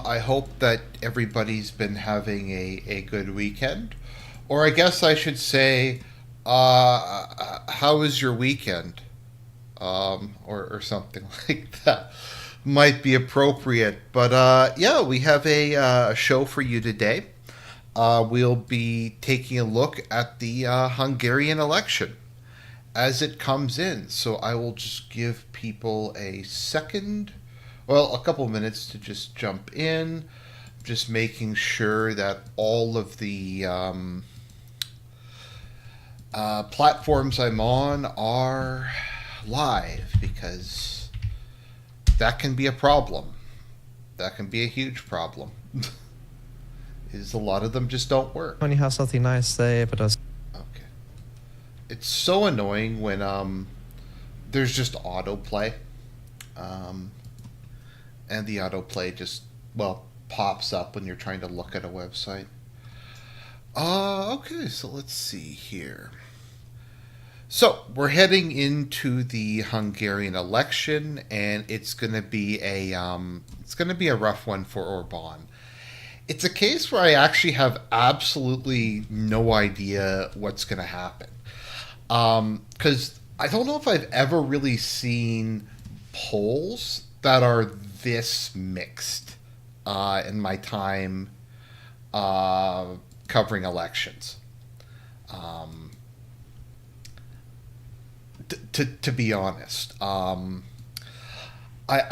I hope that everybody's been having a good weekend. Or I guess I should say, how was your weekend? Or something like that might be appropriate. But yeah, we have a show for you today. We'll be taking a look at the Hungarian election as it comes in. So I will just give people a second, well, a couple of minutes to just jump in, just making sure that all of the platforms I'm on are live because that can be a problem. That can be a huge problem. Is a lot of them just don't work. When you have something nice to say, but does Okay. It's so annoying when there's just autoplay. Um, and the autoplay just, well, pops up when you're trying to look at a website. Okay, so let's see here. So we're heading into the Hungarian election, and it's gonna be a rough one for Orban. It's a case where I actually have absolutely no idea what's gonna happen, because I don't know if I've ever really seen polls that are this mixed in my time covering elections. Um, to be honest, I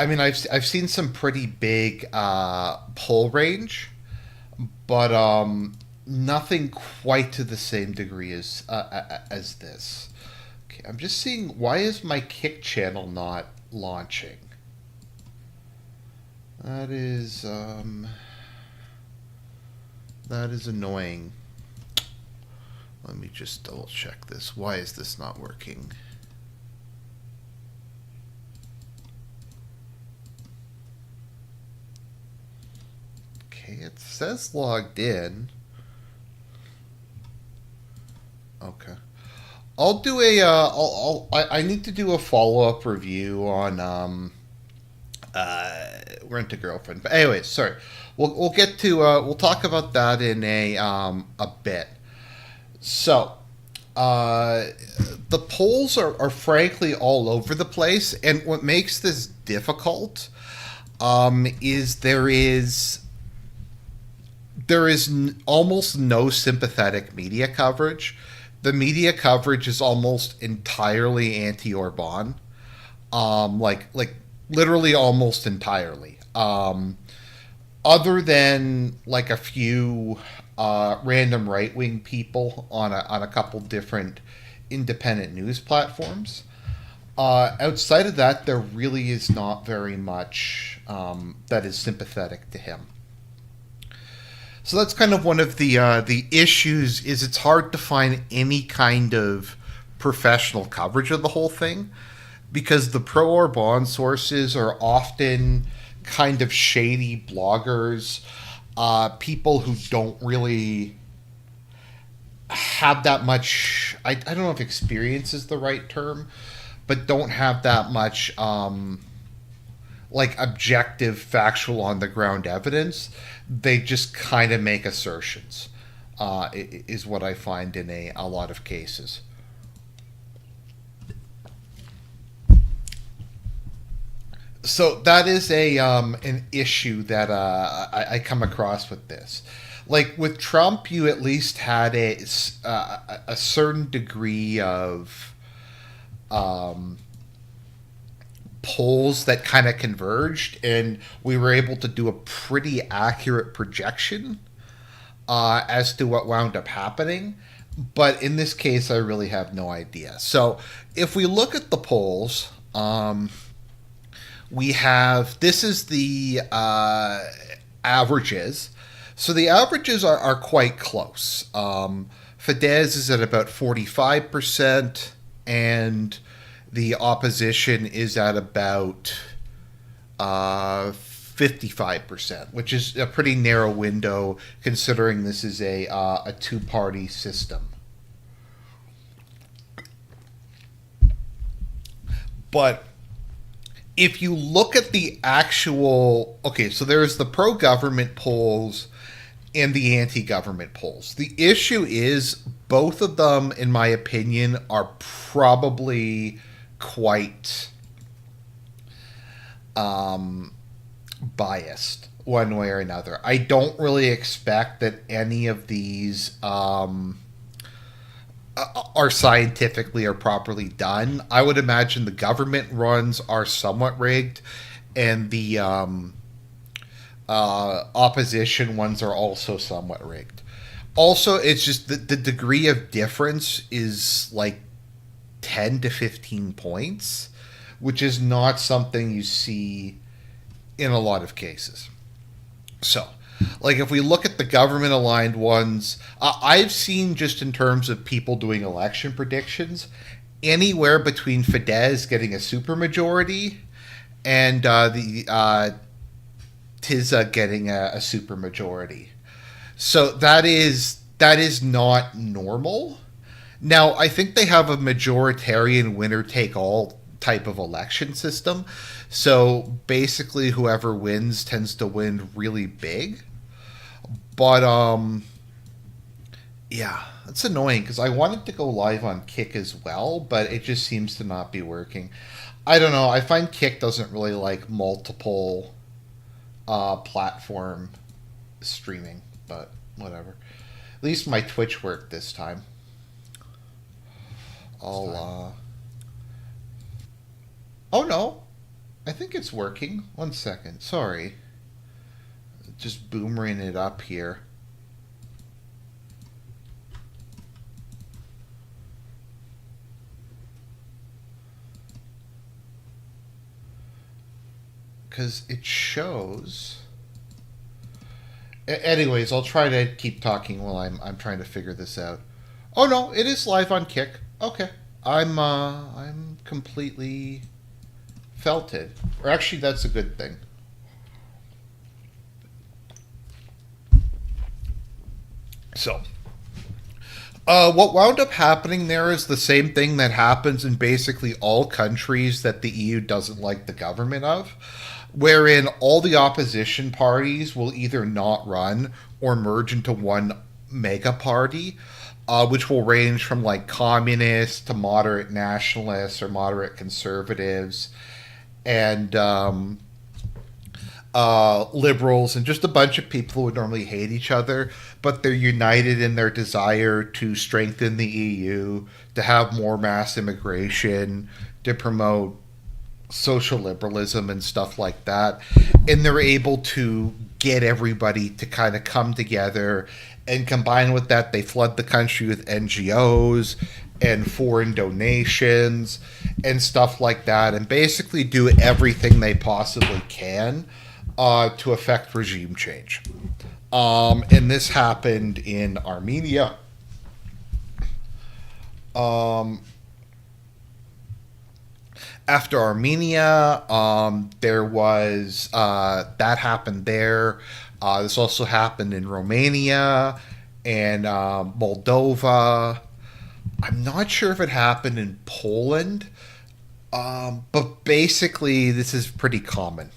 mean I've seen some pretty big poll range, but nothing quite to the same degree as this. Okay, I'm just seeing, why is my Kick channel not launching? That is annoying. Let me just double check this. Why is this not working? Okay, it says logged in. Okay. I'll do a I need to do a follow-up review on Rent a Girlfriend. But anyways, sorry. We'll get to we'll talk about that in a bit. So, uh, the polls are frankly all over the place, and what makes this difficult is almost no sympathetic media coverage. The media coverage is almost entirely anti-Orban, like literally almost entirely. Other than like a few random right wing people on a couple different independent news platforms. Outside of that, there really is not very much that is sympathetic to him. So that's kind of one of the issues. Is it's hard to find any kind of professional coverage of the whole thing because the pro Orban sources are often kind of shady bloggers, people who don't really have that much. I don't know if experience is the right term, but don't have that much like objective, factual, on the ground evidence. They just kind of make assertions. Is what I find in a lot of cases. So that is a an issue that I come across with this. Like with Trump, you at least had a certain degree of um, polls that kind of converged, and we were able to do a pretty accurate projection as to what wound up happening. But in this case, I really have no idea. So if we look at the polls, we have, this is the averages. So the averages are quite close. Fidesz is at about 45%, and the opposition is at about 55%, which is a pretty narrow window considering this is a two-party system. But if you look at the actual, okay, so there's the pro-government polls and the anti-government polls. The issue is both of them, in my opinion, are probably quite biased one way or another. I don't really expect that any of these are scientifically or properly done. I would imagine the government runs are somewhat rigged, and the opposition ones are also somewhat rigged. Also, it's just the degree of difference is like 10 to 15 points, which is not something you see in a lot of cases. So, like if we look at the government aligned ones, I've seen just in terms of people doing election predictions, anywhere between Fidesz getting a supermajority and the TISA getting a supermajority. So that is not normal. Now, I think they have a majoritarian winner take all type of election system. So basically whoever wins tends to win really big. But yeah, it's annoying because I wanted to go live on Kick as well, but it just seems to not be working. I don't know. I find Kick doesn't really like multiple platform streaming, but whatever. At least my Twitch worked this time. I'll oh no, I think it's working. 1 second. Sorry. Just boomering it up here. Because it shows. Anyways, I'll try to keep talking while I'm trying to figure this out. Oh no, it is live on Kick. Okay, I'm completely felted. Or actually, that's a good thing. So, what wound up happening there is the same thing that happens in basically all countries that the EU doesn't like the government of, wherein all the opposition parties will either not run or merge into one mega party, which will range from like communists to moderate nationalists or moderate conservatives and liberals and just a bunch of people who would normally hate each other, but they're united in their desire to strengthen the EU, to have more mass immigration, to promote social liberalism and stuff like that. And they're able to get everybody to kind of come together. And combined with that, they flood the country with NGOs and foreign donations and stuff like that, and basically do everything they possibly can to affect regime change. And this happened in Armenia. After Armenia, there was that happened there. This also happened in Romania and Moldova. I'm not sure if it happened in Poland, but basically this is pretty common,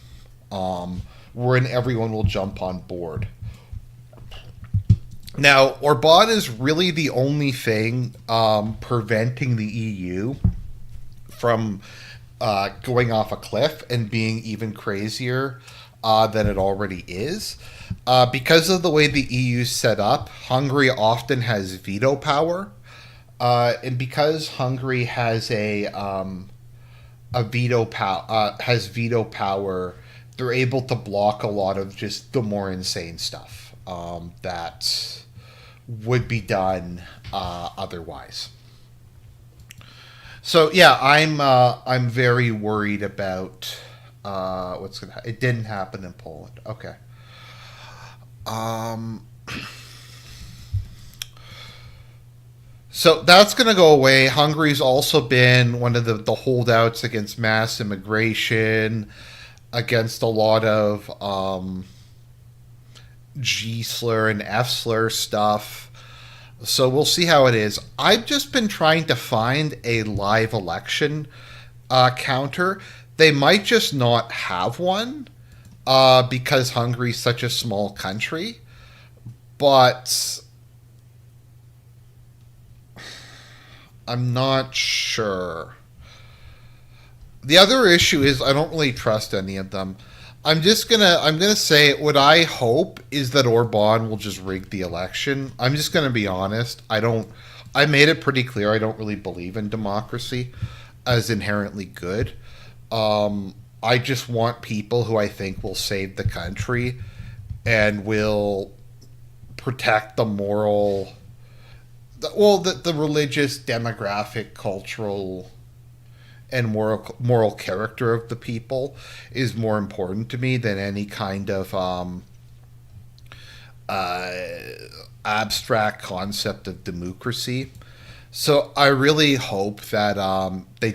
wherein everyone will jump on board. Now, Orban is really the only thing preventing the EU from going off a cliff and being even crazier than it already is. Because of the way the EU is set up, Hungary often has veto power. And because Hungary has has veto power, they're able to block a lot of just the more insane stuff that would be done otherwise. So yeah, I'm very worried about what's gonna. It didn't happen in Poland. Okay. Um. So that's going to go away. Hungary's also been one of the holdouts against mass immigration, against a lot of G slur and F slur stuff. So we'll see how it is. I've just been trying to find a live election counter They might just not have one because Hungary's such a small country. But I'm not sure. The other issue is I don't really trust any of them. I'm gonna say what I hope is that Orban will just rig the election. I'm just gonna be honest. I made it pretty clear I don't really believe in democracy as inherently good. I just want people who I think will save the country and will protect the moral, the religious, demographic, cultural, and moral character of the people is more important to me than any kind of uh, abstract concept of democracy. So I really hope that they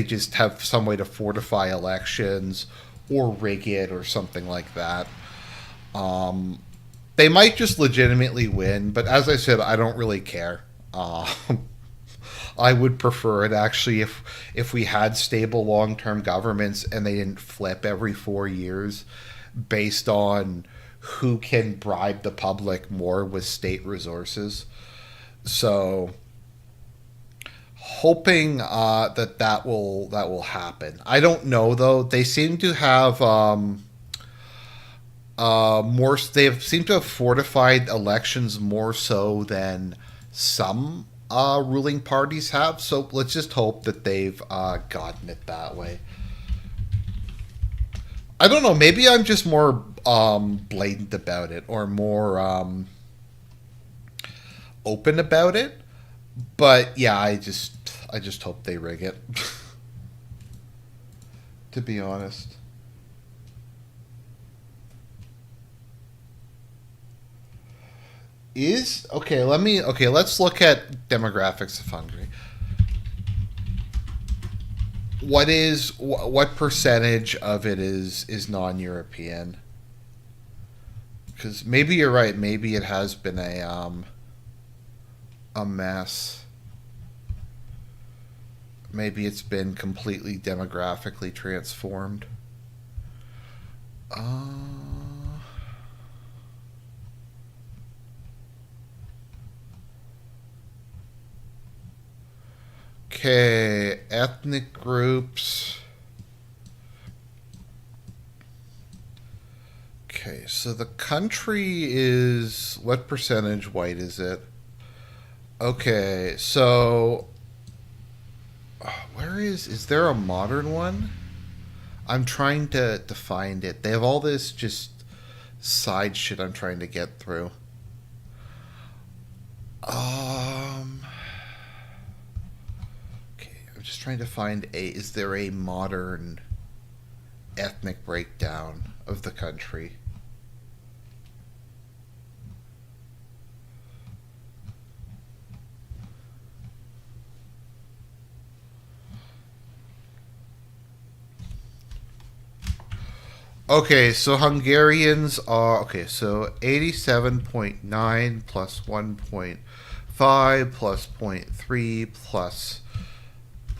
just have some way to fortify elections or rig it or something like that. Um, they might just legitimately win, but as I said, I don't really care. I would prefer it actually if we had stable long term governments and they didn't flip every 4 years based on who can bribe the public more with state resources. So hoping that will happen. I don't know though. They seem to have more. They seem to have fortified elections more so than some ruling parties have. So let's just hope that they've gotten it that way. I don't know. Maybe I'm just more blatant about it or more open about it. But yeah, I just hope they rig it. To be honest. Is okay. Let's look at demographics of Hungary. What percentage of it is non-European? Because maybe you're right. Maybe it has been a mess. Maybe it's been completely demographically transformed. Uh, okay, ethnic groups. Okay, so the country is what percentage white is it? Okay, so where is there a modern one? I'm trying to find it. They have all this just side shit I'm trying to get through. Um, okay, I'm just trying to find a. Is there a modern ethnic breakdown of the country? Okay, so Hungarians are okay. So 87.9 plus 1.5 plus zero point 0.3 plus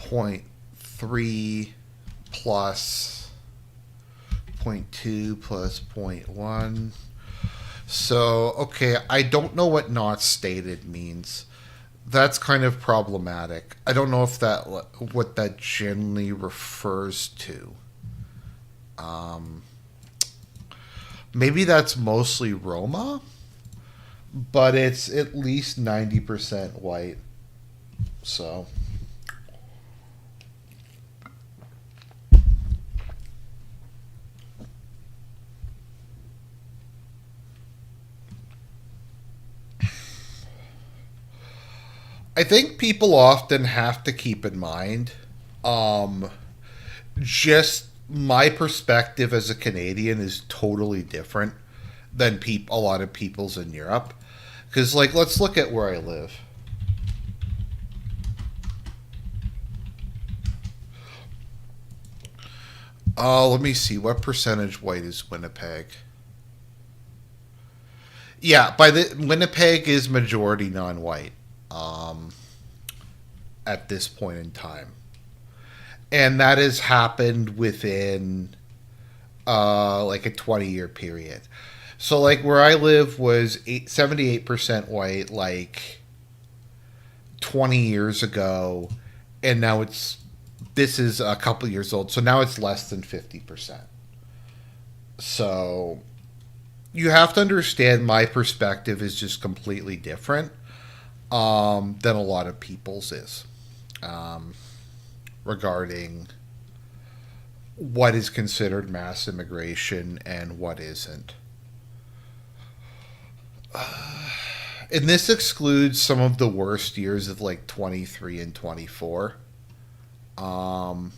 zero point 0.3 plus zero point 0.2 plus zero point 0.1. So okay, I don't know what not stated means. That's kind of problematic. I don't know if that what that generally refers to. Um, Maybe that's mostly Roma, but it's at least 90% white. So, I think people often have to keep in mind um, just my perspective as a Canadian is totally different than a lot of people's in Europe. Because, like, let's look at where I live. Let me see. What percentage white is Winnipeg? Yeah, by the Winnipeg is majority non-white. Um, at this point in time, and that has happened within like a 20-year period. So like where I live was 78% white like 20 years ago, and now this is a couple years old, so now it's less than 50%. So you have to understand my perspective is just completely different than a lot of people's is um, regarding what is considered mass immigration and what isn't. And this excludes some of the worst years of like 23 and 24. Um,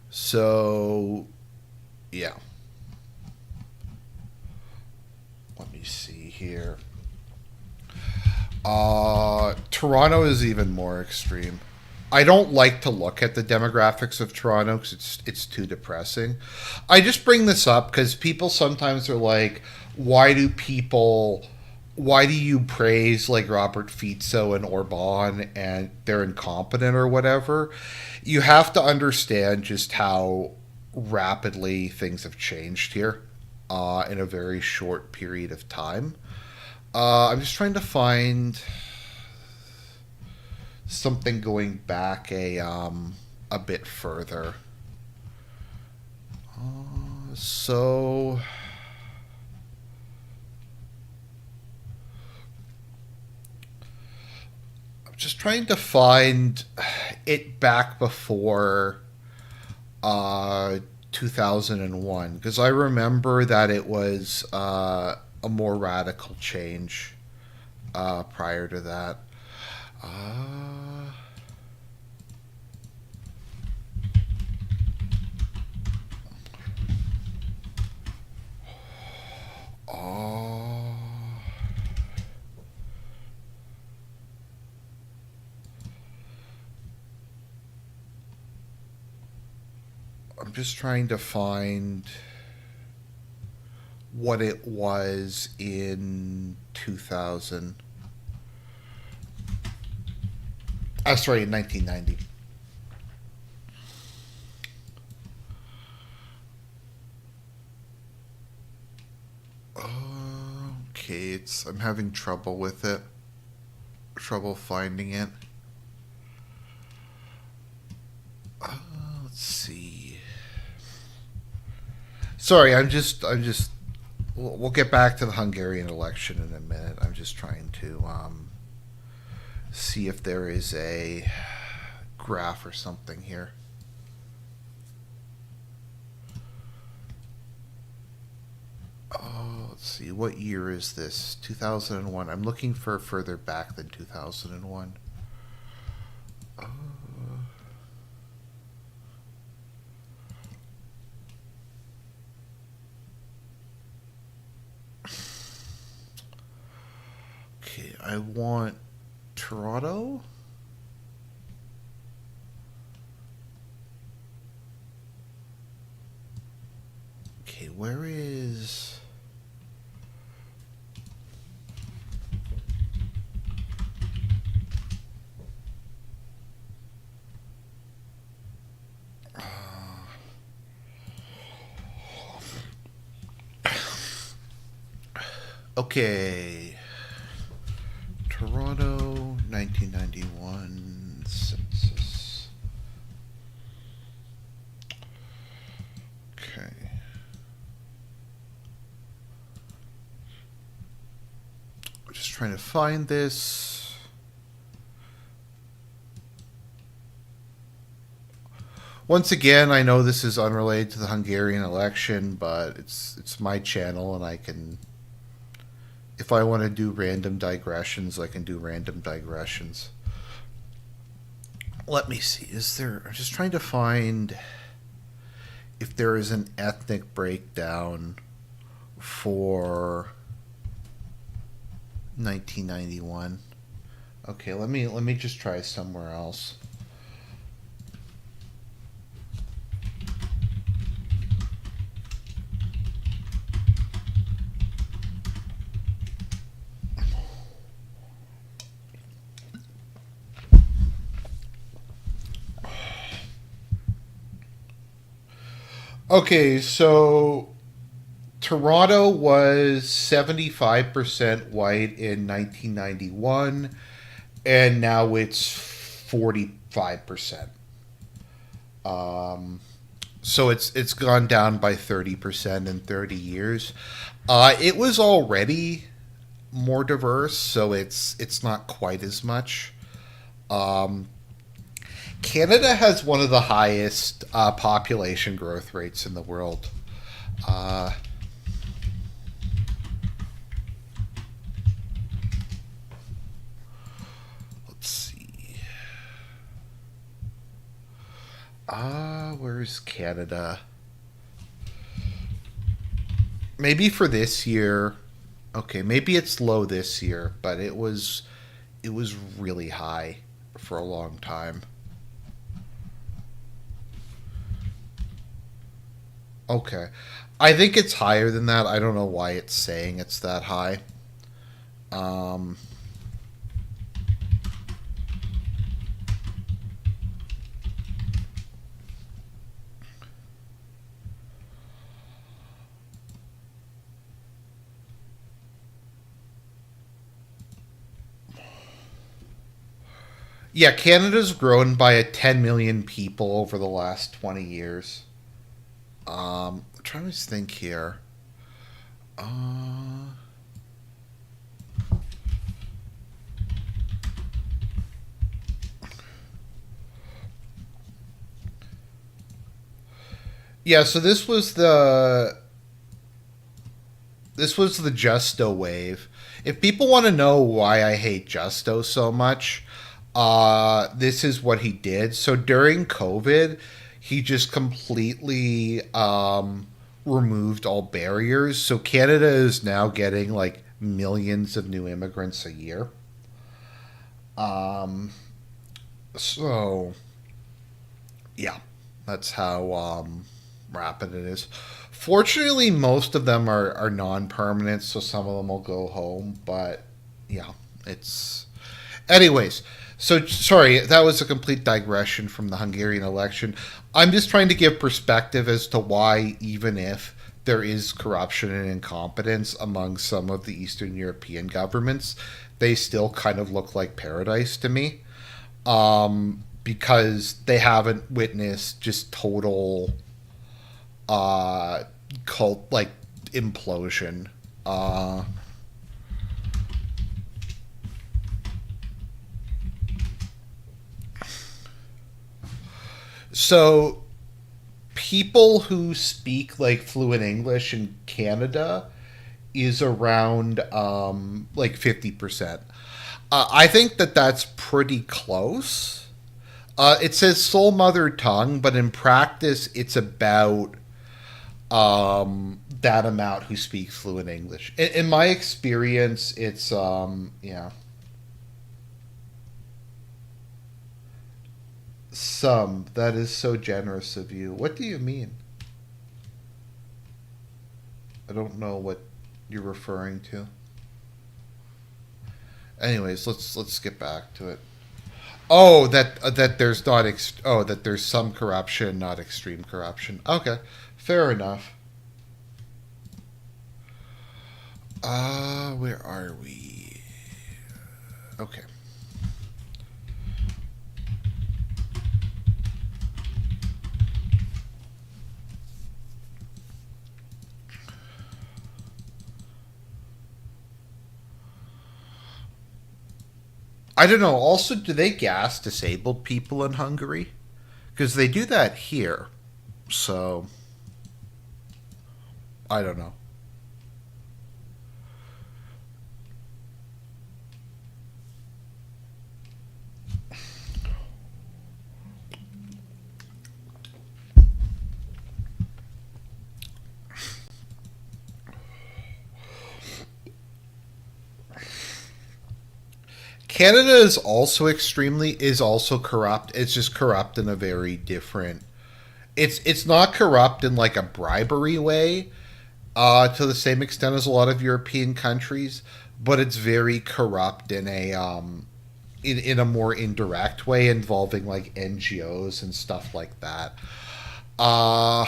so, yeah. Let me see here. Toronto is even more extreme. I don't like to look at the demographics of Toronto because it's too depressing. I just bring this up because people sometimes are like, why do people, why do you praise like Robert Fico and Orban and they're incompetent or whatever? You have to understand just how rapidly things have changed here in a very short period of time. I'm just trying to find something going back a bit further. So I'm just trying to find it back before 2001 because I remember that it was a more radical change prior to that. Uh, oh, I'm just trying to find what it was in 2000. Sorry, in 1990. Okay, I'm having trouble with it. Trouble finding it. Let's see. Sorry, I'm just. We'll get back to the Hungarian election in a minute. I'm just trying to see if there is a graph or something here. Oh, let's see. What year is this? 2001. I'm looking for further back than 2001. Uh, okay, I want Toronto. Okay, where is... Okay. Toronto, 1991 census. Okay. I'm just trying to find this. Once again, I know this is unrelated to the Hungarian election, but it's my channel and I can, if I want to do random digressions, I can do random digressions. Let me see. I'm just trying to find if there is an ethnic breakdown for 1991. Okay, let me just try somewhere else. Okay, so Toronto was 75% white in 1991, and now it's 45%. Um, so it's gone down by 30% in 30 years. It was already more diverse, so it's not quite as much. Um, Canada has one of the highest population growth rates in the world. Uh, let's see. Where's Canada? Maybe for this year. Okay, maybe it's low this year, but it was really high for a long time. Okay. I think it's higher than that. I don't know why it's saying it's that high. Um, yeah, Canada's grown by 10 million people over the last 20 years. I'm trying to think here. Uh, yeah, so this was the Justo wave. If people want to know why I hate Justo so much, this is what he did. So during COVID, he just completely removed all barriers. So Canada is now getting like millions of new immigrants a year. Um, so yeah, that's how rapid it is. Fortunately, most of them are non-permanent, so some of them will go home. But yeah, it's anyways. So sorry, that was a complete digression from the Hungarian election. I'm just trying to give perspective as to why, even if there is corruption and incompetence among some of the Eastern European governments, they still kind of look like paradise to me. Because they haven't witnessed just total uh, cult like implosion. Uh, so people who speak like fluent English in Canada is around like 50%. I think that that's pretty close. It says sole mother tongue, but in practice, it's about that amount who speak fluent English. In my experience, it's yeah, some. That is so generous of you. What do you mean? I don't know what you're referring to. Anyways, let's get back to it. Oh, that there's not that there's some corruption, not extreme corruption. Okay, fair enough. Where are we? Okay. I don't know. Also, do they gas disabled people in Hungary? Because they do that here. So I don't know. Canada is also corrupt. It's just corrupt in a very different. It's not corrupt in like a bribery way, to the same extent as a lot of European countries, but it's very corrupt in a more indirect way involving like NGOs and stuff like that. Uh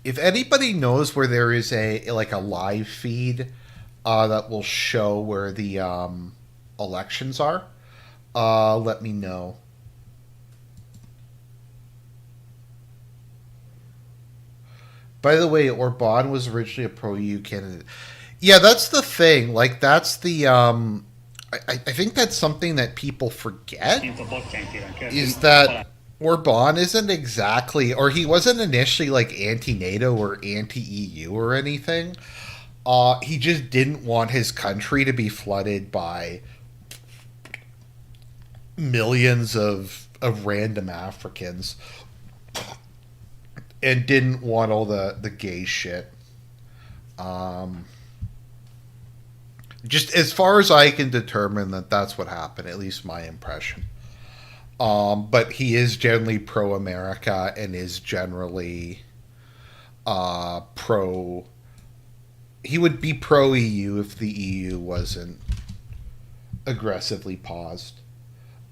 If anybody knows where there is a like a live feed that will show where the elections are, let me know. By the way, Orban was originally a pro EU candidate. Yeah, that's the thing. Like, that's the. I think that's something that people forget is that Orban isn't exactly, or he wasn't initially like anti NATO or anti EU or anything. He just didn't want his country to be flooded by millions of random Africans and didn't want all the gay shit. Um, just as far as I can determine, that's what happened. At least my impression. But he is generally pro America and is generally pro. He would be pro EU if the EU wasn't aggressively paused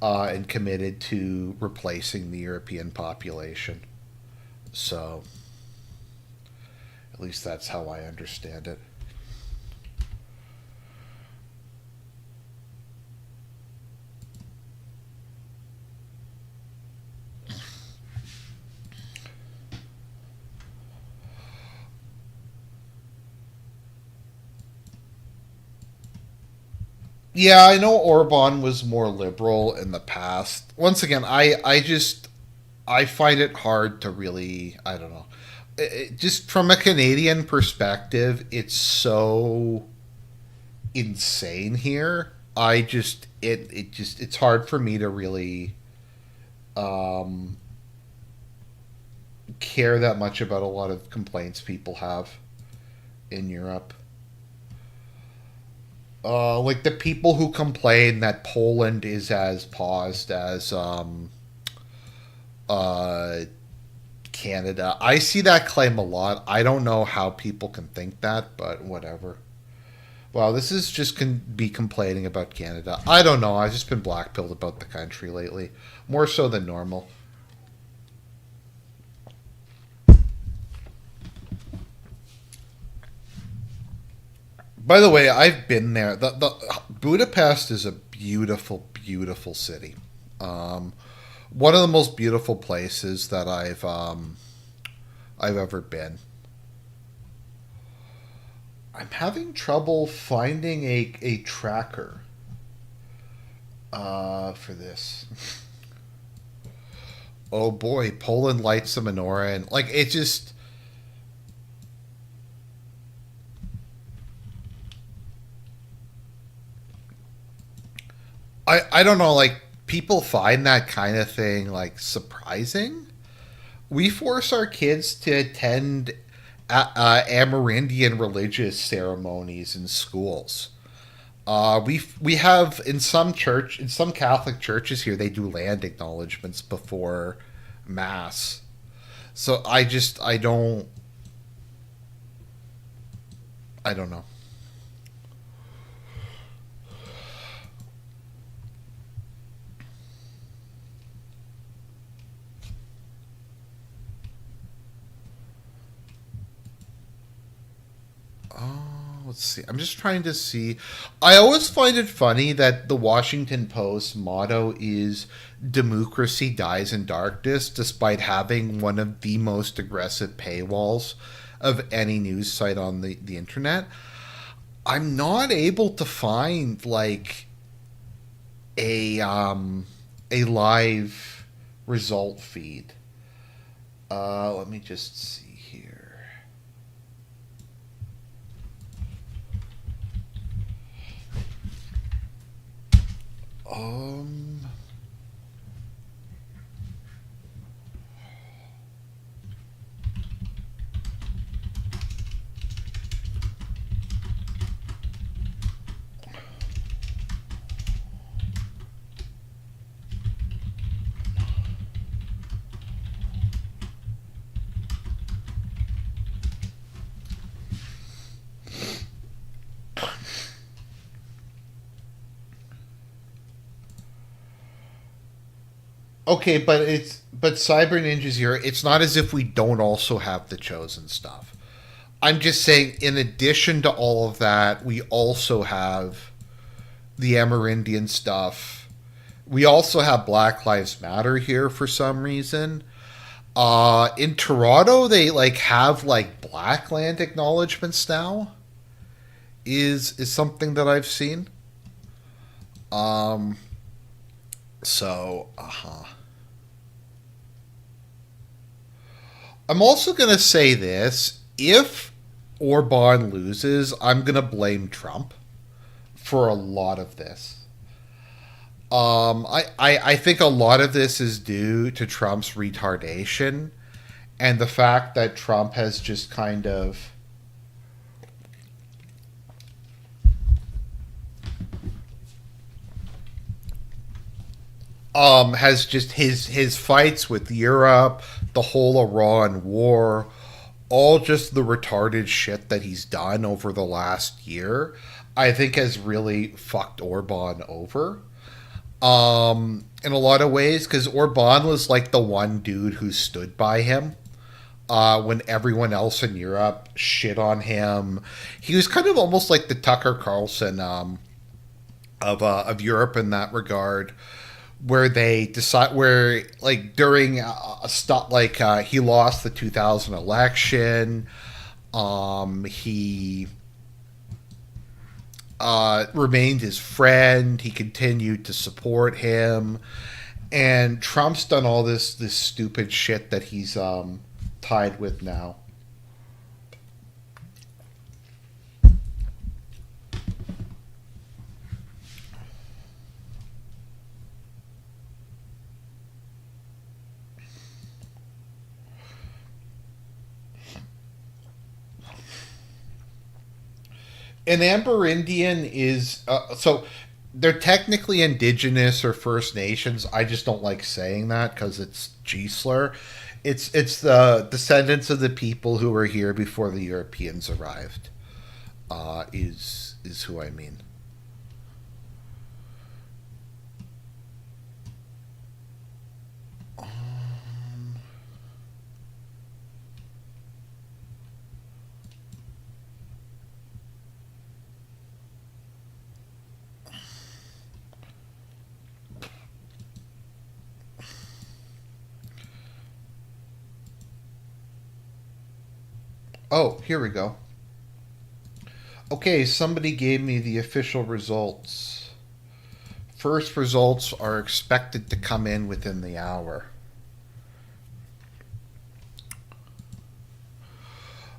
and committed to replacing the European population. So, at least that's how I understand it. Yeah, I know Orban was more liberal in the past. Once again, I find it hard to really, I don't know. Just from a Canadian perspective, it's so insane here. It's hard for me to really um, care that much about a lot of complaints people have in Europe. Like the people who complain that Poland is as paused as uh, Canada. I see that claim a lot. I don't know how people can think that, but whatever. Well, this is just can be complaining about Canada. I don't know. I've just been blackpilled about the country lately, more so than normal. By the way, I've been there. The Budapest is a beautiful, beautiful city. Um, One of the most beautiful places that I've ever been. I'm having trouble finding a tracker for this. Oh boy, Poland lights the menorah, and like it just. I don't know. Like people find that kind of thing like surprising. We force our kids to attend Amerindian religious ceremonies in schools. We have in some Catholic churches here they do land acknowledgments before mass. So I don't know. Let's see. I'm just trying to see. I always find it funny that the Washington Post motto is "Democracy dies in darkness," despite having one of the most aggressive paywalls of any news site on the internet. I'm not able to find like a live result feed. Let me just see here. Um, Okay, but Cyber Ninja Zero. It's not as if we don't also have the Chosen stuff. I'm just saying, in addition to all of that, we also have the Amerindian stuff. We also have Black Lives Matter here for some reason. In Toronto, they like have like black land acknowledgements now. Is something that I've seen. Um. So, I'm also gonna say this: if Orban loses, I'm gonna blame Trump for a lot of this. I think a lot of this is due to Trump's retardation and the fact that Trump has just kind of has just his fights with Europe, the whole Iran war, all just the retarded shit that he's done over the last year, I think has really fucked Orban over. In a lot of ways, because Orban was like the one dude who stood by him when everyone else in Europe shit on him. He was kind of almost like the Tucker Carlson of Europe in that regard, where they decide where like during a stop like he lost the 2000 election. He remained his friend. He continued to support him, and Trump's done all this stupid shit that he's tied with now. An Amerindian is so they're technically indigenous or First Nations. I just don't like saying that because it's G slur. It's the descendants of the people who were here before the Europeans arrived. Is who I mean. Oh, here we go. Okay, somebody gave me the official results. First results are expected to come in within the hour.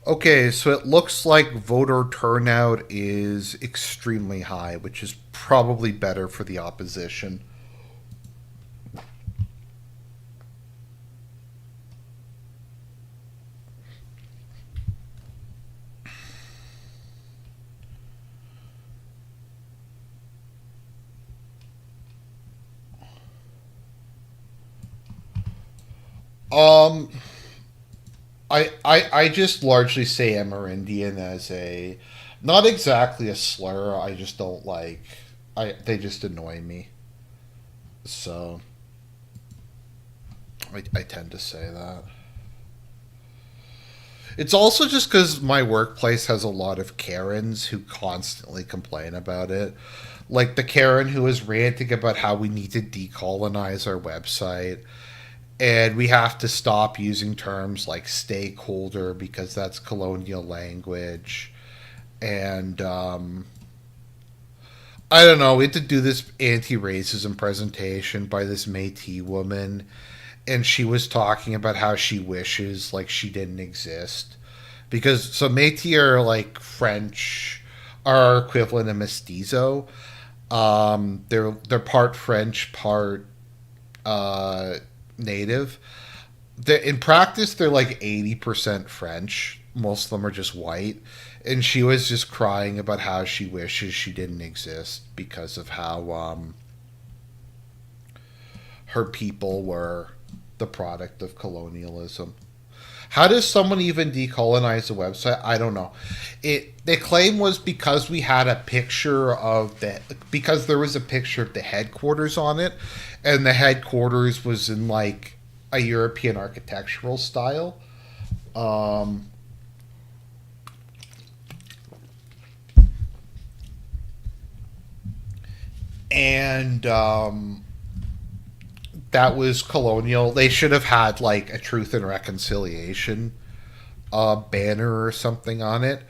Okay, so it looks like voter turnout is extremely high, which is probably better for the opposition. Um, I just largely say Amerindian as a not exactly a slur. I just don't like. They just annoy me. So I tend to say that. It's also just because my workplace has a lot of Karens who constantly complain about it. Like the Karen who is ranting about how we need to decolonize our website and we have to stop using terms like stakeholder because that's colonial language. And I don't know, we had to do this anti racism presentation by this Metis woman, and she was talking about how she wishes like she didn't exist because so Métis are like French, our equivalent of mestizo. They're part French, part uh, native. In practice, they're like 80% French. Most of them are just white, and she was just crying about how she wishes she didn't exist because of how her people were the product of colonialism. How does someone even decolonize a website? I don't know. It the claim was because we had a picture of the because there was a picture of the headquarters on it, and the headquarters was in like a European architectural style. Um, and That was colonial. They should have had like a Truth and Reconciliation banner or something on it.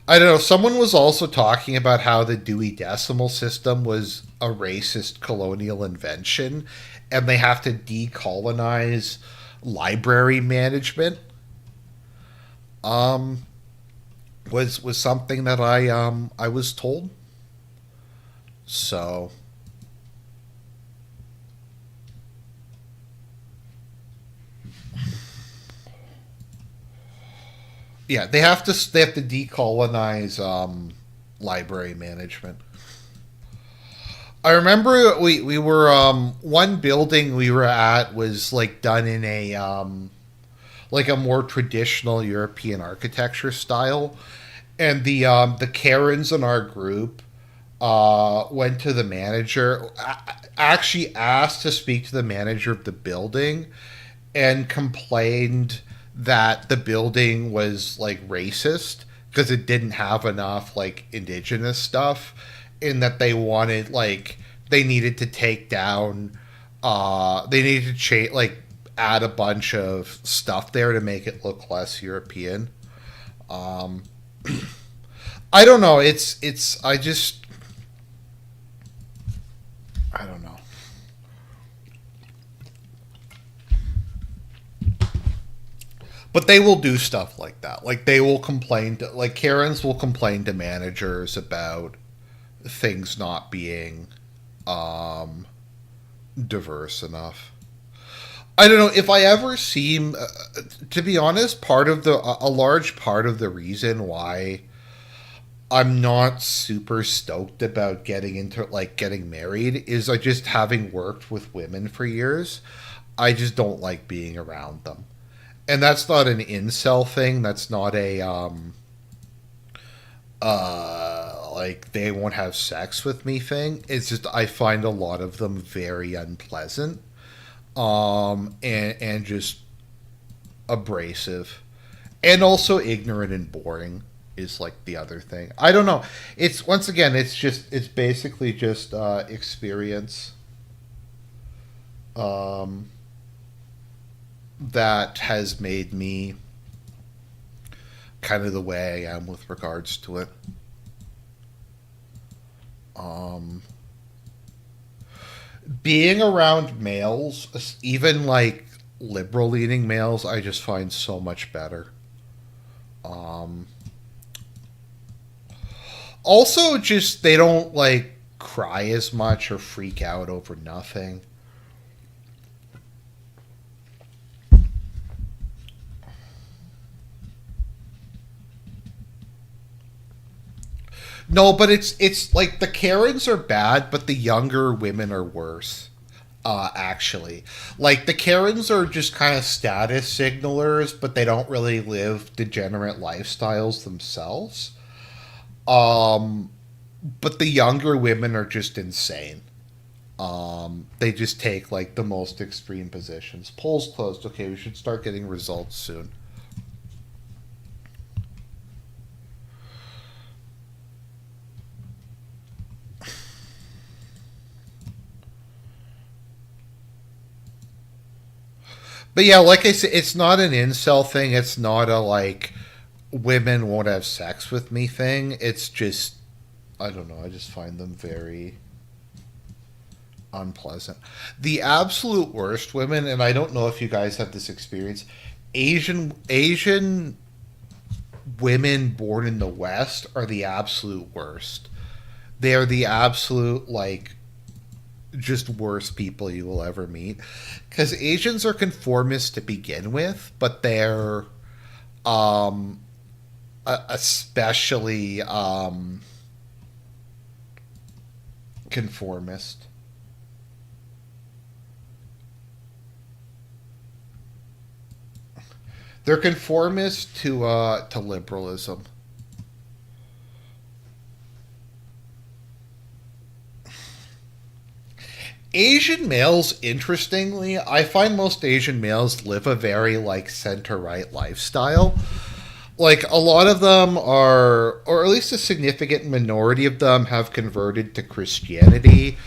I don't know. Someone was also talking about how the Dewey Decimal System was a racist colonial invention, and they have to decolonize library management. Um, was something that I was told. So yeah, they have to decolonize library management. I remember we were one building we were at was like done in a like a more traditional European architecture style, and the Karens in our group went to the manager, actually asked to speak to the manager of the building, and complained that the building was like racist because it didn't have enough like indigenous stuff, in that they wanted like they needed to take down they needed to change like add a bunch of stuff there to make it look less European. um I don't know. It's I don't know. But they will do stuff like that. Like they will complain to, like Karens will complain to managers about things not being um diverse enough. I don't know if I ever seem to be honest, part of the a large part of the reason why I'm not super stoked about getting into like getting married is I just having worked with women for years, I just don't like being around them. And that's not an incel thing. That's not a like they won't have sex with me thing. It's just I find a lot of them very unpleasant, and just abrasive, and also ignorant and boring is like the other thing. I don't know. It's once again, it's basically just experience um, that has made me kind of the way I am with regards to it. Um, Being around males, even like liberal leaning males, I just find so much better. Um, Also, just they don't like cry as much or freak out over nothing. No, but it's like the Karens are bad, but the younger women are worse. Actually, like the Karens are just kind of status signalers, but they don't really live degenerate lifestyles themselves. Um, but the younger women are just insane. They just take like the most extreme positions. Polls closed. Okay, we should start getting results soon. But yeah, like I said, it's not an incel thing. It's not a like women won't have sex with me thing. It's just I don't know. I just find them very unpleasant. The absolute worst women, and I don't know if you guys have this experience. Asian women born in the West are the absolute worst. They are the absolute like just worst people you will ever meet, because Asians are conformist to begin with, but they're um especially conformist. They're conformist to liberalism. Asian males, interestingly, I find most Asian males live a very like center right lifestyle. Like a lot of them are, or at least a significant minority of them, have converted to Christianity.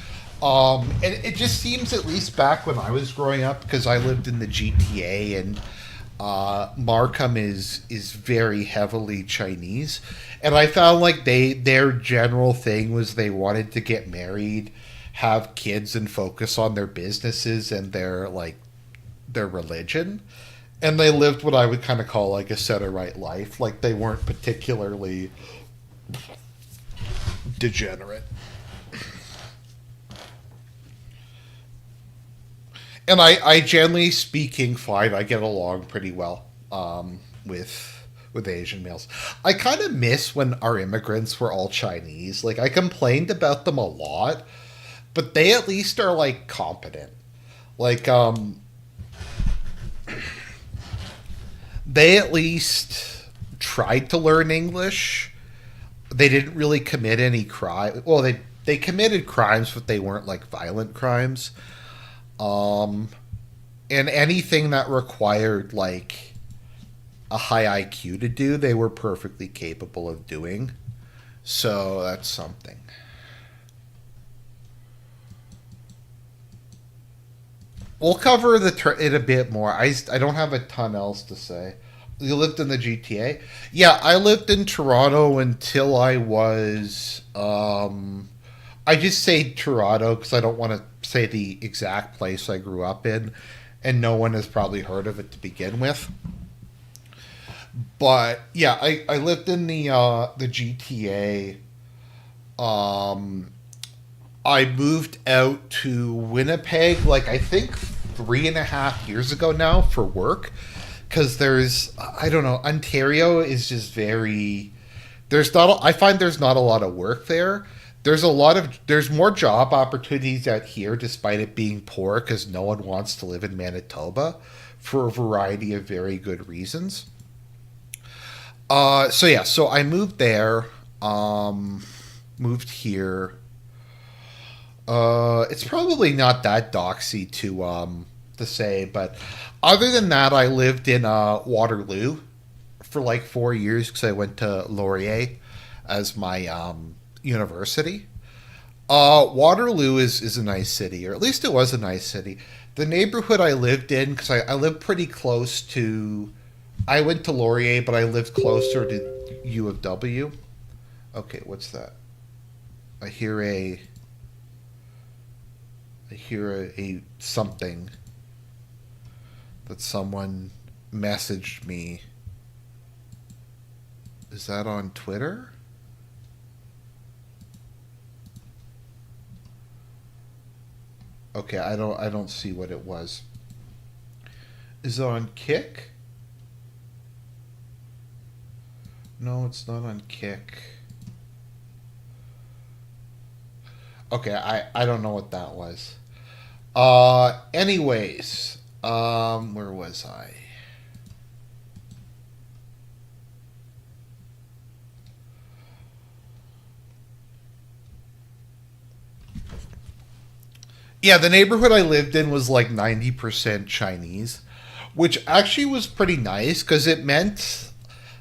And it just seems, at least back when I was growing up, because I lived in the GTA, and Markham is very heavily Chinese, and I found like their general thing was they wanted to get married, have kids, and focus on their businesses and their religion, and they lived what I would kind of call like a center right life. Like they weren't particularly degenerate. And I generally speaking find I get along pretty well with Asian males. I kind of miss when our immigrants were all Chinese. Like I complained about them a lot, but they at least are like competent. Like they at least tried to learn English. They didn't really commit any crime. Well, they committed crimes, but they weren't like violent crimes. Um, and anything that required like a high IQ to do, they were perfectly capable of doing. So that's something. We'll cover it a bit more. I don't have a ton else to say. You lived in the GTA? Yeah, I lived in Toronto until I was. I just say Toronto because I don't want to say the exact place I grew up in, and no one has probably heard of it to begin with. But yeah, I lived in the GTA. Um, I moved out to Winnipeg, like I think 3.5 years ago now, for work, because I don't know, Ontario is just very, I find there's not a lot of work there. There's more job opportunities out here despite it being poor because no one wants to live in Manitoba for a variety of very good reasons. So yeah, so I moved there, moved here. It's probably not that doxy to say, but other than that, I lived in Waterloo for like 4 years because I went to Laurier as my university. Waterloo is a nice city, or at least it was a nice city. The neighborhood I lived in, because I lived pretty close to. I went to Laurier, but I lived closer to U of W. Okay, what's that? I hear a. I hear a something that someone messaged me. Is that on Twitter? Okay, I don't see what it was. Is it on Kick? No, it's not on Kick. Okay, I don't know what that was. Anyways, where was I? Yeah, the neighborhood I lived in was like 90% Chinese, which actually was pretty nice because it meant,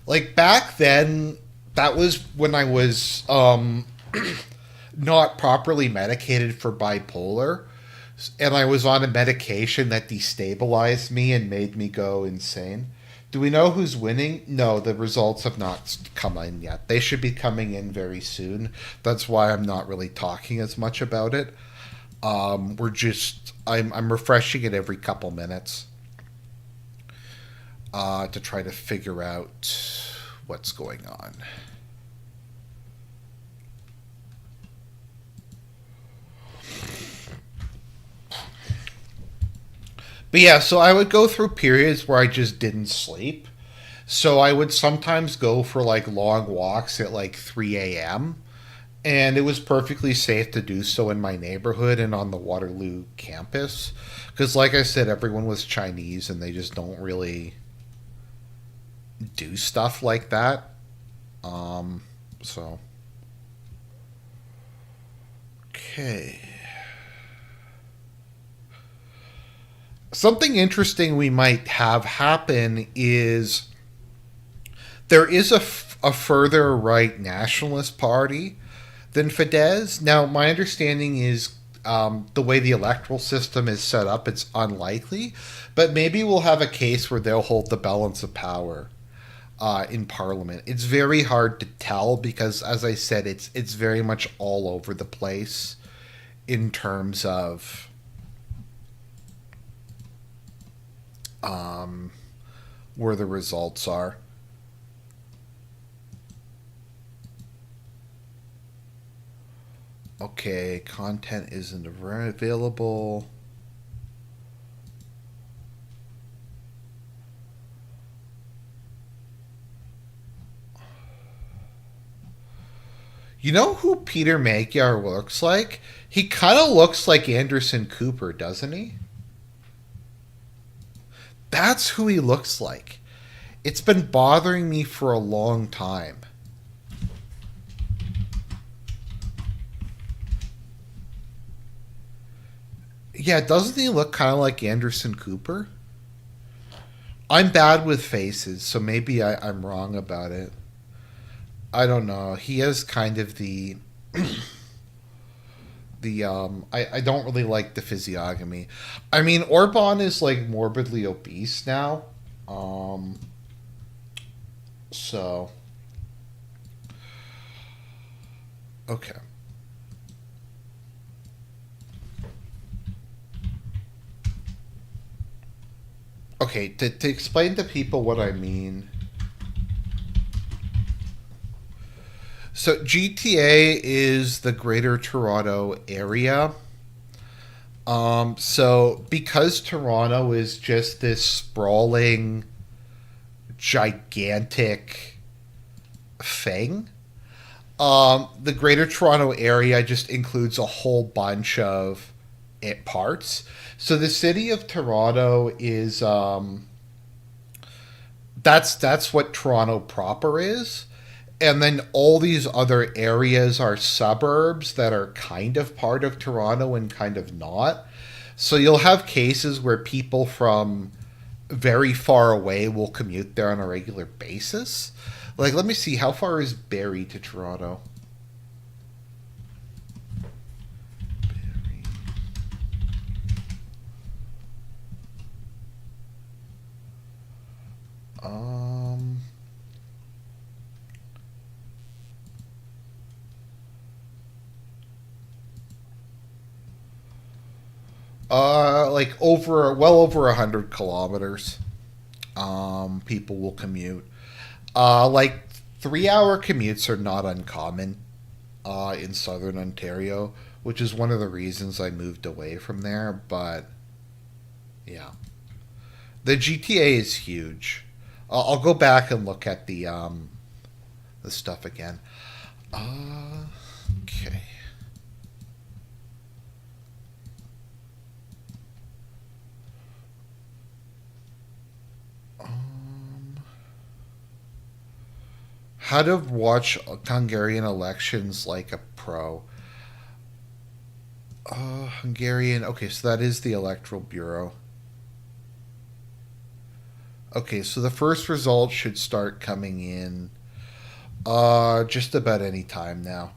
like, back then, that was when I was not properly medicated for bipolar, and I was on a medication that destabilized me and made me go insane. Do we know who's winning? No, the results have not come in yet. They should be coming in very soon. That's why I'm not really talking as much about it. I'm refreshing it every couple minutes to try to figure out what's going on. But yeah, so I would go through periods where I just didn't sleep. So I would sometimes go for like long walks at like 3 a.m. And it was perfectly safe to do so in my neighborhood and on the Waterloo campus. Because, like I said, everyone was Chinese and they just don't really. do stuff like that. Um, so, okay. Something interesting we might have happen is there is a further right nationalist party than Fidesz. Now, my understanding is the way the electoral system is set up, it's unlikely, but maybe we'll have a case where they'll hold the balance of power in Parliament. It's very hard to tell because, as I said, it's very much all over the place in terms of um, where the results are. Okay, content isn't available. You know who Peter Magyar looks like? He kind of looks like Anderson Cooper, doesn't he? That's who he looks like. It's been bothering me for a long time. Yeah, doesn't he look kind of like Anderson Cooper? I'm bad with faces, so maybe I'm wrong about it. I don't know. He has kind of I don't really like the physiognomy. I mean, Orban is like morbidly obese now. Um so okay. Okay, to explain to people what I mean. So GTA is the Greater Toronto area. So because Toronto is just this sprawling, gigantic thing, the Greater Toronto area just includes a whole bunch of parts. So the city of Toronto is that's what Toronto proper is. And then all these other areas are suburbs that are kind of part of Toronto and kind of not. So you'll have cases where people from very far away will commute there on a regular basis. Like, let me see, how far is Barrie to Toronto? Um, like well over 100 kilometers. People will commute. Like 3 hour commutes are not uncommon in southern Ontario, which is one of the reasons I moved away from there. But yeah, the GTA is huge. I'll go back and look at the stuff again. Okay. Um, how to watch Hungarian elections like a pro? Hungarian. Okay, so that is the Electoral Bureau. Okay, so the first results should start coming in just about any time now.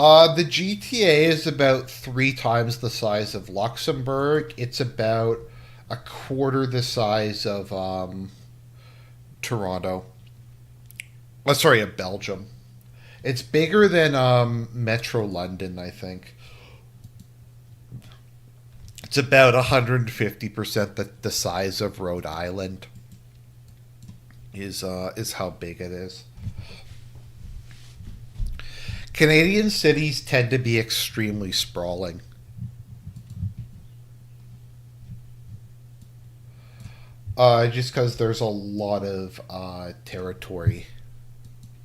The GTA is about three times the size of Luxembourg. It's about a quarter the size of Toronto. Sorry, of Belgium. It's bigger than Metro London, I think. It's about 150% the size of Rhode Island. Is how big it is. Canadian cities tend to be extremely sprawling. Just because there's a lot of territory,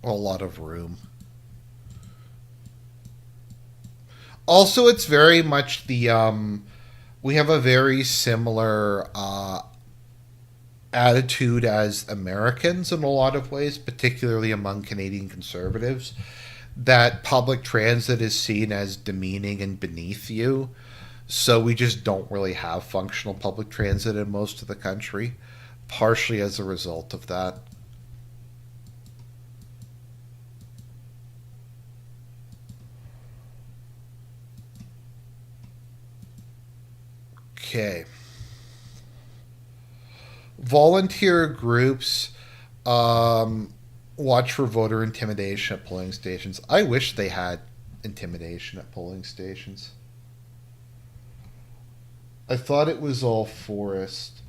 a lot of room. Also, it's very much the we have a very similar attitude as Americans in a lot of ways, particularly among Canadian conservatives, that public transit is seen as demeaning and beneath you. So we just don't really have functional public transit in most of the country, partially as a result of that. Okay. Volunteer groups watch for voter intimidation at polling stations. I wish they had intimidation at polling stations. I thought it was all forest.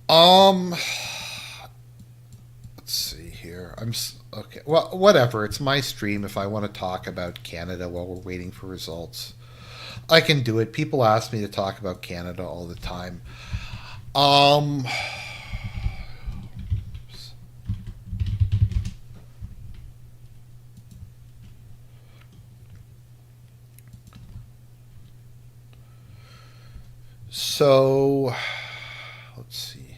Um, let's see here. Okay. Well, whatever. It's my stream. If I want to talk about Canada while we're waiting for results, I can do it. People ask me to talk about Canada all the time. Um, so let's see.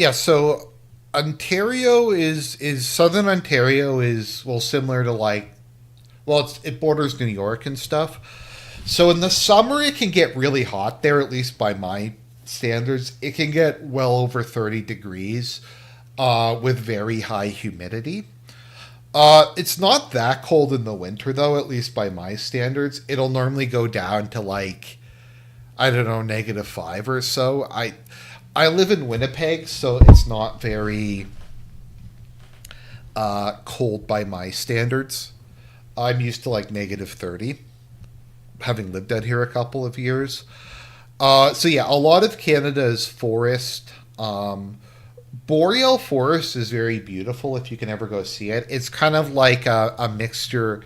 Yeah, so Ontario is Southern Ontario is well similar to like it borders New York and stuff. So in the summer it can get really hot there, at least by my standards. It can get well over 30 degrees with very high humidity. It's not that cold in the winter though, at least by my standards. It'll normally go down to like I don't know, -5 or so. I live in Winnipeg, so it's not very cold by my standards. I'm used to like -30, having lived out here a couple of years. So yeah, a lot of Canada is forest. Boreal forest is very beautiful if you can ever go see it. It's kind of like a mixture.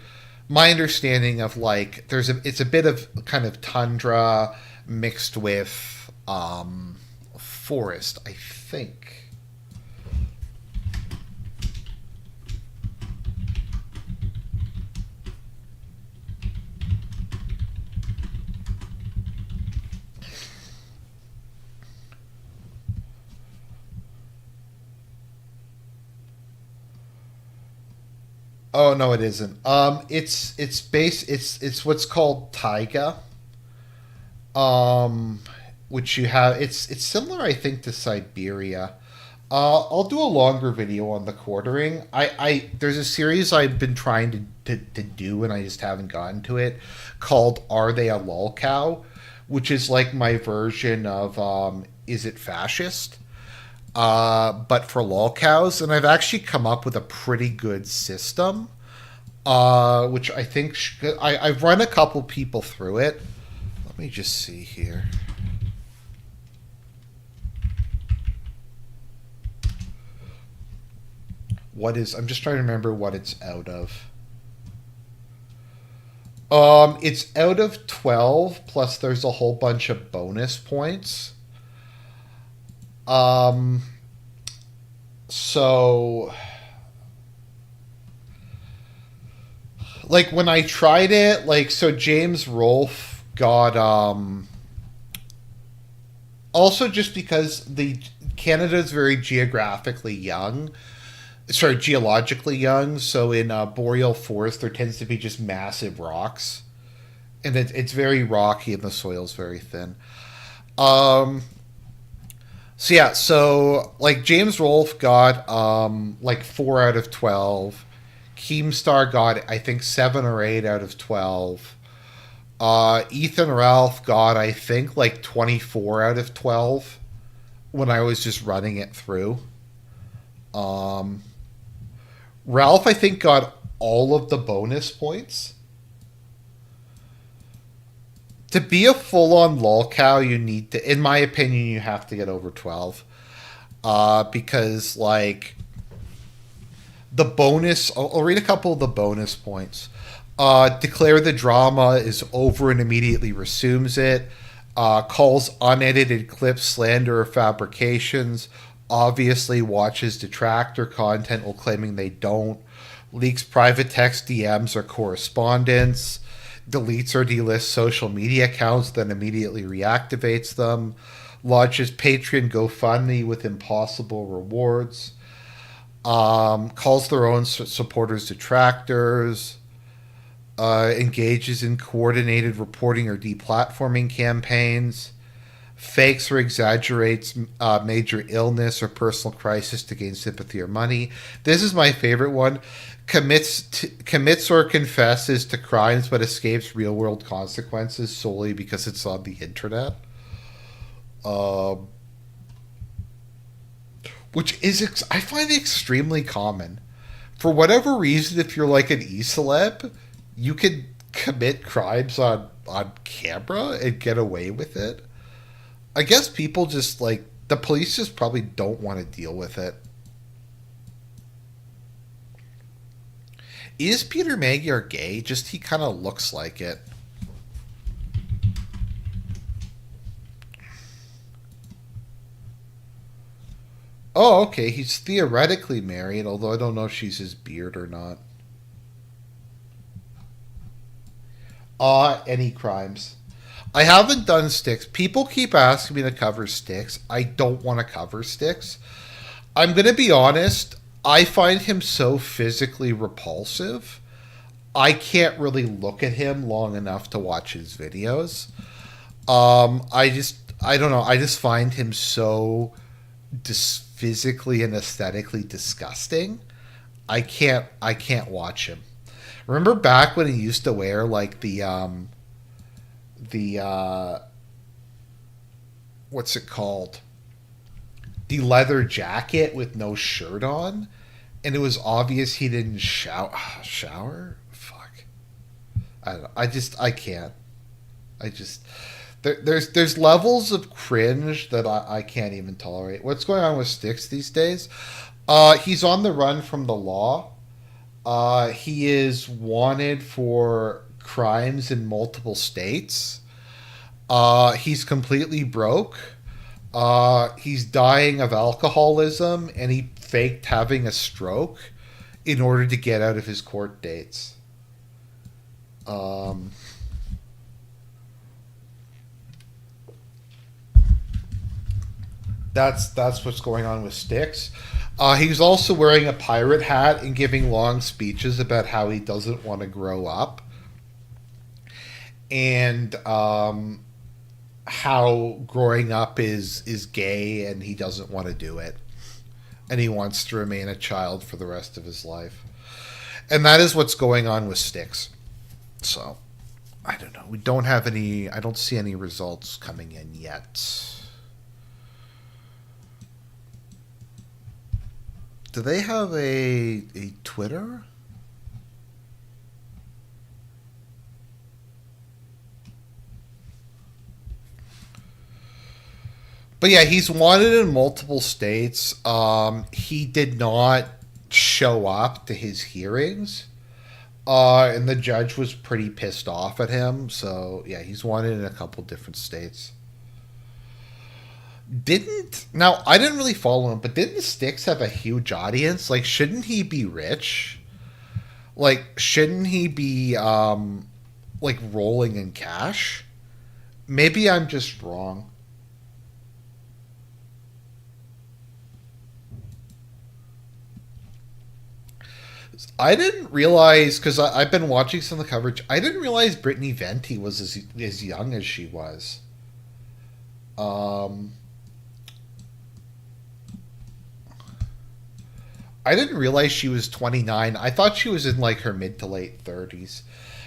My understanding of like it's a bit of kind of tundra mixed with forest, I think. Oh no, it isn't. It's what's called taiga. Which you have. It's similar, I think, to Siberia. I'll do a longer video on the quartering. I there's a series I've been trying to do and I just haven't gotten to it called Are They a Lolcow, which is like my version of Is It Fascist? But for lolcows, and I've actually come up with a pretty good system, which I think I've run a couple people through it. Let me just see here. I'm just trying to remember what it's out of. It's out of 12, plus there's a whole bunch of bonus points. Um, so, like, when I tried it, like, so James Rolfe got, also just because Canada is very geographically young, sorry, geologically young. So in boreal forest, there tends to be just massive rocks and it's very rocky and the soil's very thin. Um, so yeah, so like James Rolfe got like 4 out of 12. Keemstar got I think 7 or 8 out of 12. Ethan Ralph got I think like 24 out of 12 when I was just running it through. Um, Ralph I think got all of the bonus points. To be a full-on lolcow, you need to, in my opinion, you have to get over 12. Because like the bonus, I'll read a couple of the bonus points. Declare the drama is over and immediately resumes it. Calls unedited clips slander or fabrications. Obviously watches detractor content while claiming they don't. Leaks private text DMs or correspondence. Deletes or delists social media accounts, then immediately reactivates them. Launches Patreon GoFundMe with impossible rewards. Calls their own supporters detractors. Engages in coordinated reporting or deplatforming campaigns. Fakes or exaggerates major illness or personal crisis to gain sympathy or money. This is my favorite one. Commits or confesses to crimes but escapes real world consequences solely because it's on the internet. Um, which is I find extremely common. For whatever reason, if you're like an e-celeb, you can commit crimes on camera and get away with it. I guess people just like the police just probably don't want to deal with it. Is Peter Magyar gay? Just he kind of looks like it. Oh, okay. He's theoretically married, although I don't know if she's his beard or not. Any crimes? I haven't done sticks. People keep asking me to cover sticks. I don't want to cover sticks. I'm going to be honest. I find him so physically repulsive. I can't really look at him long enough to watch his videos. I don't know. I just find him so physically and aesthetically disgusting. I can't watch him. Remember back when he used to wear like the what's it called? The leather jacket with no shirt on, and it was obvious he didn't shower. Fuck. I don't know. I can't. I just there's levels of cringe that I can't even tolerate. What's going on with Styx these days? He's on the run from the law. He is wanted for crimes in multiple states. He's completely broke. He's dying of alcoholism, and he faked having a stroke in order to get out of his court dates. Um, that's what's going on with Styx. He's also wearing a pirate hat and giving long speeches about how he doesn't want to grow up, and how growing up is gay, and he doesn't want to do it, and he wants to remain a child for the rest of his life. And that is what's going on with Styx. So I don't know. We don't have any. I don't see any results coming in yet. Do they have a Twitter? But yeah, he's wanted in multiple states. He did not show up to his hearings, and the judge was pretty pissed off at him. So yeah, he's wanted in a couple different states. Didn't now I didn't really follow him, but didn't Styx have a huge audience? Like, shouldn't he be rich? Like, shouldn't he be like rolling in cash? Maybe I'm just wrong. I didn't realize because I've been watching some of the coverage. I didn't realize Brittany Venti was as young as she was. Um, I didn't realize she was 29. I thought she was in like her mid to late 30s.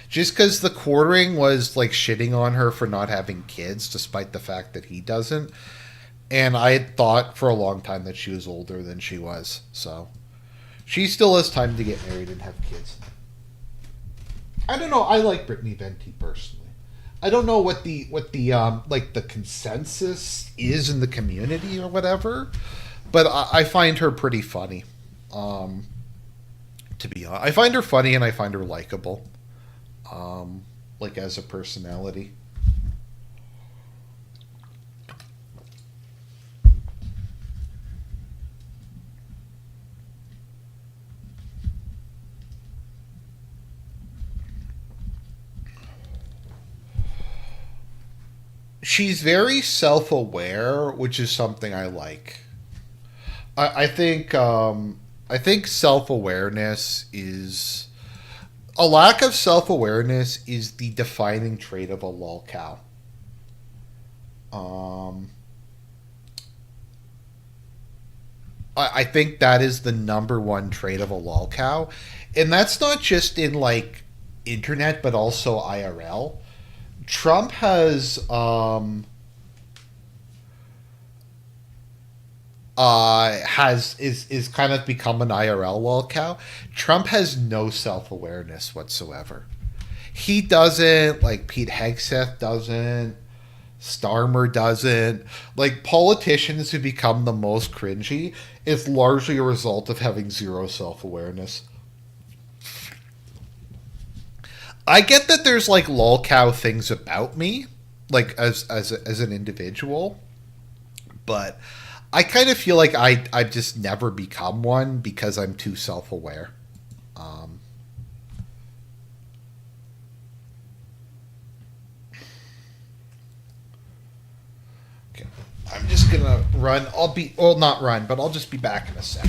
Just because the quartering was like shitting on her for not having kids, despite the fact that he doesn't. And I had thought for a long time that she was older than she was. So she still has time to get married and have kids. I don't know. I like Brittany Venti personally. I don't know what the like the consensus is in the community or whatever, but I find her pretty funny. Um, to be honest, I find her funny and I find her likable. Like as a personality. She's very self-aware, which is something I like. I think self-awareness is a lack of self-awareness is the defining trait of a lolcow. Um, I think that is the number one trait of a lolcow, and that's not just in like internet, but also IRL. Trump has is kind of become an IRL lolcow. Trump has no self awareness whatsoever. He doesn't, like Pete Hegseth doesn't, Starmer doesn't. Like politicians who become the most cringy is largely a result of having zero self awareness. I get that there's like lolcow things about me, like as an individual, but I kind of feel like I've just never become one because I'm too self aware. Um, okay, I'm just gonna run. I'll be well, not run, but I'll just be back in a sec.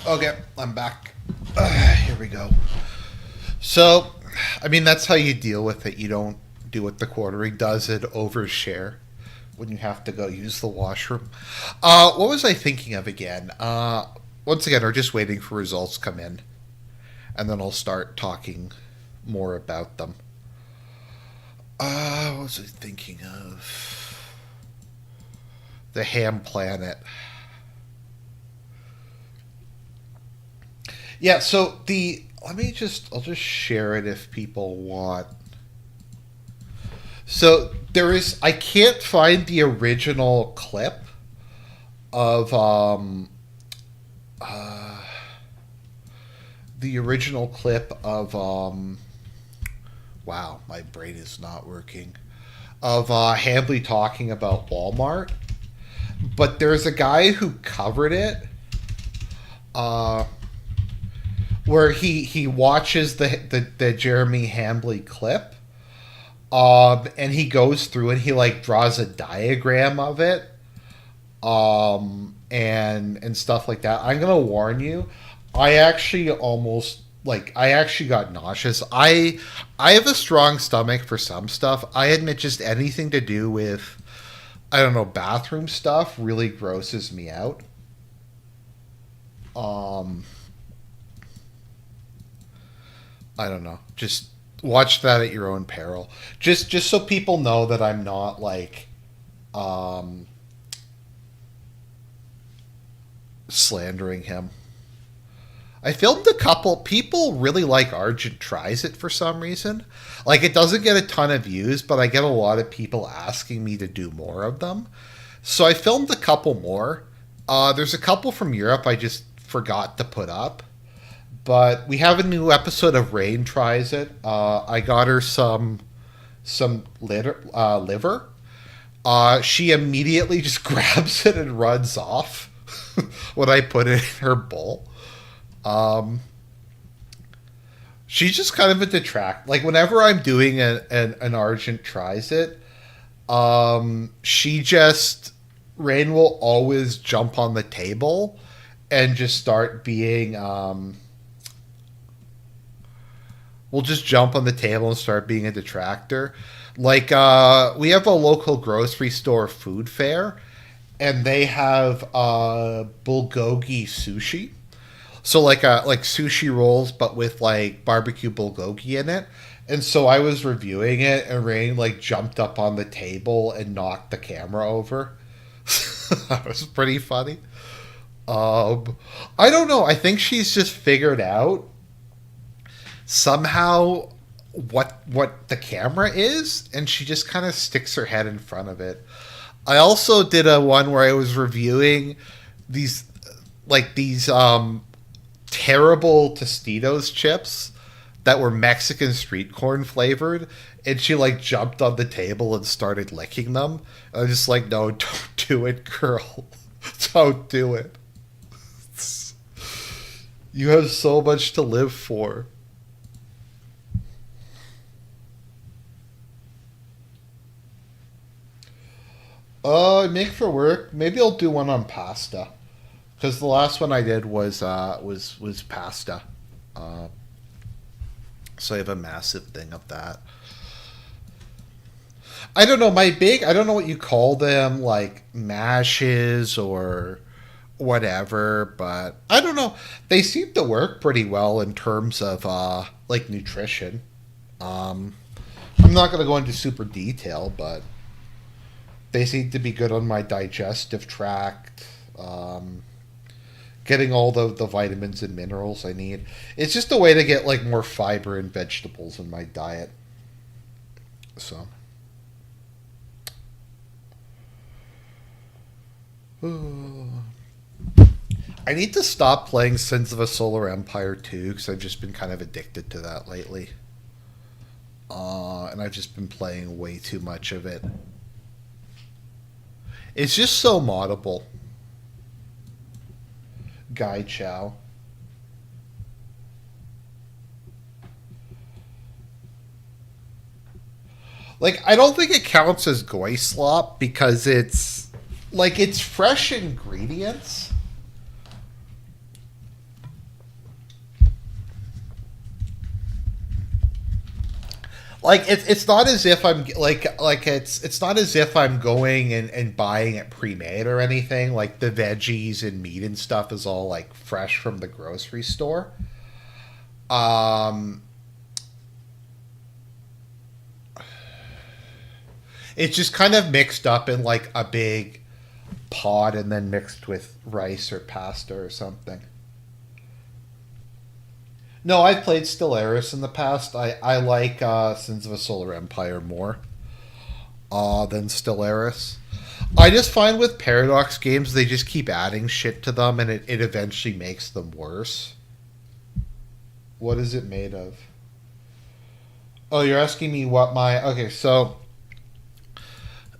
Okay, I'm back. Here we go. So, I mean, that's how you deal with it. You don't do what the quartering does and overshare when you have to go use the washroom. What was I thinking of again? Once again, we're just waiting for results come in, and then I'll start talking more about them. What was I thinking of? The Ham Planet. Yeah, so the I'll just share it if people want. So there is I can't find the original clip of uh the original clip of wow, my brain is not working. of Hambly talking about Walmart, but there's a guy who covered it, uh, where he watches the Jeremy Hambly clip, and he goes through and he like draws a diagram of it, and stuff like that. I'm gonna warn you, I actually got nauseous. I have a strong stomach for some stuff. I admit just anything to do with, I don't know, bathroom stuff really grosses me out. Um, I don't know. Just watch that at your own peril. Just so people know that I'm not like um, slandering him. I filmed a couple. People really like Argent tries it for some reason. Like it doesn't get a ton of views, but I get a lot of people asking me to do more of them. So I filmed a couple more. There's a couple from Europe I just forgot to put up. But we have a new episode of Rain Tries It. I got her liver. She immediately just grabs it and runs off when I put it in her bowl. Um, she's just kind of a detract. Like whenever I'm doing an Argent Tries It, she just Rain will always jump on the table and just start being will just jump on the table and start being a detractor. Like we have a local grocery store food fair, and they have bulgogi sushi. So like sushi rolls, but with like barbecue bulgogi in it. And so I was reviewing it, and Rain like jumped up on the table and knocked the camera over. That was pretty funny. I don't know. I think she's just figured out somehow what the camera is, and she just kind of sticks her head in front of it. I also did a one where I was reviewing these these terrible Tostitos chips that were Mexican street corn flavored, and she like jumped on the table and started licking them. I was just like, no, don't do it, girl. Don't do it. You have so much to live for. Make for work. Maybe I'll do one on pasta, because the last one I did was pasta. Uh, so I have a massive thing of that. I don't know. I don't know what you call them, like mashes or whatever, but I don't know. They seem to work pretty well in terms of like nutrition. Um, I'm not going to go into super detail, but they seem to be good on my digestive tract. Getting all the vitamins and minerals I need. It's just a way to get like more fiber and vegetables in my diet. So, I need to stop playing Sins of a Solar Empire 2 because I've just been kind of addicted to that lately. And I've just been playing way too much of it. It's just so moddable. Guy Chow. Like, I don't think it counts as Goy Slop because it's fresh ingredients. Like it's not as if I'm like it's not as if I'm going and buying it pre-made or anything. Like the veggies and meat and stuff is all like fresh from the grocery store. Um, it's just kind of mixed up in like a big pot and then mixed with rice or pasta or something. No, I've played Stellaris in the past. I like Sins of a Solar Empire more than Stellaris. I just find with Paradox games, they just keep adding shit to them and it eventually makes them worse. What is it made of? Oh, you're asking me what my. Okay, so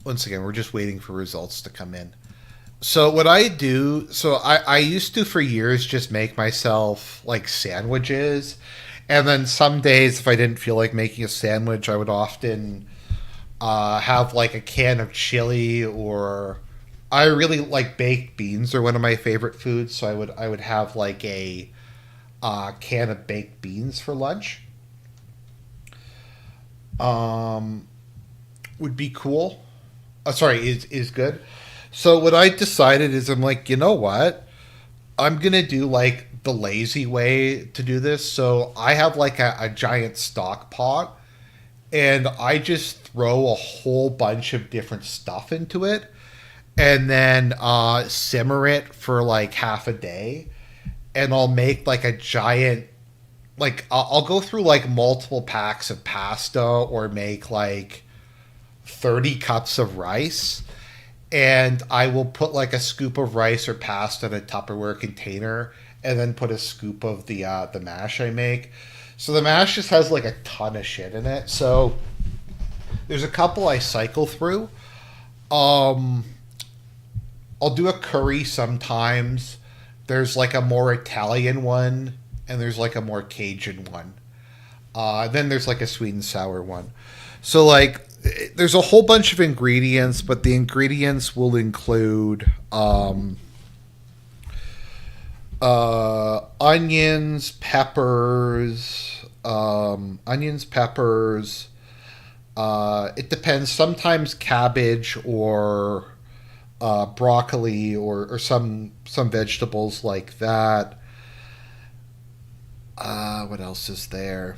Once again, we're just waiting for results to come in. So what I do, I used to for years just make myself like sandwiches, and then some days if I didn't feel like making a sandwich, I would often have like a can of chili, or I really like baked beans are one of my favorite foods, so I would have like a can of baked beans for lunch. Um, would be cool. Sorry, is good. So what I decided is I'm like, you know what? I'm gonna do like the lazy way to do this. So I have like a giant stock pot, and I just throw a whole bunch of different stuff into it, and then simmer it for like half a day, and I'll make like a giant like I'll go through like multiple packs of pasta or make like 30 cups of rice, and I will put like a scoop of rice or pasta in a Tupperware container, and then put a scoop of the mash I make. So the mash just has like a ton of shit in it. So there's a couple I cycle through. Um, I'll do a curry sometimes. There's like a more Italian one, and there's like a more Cajun one. Then there's like a sweet and sour one. So like there's a whole bunch of ingredients, but the ingredients will include onions, peppers, onions, peppers. It depends. Sometimes cabbage or broccoli or some vegetables like that. What else is there?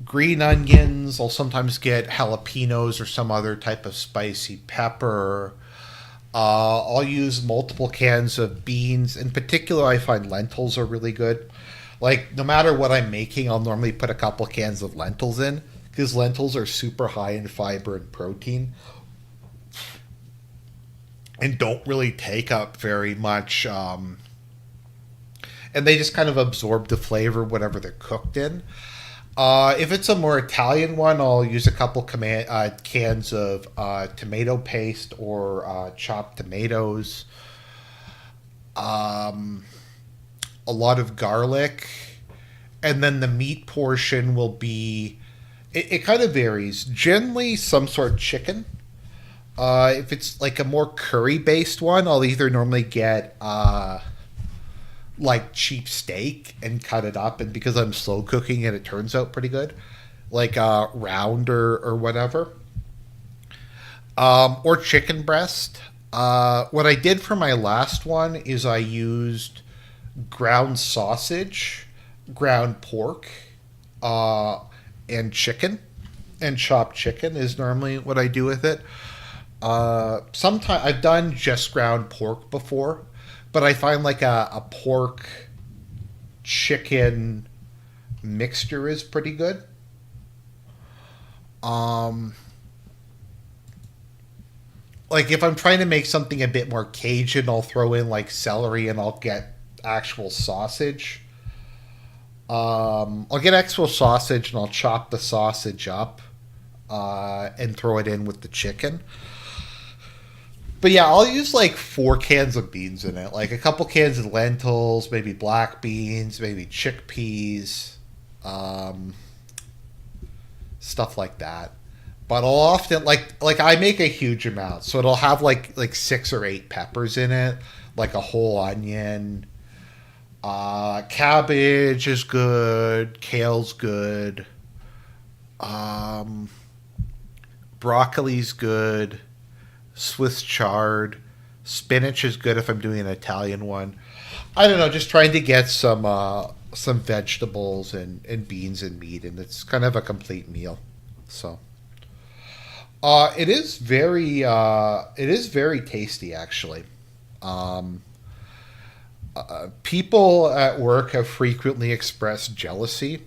Green onions. I'll sometimes get jalapenos or some other type of spicy pepper. I'll use multiple cans of beans. In particular, I find lentils are really good. Like, no matter what I'm making, I'll normally put a couple cans of lentils in because lentils are super high in fiber and protein and don't really take up very much. And they just kind of absorb the flavor, whatever they're cooked in. If it's a more Italian one, I'll use a couple cans of tomato paste or chopped tomatoes, a lot of garlic, and then the meat portion will be. It kind of varies. Generally, some sort of chicken. If it's like a more curry based one, I'll either normally get like cheap steak and cut it up, and because I'm slow cooking it, it turns out pretty good, like round or whatever, or chicken breast. What I did for my last one is I used ground sausage, ground pork, uh, and chicken, and chopped chicken is normally what I do with it. Sometimes I've done just ground pork before, but I find like a pork chicken mixture is pretty good. Um, like if I'm trying to make something a bit more Cajun, I'll throw in like celery and I'll get actual sausage. I'll get actual sausage and I'll chop the sausage up and throw it in with the chicken. But yeah, I'll use like 4 cans of beans in it, like a couple cans of lentils, maybe black beans, maybe chickpeas, um, stuff like that. But I'll often like I make a huge amount, so it'll have like 6 or 8 peppers in it, like a whole onion. Cabbage is good, kale's good, um, broccoli's good. Swiss chard, spinach is good if I'm doing an Italian one. I don't know, just trying to get some vegetables and beans and meat, and it's kind of a complete meal. So it is very tasty actually. Um, People at work have frequently expressed jealousy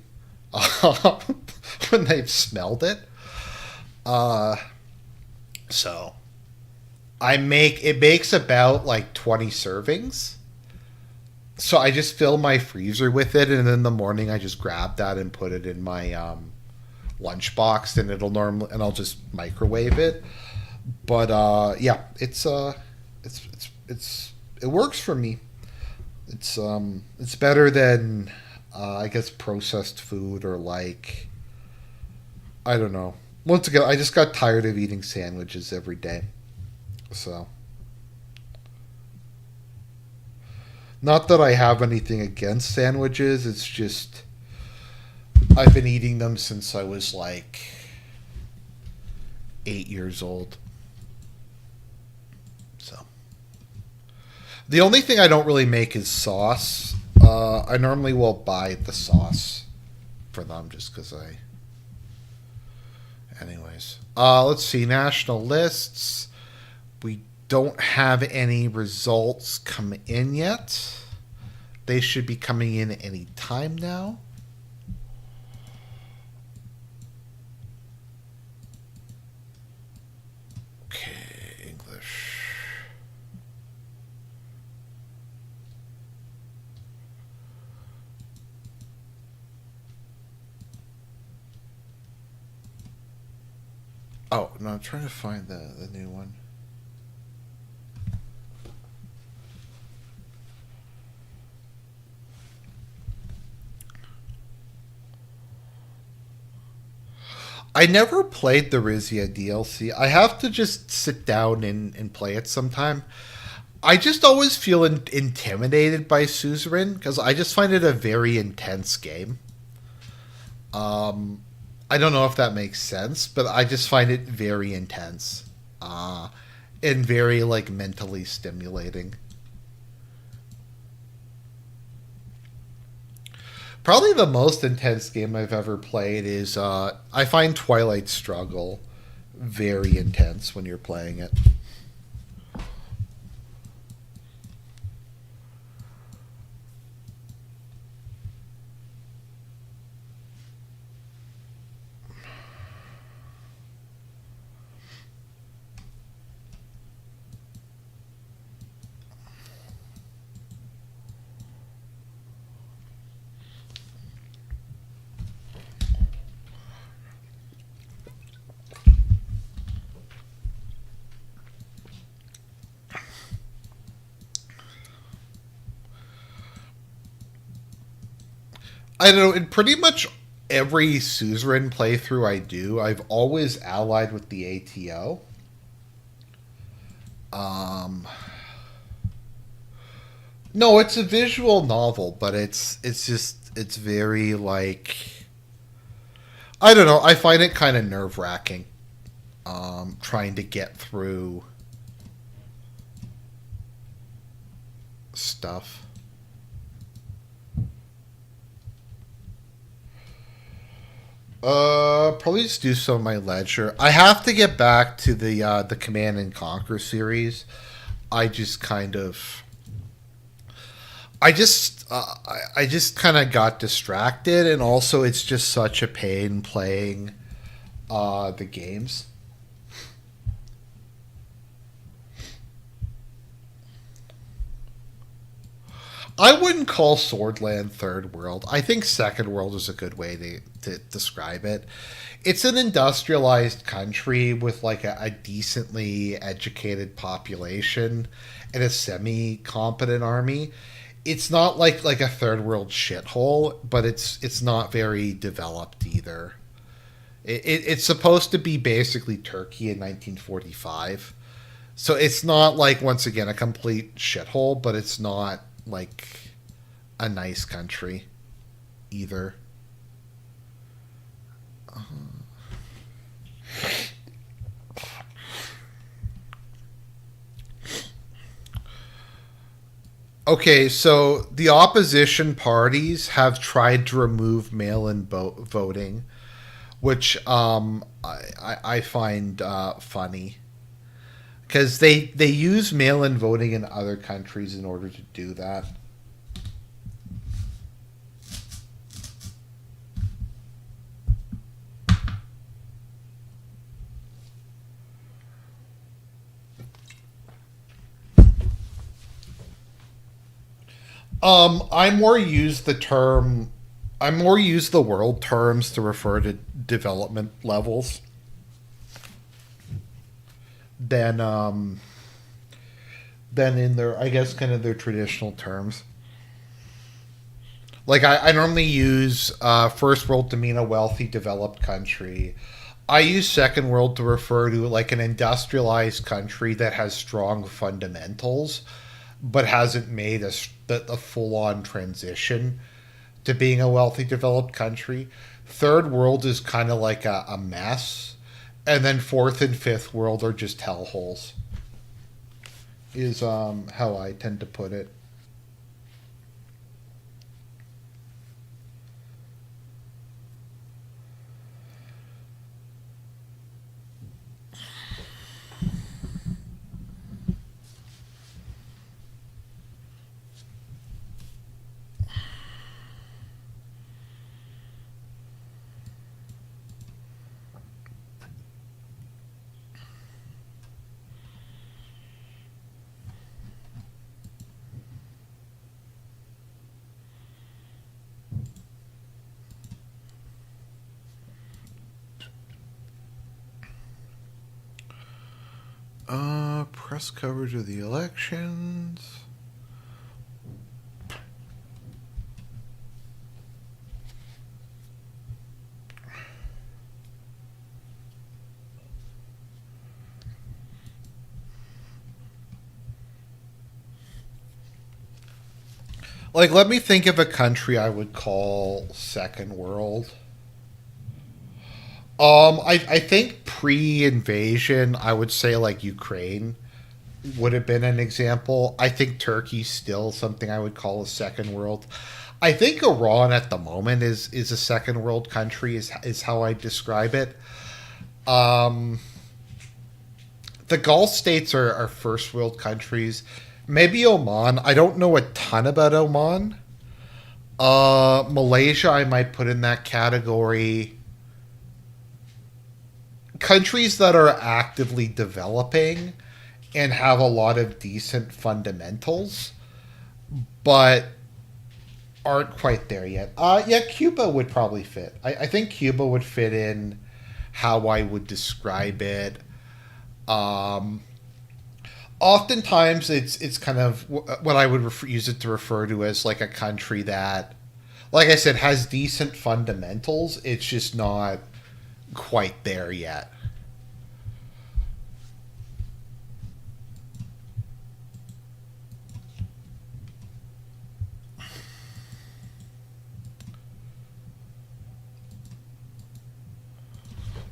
when they've smelled it. Uh, so it makes about like 20 servings. So I just fill my freezer with it, and in the morning I just grab that and put it in my lunchbox, and it'll normally and I'll just microwave it. But yeah, it works for me. It's better than I guess processed food or like I don't know. Once again, I just got tired of eating sandwiches every day. So, not that I have anything against sandwiches, it's just I've been eating them since I was like 8 years old. So, the only thing I don't really make is sauce. I normally will buy the sauce for them just because I. Anyways, let's see. National lists. We don't have any results come in yet. They should be coming in any time now. Okay, English. Oh, no, I'm trying to find the new one. I never played the Rizia DLC. I have to just sit down and play it sometime. I just always feel intimidated by Suzerain because I just find it a very intense game. Um, I don't know if that makes sense, but I just find it very intense and very like mentally stimulating. Probably the most intense game I've ever played is I find Twilight Struggle very intense when you're playing it. I don't know, in pretty much every Suzerain playthrough I do, I've always allied with the ATO. Um, no, it's a visual novel, but it's very like I don't know. I find it kind of nerve wracking, trying to get through stuff. Probably just do some of my ledger. I have to get back to the Command and Conquer series. I just kind of, I just kind of got distracted, and also it's just such a pain playing the games. I wouldn't call Swordland third world. I think second world is a good way to describe it. It's an industrialized country with like a decently educated population and a semi-competent army. It's not like a third world shithole, but it's not very developed either. It's supposed to be basically Turkey in 1945. So it's not like once again a complete shithole, but it's not like a nice country either. Okay, so the opposition parties have tried to remove mail-in voting, which I find funny because they use mail-in voting in other countries in order to do that. I more use the term. I more use the world terms to refer to development levels than in their, I guess, kind of their traditional terms. Like I normally use first world to mean a wealthy, developed country. I use second world to refer to like an industrialized country that has strong fundamentals, but hasn't made a full on transition to being a wealthy, developed country. Third world is kind of like a mess, and then fourth and fifth world are just hellholes. Is how I tend to put it. Press coverage of the elections. Like, let me think of a country I would call second world. I think pre-invasion, I would say like Ukraine would have been an example. I think Turkey's still something I would call a second world. I think Iran at the moment is a second world country is how I describe it. Um, the Gulf states are first world countries. Maybe Oman. I don't know a ton about Oman. Malaysia, I might put in that category. Countries that are actively developing and have a lot of decent fundamentals, but aren't quite there yet. Yeah, Cuba would probably fit. I think Cuba would fit in how I would describe it. Um, Oftentimes, it's kind of what I would use it to refer to as like a country that, like I said, has decent fundamentals. It's just not quite there yet.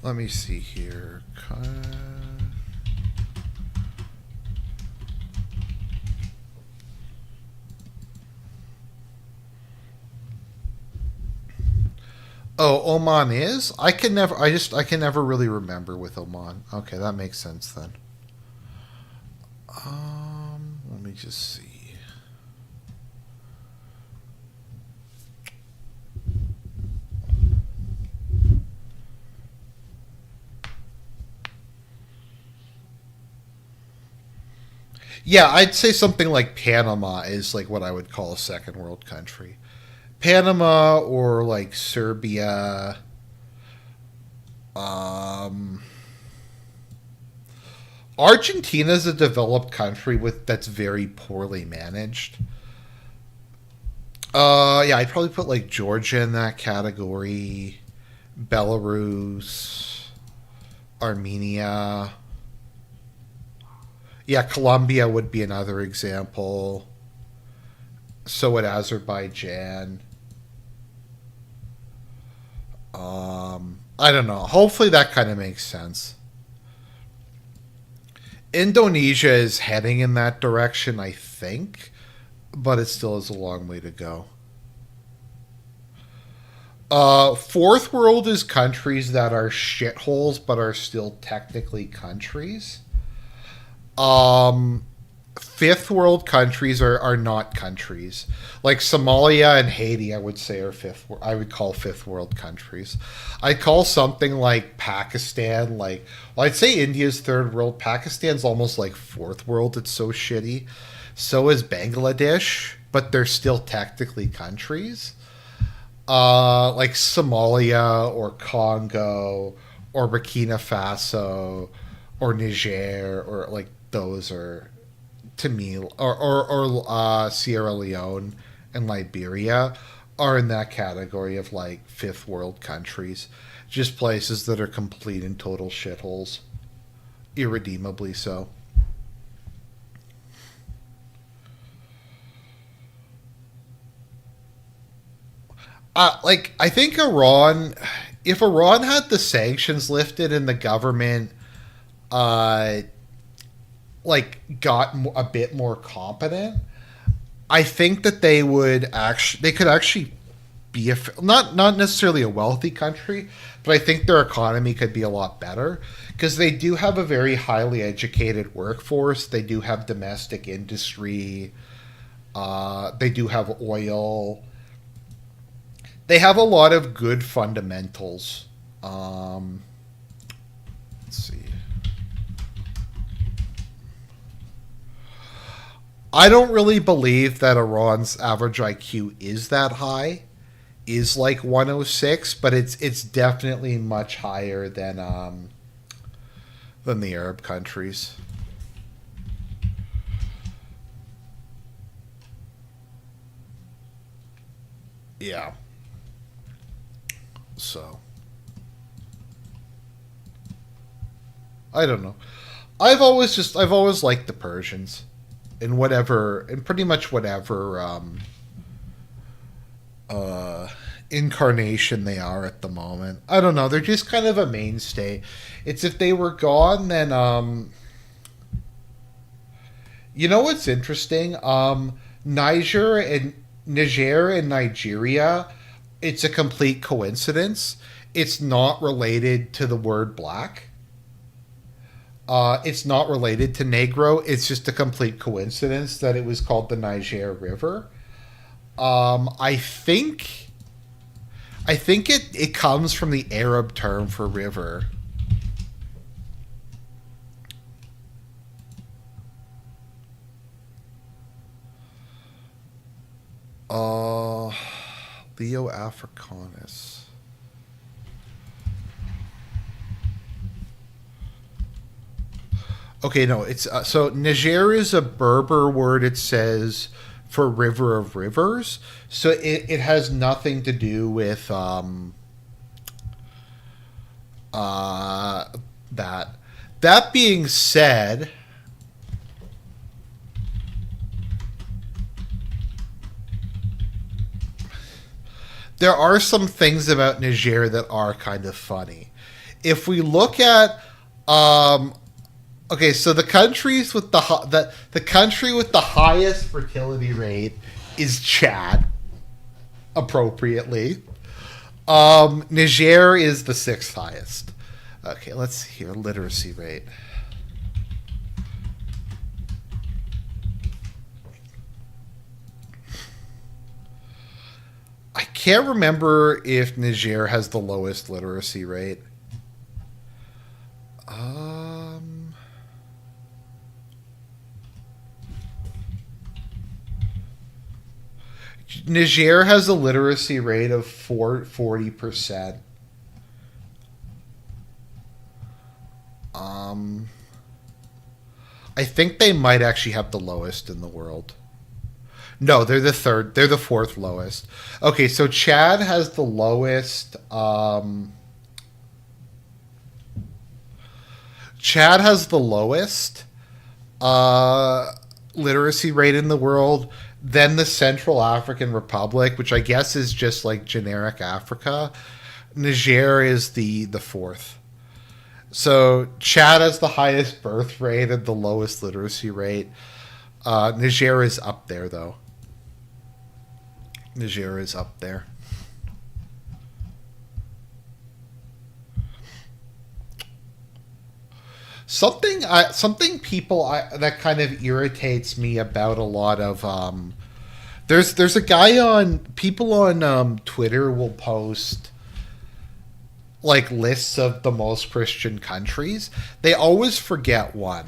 Let me see here. Oh, Oman is? I can never really remember with Oman. Okay, that makes sense then. Let me just see. Yeah, I'd say something like Panama is like what I would call a second world country. Panama or like Serbia. Um, Argentina is a developed country with that's very poorly managed. Yeah, I'd probably put like Georgia in that category. Belarus, Armenia. Yeah, Colombia would be another example. So would Azerbaijan. I don't know. Hopefully that kind of makes sense. Indonesia is heading in that direction, I think, but it still has a long way to go. Fourth world is countries that are shitholes but are still technically countries. Um, Fifth world countries are not countries. Like Somalia and Haiti, I would say are I would call fifth world countries. I'd call something like Pakistan, like, well, I'd say India's third world. Pakistan's almost like fourth world. It's so shitty. So is Bangladesh, but they're still technically countries. like Somalia or Congo or Burkina Faso or Niger, or like those are, to me, or Sierra Leone and Liberia are in that category of like fifth world countries, just places that are complete and total shitholes, irredeemably so. Like I think Iran, if Iran had the sanctions lifted and the government uh, like got a bit more competent, I think that they could actually be not necessarily a wealthy country, but I think their economy could be a lot better because they do have a very highly educated workforce. They do have domestic industry. They do have oil. They have a lot of good fundamentals. Um, let's see. I don't really believe that Iran's average IQ is that high, is like 106, but it's definitely much higher than the Arab countries. Yeah. So I don't know. I've always liked the Persians in whatever, in pretty much whatever uh, incarnation they are at the moment. I don't know. They're just kind of a mainstay. It's if they were gone, then you know what's interesting? Niger and Nigeria. It's a complete coincidence. It's not related to the word black. It's not related to Negro. It's just a complete coincidence that it was called the Niger River. I think it comes from the Arab term for river. Uh, Leo Africanus. Okay, no, it's so Niger is a Berber word. It says for river of rivers, so it has nothing to do with uh, that. That being said, there are some things about Niger that are kind of funny. If we look at um, okay, so the country with the highest fertility rate is Chad, appropriately. Niger is the sixth highest. Okay, let's see here. Literacy rate. I can't remember if Niger has the lowest literacy rate. Um, Niger has a literacy rate of 40%. Um, I think they might actually have the lowest in the world. No, they're the third. They're the fourth lowest. Okay, so Chad has the lowest. Chad has the lowest uh, literacy rate in the world. Then the Central African Republic, which I guess is just like generic Africa. Niger is the fourth. So Chad has the highest birth rate and the lowest literacy rate. Niger is up there though. Niger is up there. Something that kind of irritates me about a lot of there's a guy on people on Twitter will post like lists of the most Christian countries. They always forget one.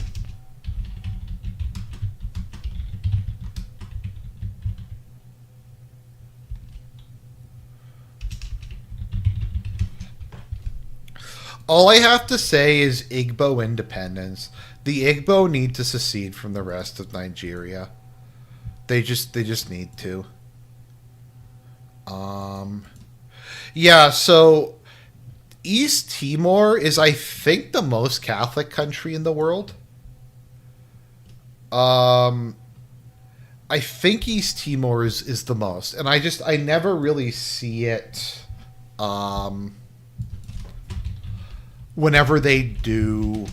All I have to say is Igbo independence. The Igbo need to secede from the rest of Nigeria. They just need to. Um, yeah. So East Timor is, I think, the most Catholic country in the world. Um, I think East Timor is the most, and I never really see it. Um, Whenever they do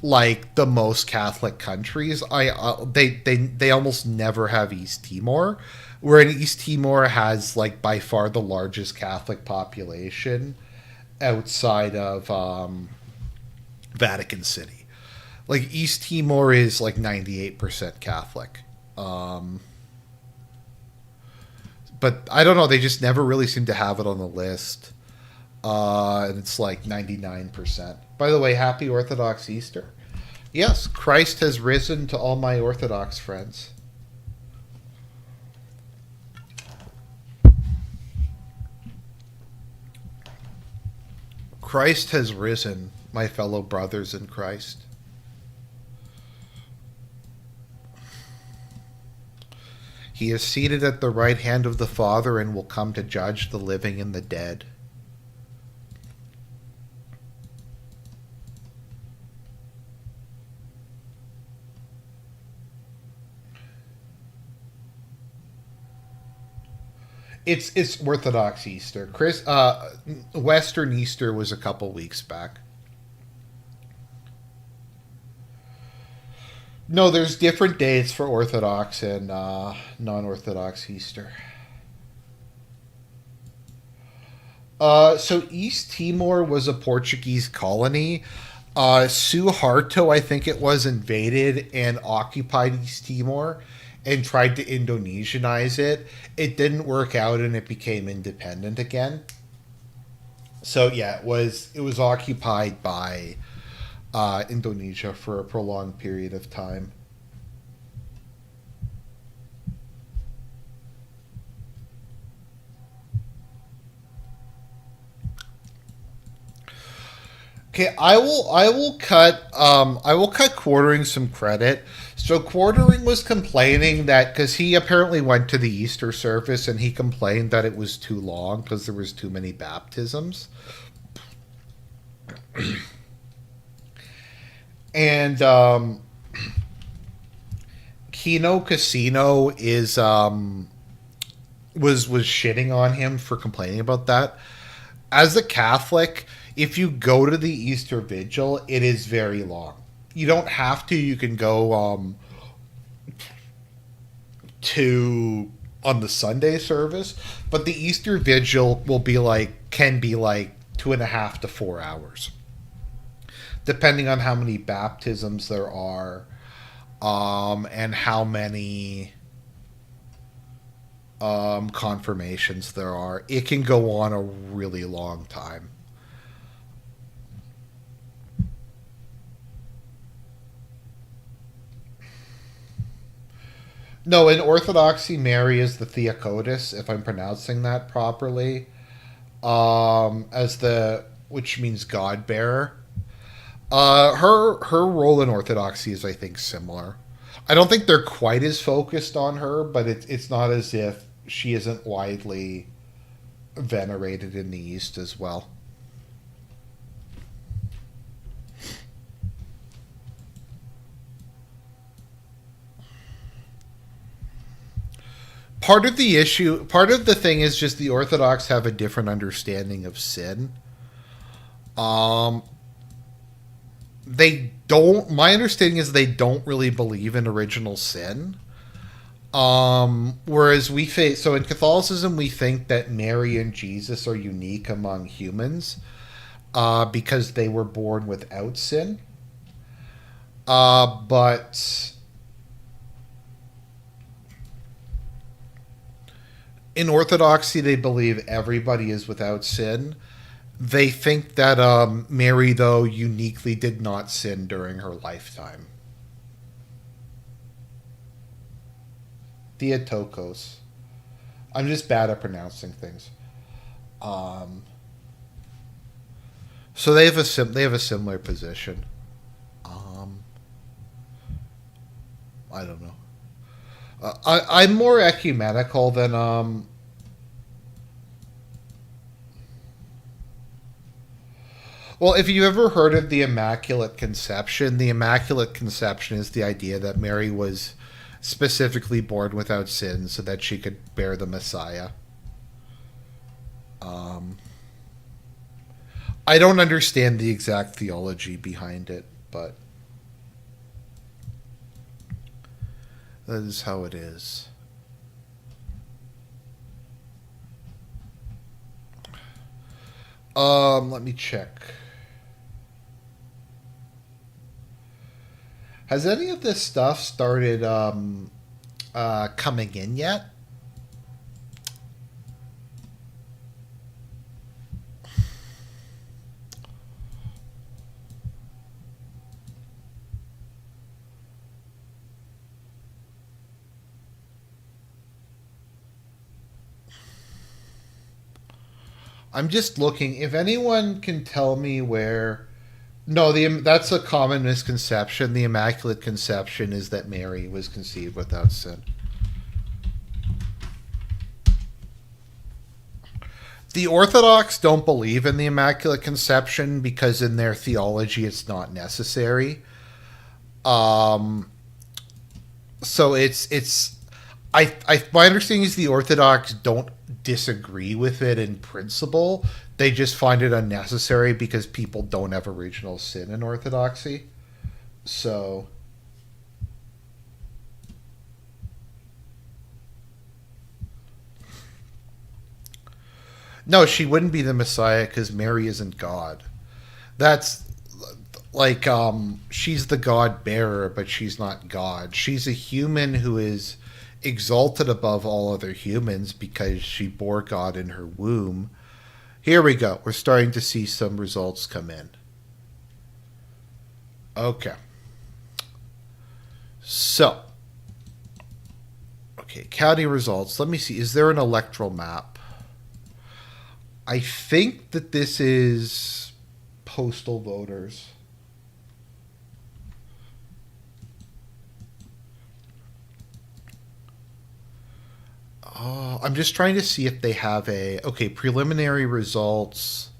like the most Catholic countries, they almost never have East Timor, where East Timor has like by far the largest Catholic population outside of Vatican City. Like East Timor is like 98% Catholic. Um, but I don't know, they just never really seem to have it on the list. And it's like 99%. By the way, happy Orthodox Easter. Yes, Christ has risen to all my Orthodox friends. Christ has risen, my fellow brothers in Christ. He is seated at the right hand of the Father and will come to judge the living and the dead. It's Orthodox Easter. Western Easter was a couple weeks back. No, there's different dates for Orthodox and non-Orthodox Easter. So East Timor was a Portuguese colony. Suharto, I think it was, invaded and occupied East Timor and tried to Indonesianize it. It didn't work out, and it became independent again. So yeah, it was occupied by Indonesia for a prolonged period of time. Okay, I will cut Quartering some credit. So Quartering was complaining that because he apparently went to the Easter service and he complained that it was too long because there was too many baptisms. And Kino Casino is was shitting on him for complaining about that. As a Catholic, if you go to the Easter Vigil, it is very long. You don't have to. You can go to on the Sunday service, but the Easter Vigil can be like 2.5 to 4 hours, depending on how many baptisms there are, and how many confirmations there are. It can go on a really long time. No, in Orthodoxy, Mary is the Theotokos, if I'm pronouncing that properly, as the which means God bearer. Her role in Orthodoxy is, I think, similar. I don't think they're quite as focused on her, but it's not as if she isn't widely venerated in the East as well. Part of the thing is just the Orthodox have a different understanding of sin. Um, they don't. My understanding is they don't really believe in original sin. Whereas so in Catholicism we think that Mary and Jesus are unique among humans, because they were born without sin. But in Orthodoxy, they believe everybody is without sin. They think that Mary, though, uniquely did not sin during her lifetime. Theotokos. I'm just bad at pronouncing things. Um, So they have a similar position. Um, I don't know. I'm more ecumenical than Well, if you ever heard of the Immaculate Conception, the Immaculate Conception is the idea that Mary was specifically born without sin so that she could bear the Messiah. Um, I don't understand the exact theology behind it, but that is how it is. Let me check. Has any of this stuff started coming in yet? I'm just looking. If anyone can tell me where. No, that's a common misconception. The Immaculate Conception is that Mary was conceived without sin. The Orthodox don't believe in the Immaculate Conception because in their theology it's not necessary. Um, so it's I my understanding is the Orthodox don't disagree with it in principle. They just find it unnecessary because people don't have original sin in Orthodoxy. So no, she wouldn't be the Messiah because Mary isn't God. That's like she's the God bearer, but she's not God. She's a human who is exalted above all other humans because she bore God in her womb. Here we go. We're starting to see some results come in. Okay. So, okay, county results. Let me see. Is there an electoral map? I think that this is postal voters. Oh, I'm just trying to see if they have a. Okay, preliminary results.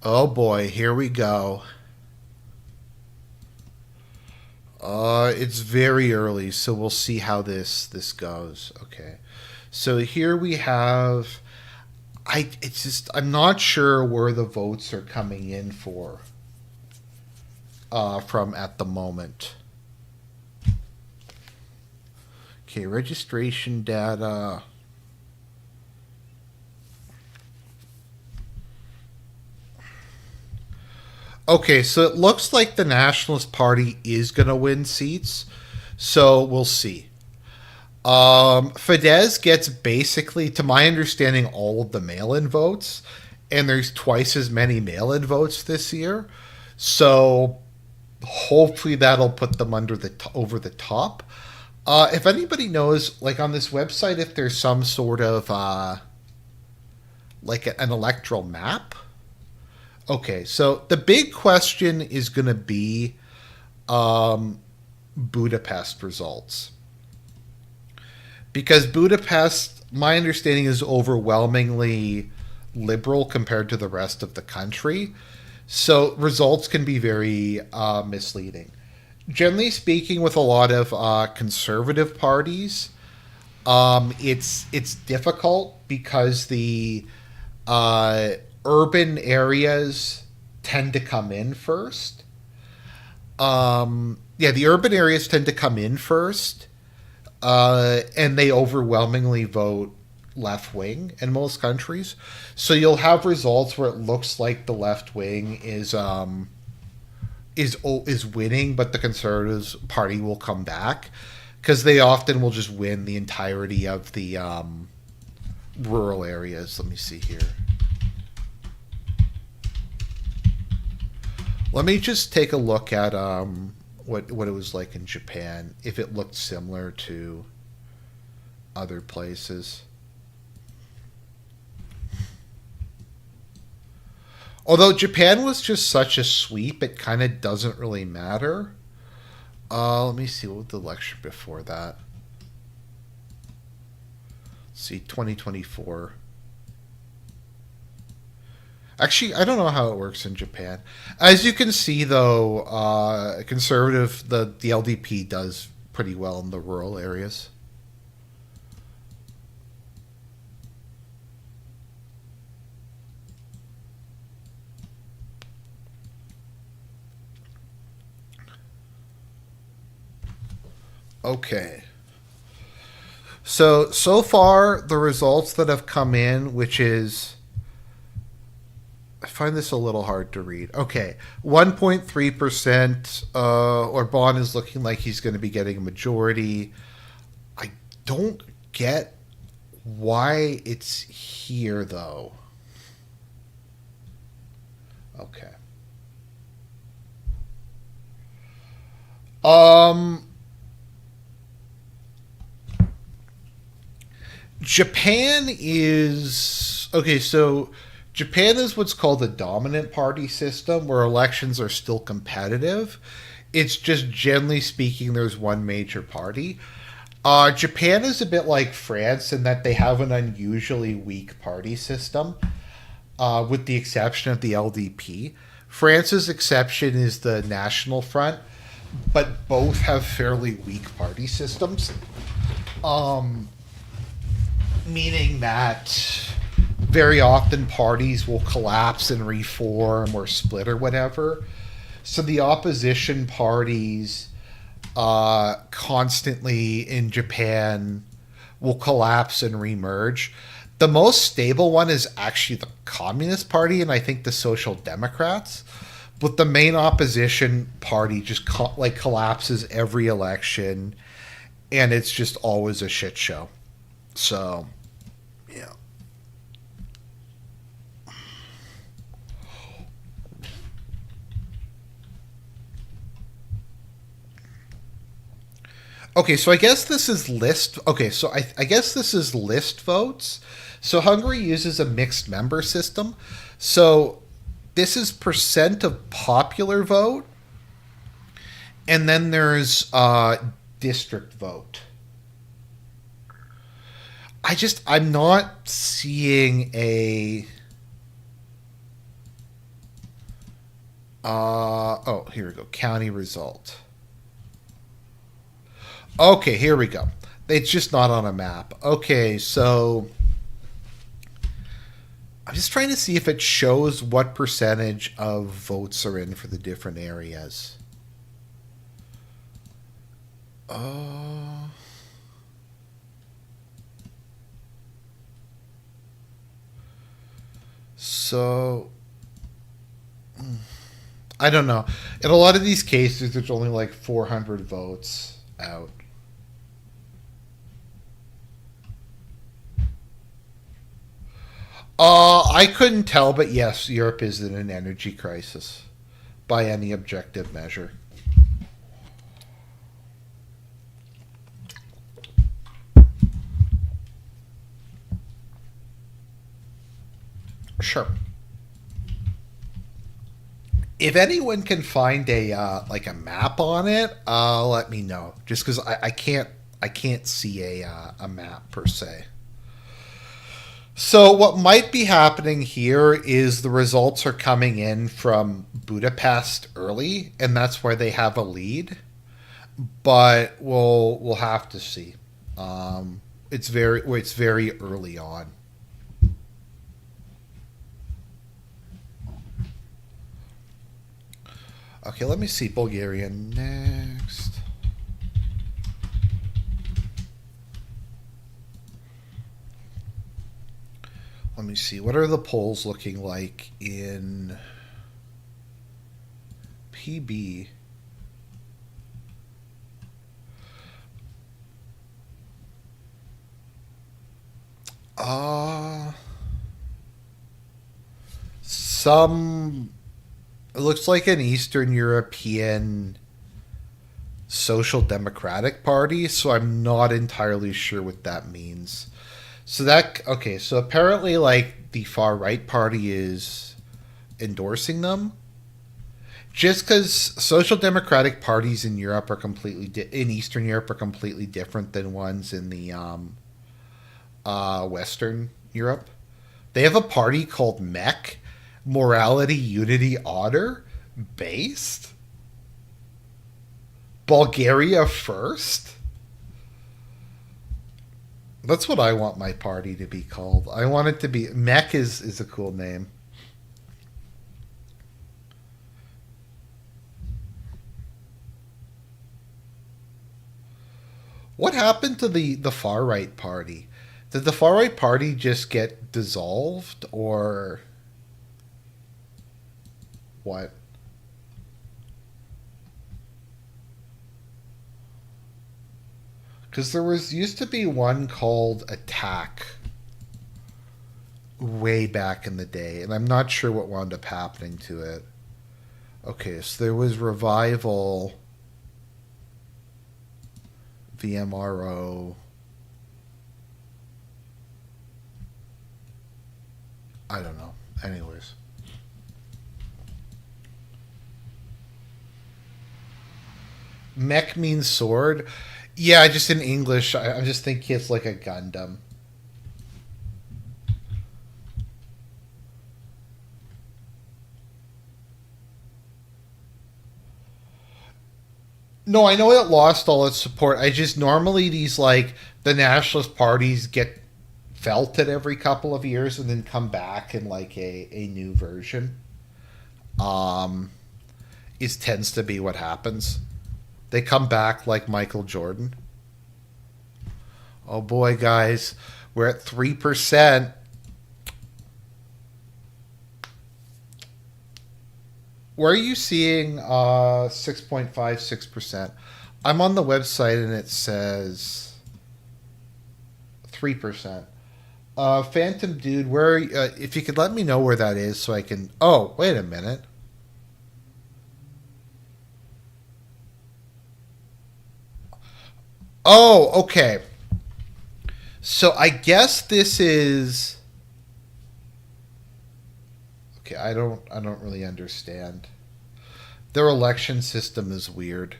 Oh boy, here we go. It's very early, so we'll see how this goes. Okay, so here we have. It's just I'm not sure where the votes are coming in for. From at the moment. Okay, registration data. Okay, so it looks like the Nationalist Party is going to win seats. So we'll see. Fidesz gets basically, to my understanding, all of the mail-in votes, and there's twice as many mail-in votes this year. So hopefully that'll put them over the top. If anybody knows, like on this website, if there's some sort of like an electoral map. Okay, so the big question is going to be um, Budapest results. Because Budapest, my understanding, is overwhelmingly liberal compared to the rest of the country. So results can be very misleading. Generally speaking, with a lot of conservative parties, it's difficult because the uh, urban areas tend to come in first. Yeah, the urban areas tend to come in first, and they overwhelmingly vote left wing in most countries. So you'll have results where it looks like the left wing is winning, but the Conservatives Party will come back because they often will just win the entirety of the rural areas. Let me see here. Let me just take a look at what it was like in Japan, if it looked similar to other places. Although Japan was just such a sweep, it kind of doesn't really matter. Let me see what was the lecture before that. Let's see, 2024. Actually, I don't know how it works in Japan. As you can see, though, conservative the LDP does pretty well in the rural areas. Okay. So far, the results that have come in, which is, I find this a little hard to read. Okay, 1.3%. Orban is looking like he's going to be getting a majority. I don't get why it's here, though. Okay. Um, Japan is okay. So Japan is what's called a dominant party system, where elections are still competitive. It's just generally speaking, there's one major party. Japan is a bit like France in that they have an unusually weak party system, with the exception of the LDP. France's exception is the National Front, but both have fairly weak party systems. Um, Meaning that very often parties will collapse and reform or split or whatever. So the opposition parties constantly in Japan will collapse and remerge. The most stable one is actually the Communist Party and I think the Social Democrats. But the main opposition party just collapses every election, and it's just always a shit show. So, yeah. Okay, so I guess this is list. Okay, so I guess this is list votes. So Hungary uses a mixed member system. So this is percent of popular vote, and then there's district vote. I'm not seeing a. Oh, here we go. County result. Okay, here we go. It's just not on a map. Okay, so I'm just trying to see if it shows what percentage of votes are in for the different areas. Uh, so I don't know. In a lot of these cases, there's only like 400 votes out. I couldn't tell, but yes, Europe is in an energy crisis by any objective measure. Sure. If anyone can find a like a map on it, let me know. Just because I can't see a map per se. So what might be happening here is the results are coming in from Budapest early, and that's where they have a lead. But we'll have to see. It's very early on. Okay, let me see Bulgaria next. Let me see. What are the polls looking like in PB? Uh some it looks like an Eastern European Social Democratic Party, so I'm not entirely sure what that means. So apparently like the far right party is endorsing them. Just because social democratic parties in Europe are in Eastern Europe are completely different than ones in the Western Europe. They have a party called MEC, Morality, Unity, Honor, based. Bulgaria First. That's what I want my party to be called. I want it to be MEC is a cool name. What happened to the far right party? Did the far right party just get dissolved or what? Because there was used to be one called Attack way back in the day, and I'm not sure what wound up happening to it. Okay, so there was Revival, VMRO. I don't know. Anyways. Mech means sword. Yeah, just in English, I just think it's like a Gundam. No, I know it lost all its support. I just normally these like the nationalist parties get felted every couple of years and then come back in like a new version. Um, is tends to be what happens. They come back like Michael Jordan. Oh boy, guys, we're at 3%. Where are you seeing 6.56%? I'm on the website and it says 3%. Phantom Dude, where if you could let me know where that is so I can. Oh, wait a minute. Oh, okay. So I guess this is. Okay, I don't really understand. Their election system is weird.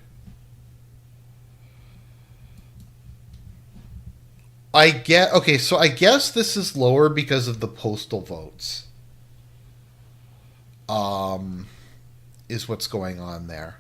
I get okay, so I guess this is lower because of the postal votes. Um, is what's going on there.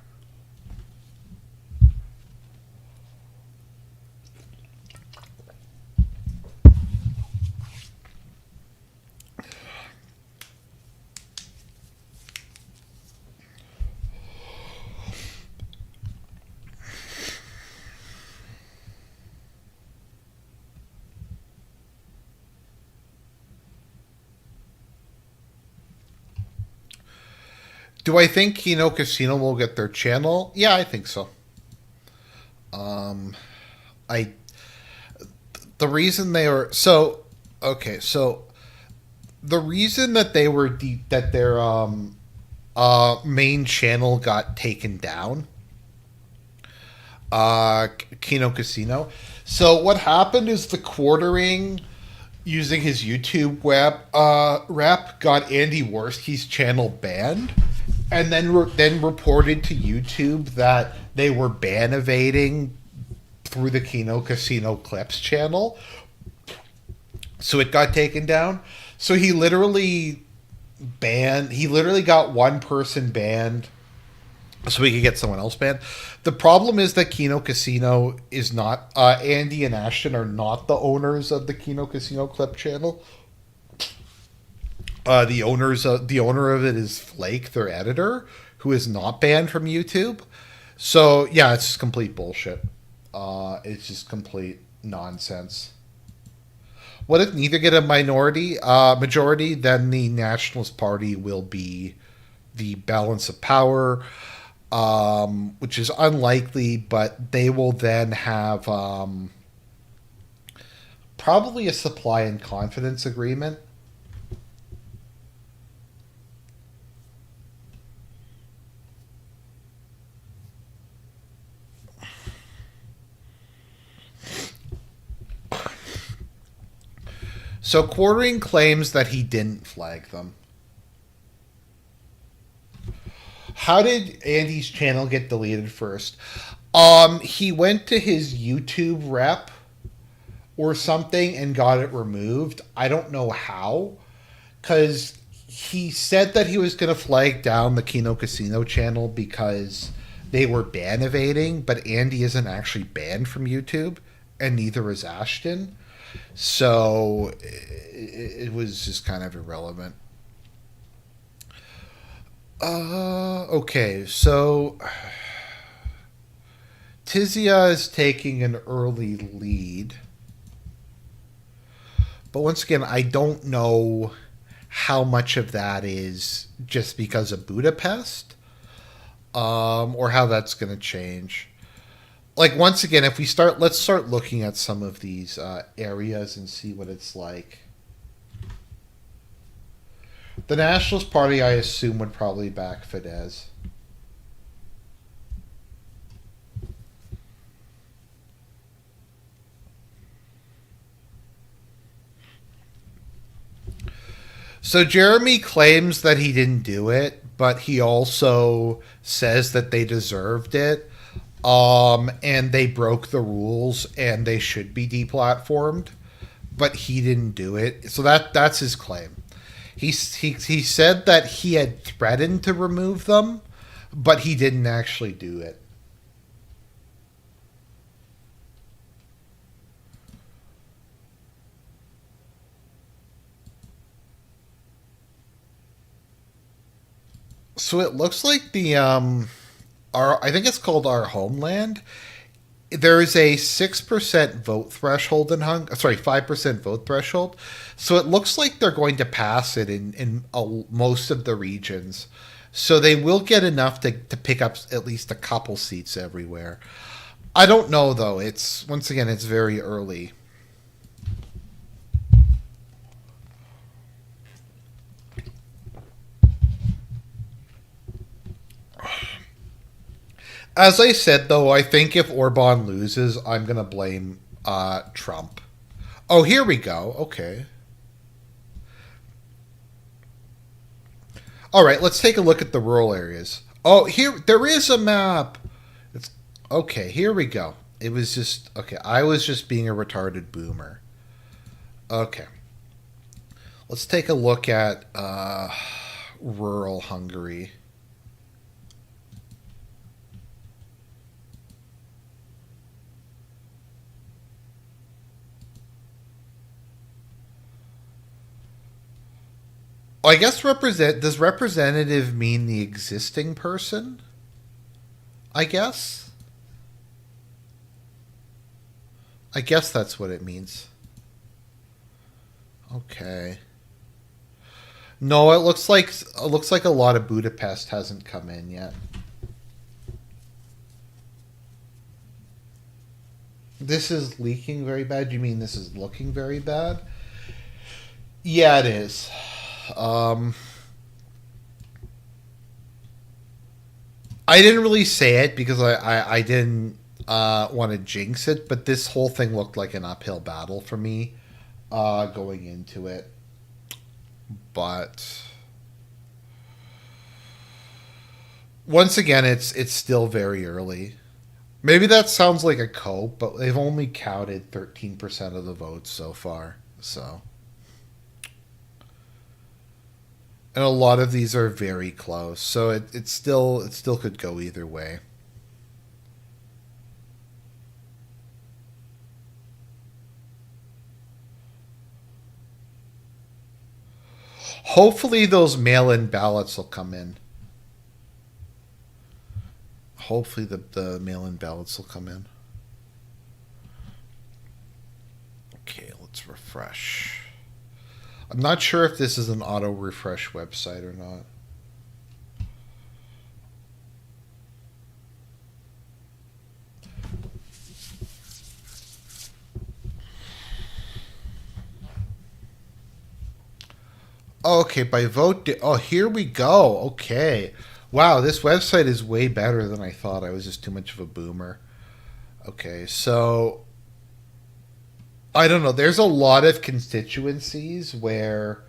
Do I think Kino Casino will get their channel? Yeah, I think so. Um, I the reason they were so okay, so the reason that they were that their main channel got taken down, Kino Casino. So what happened is the quartering using his YouTube web rep got Andy Worski's channel banned, and then reported to YouTube that they were ban evading through the Kino Casino Clips channel. So it got taken down. So he literally banned. He literally got one person banned so we could get someone else banned. The problem is that Kino Casino is not. Andy and Ashton are not the owners of the Kino Casino Clip channel. The owner of it is Flake, their editor, who is not banned from YouTube. So yeah, it's just complete bullshit. It's just complete nonsense. What if neither get a majority? Then the Nationalist Party will be the balance of power, which is unlikely, but they will then have probably a supply and confidence agreement. So Quartering claims that he didn't flag them. how did Andy's channel get deleted first? He went to his YouTube rep or something and got it removed. I don't know how, because he said that he was going to flag down the Kino Casino channel because they were ban evading, but Andy isn't actually banned from YouTube, and neither is Ashton. So it was just kind of irrelevant. Okay, so Tizia is taking an early lead. But once again, I don't know how much of that is just because of Budapest, or how that's going to change. Like, once again, if we start, let's start looking at some of these areas and see what it's like. The Nationalist Party, I assume, would probably back Fidesz. So Jeremy claims that he didn't do it, but he also says that they deserved it, and they broke the rules and they should be deplatformed, but he didn't do it. So that's his claim. He said that he had threatened to remove them, but he didn't actually do it. So it looks like the our, I think it's called Our Homeland. There is a 6% vote threshold in 5% vote threshold. So it looks like they're going to pass it in most of the regions. So they will get enough to pick up at least a couple seats everywhere. I don't know though. It's, once again, it's very early. As I said, though, I think if Orban loses, I'm going to blame Trump. Oh, here we go. Okay. All right, let's take a look at the rural areas. Oh, here, there is a map. It's, okay, here we go. It was just, okay, I was just being a retarded boomer. Okay. Let's take a look at rural Hungary. I guess does representative mean the existing person? I guess. I guess that's what it means. Okay. No, it looks like a lot of Budapest hasn't come in yet. This is leaking very bad. You mean this is looking very bad? Yeah, it is. Um, I didn't really say it because I didn't want to jinx it, but this whole thing looked like an uphill battle for me going into it. But once again, it's still very early. Maybe that sounds like a cope, but they've only counted 13% of the votes so far. So, and a lot of these are very close. So it still could go either way. Hopefully those mail-in ballots will come in. Hopefully the mail-in ballots will come in. Okay, let's refresh. I'm not sure if this is an auto refresh website or not. Okay, by vote. Oh, here we go. Okay. Wow, this website is way better than I thought. I was just too much of a boomer. Okay, so I don't know. There's a lot of constituencies where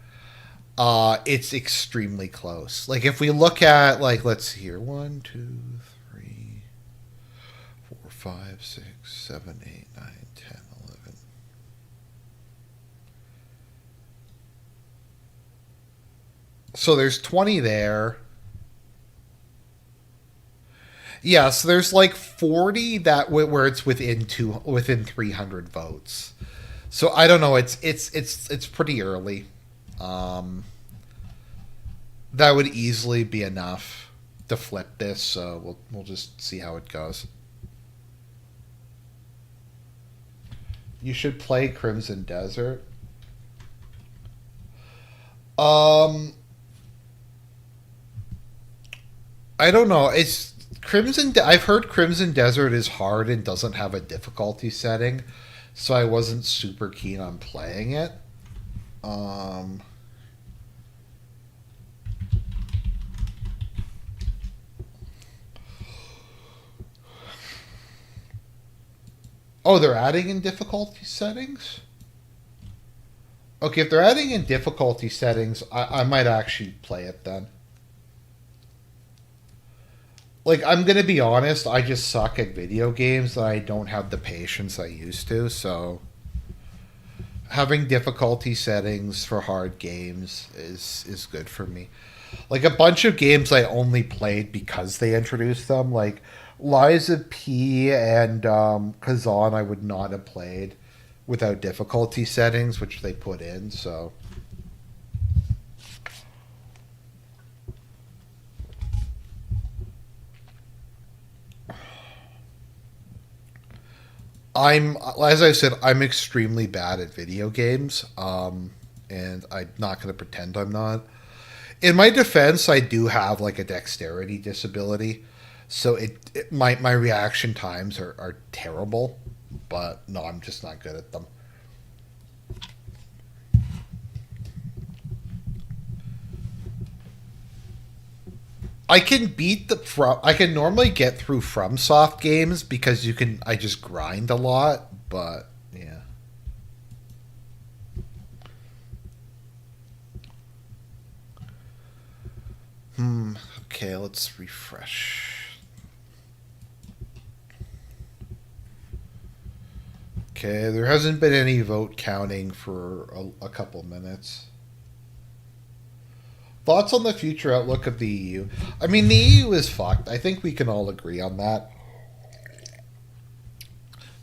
It's extremely close. Like if we look at like let's see here, 1, 2, 3, 4, 5, 6, 7, 8, 9, 10, 11. So there's 20 there. Yeah, so there's like 40 that where it's within 300 votes. So I don't know. It's pretty early. Um, that would easily be enough to flip this. So we'll just see how it goes. You should play Crimson Desert. Um, I don't know. It's I've heard Crimson Desert is hard and doesn't have a difficulty setting, so I wasn't super keen on playing it. Um, oh, they're adding in difficulty settings? Okay, if they're adding in difficulty settings, I might actually play it then. Like, I'm gonna be honest, I just suck at video games and I don't have the patience I used to, so having difficulty settings for hard games is good for me. Like a bunch of games I only played because they introduced them, like Lies of P and Kazan I would not have played without difficulty settings, which they put in, so as I said, I'm extremely bad at video games, and I'm not going to pretend I'm not. In my defense, I do have like a dexterity disability, so my reaction times are terrible. But no, I'm just not good at them. I can beat the from. I can normally get through FromSoft games because you can. I just grind a lot, but yeah. Okay, let's refresh. Okay, there hasn't been any vote counting for a couple minutes. Thoughts on the future outlook of the EU? I mean, the EU is fucked. I think we can all agree on that.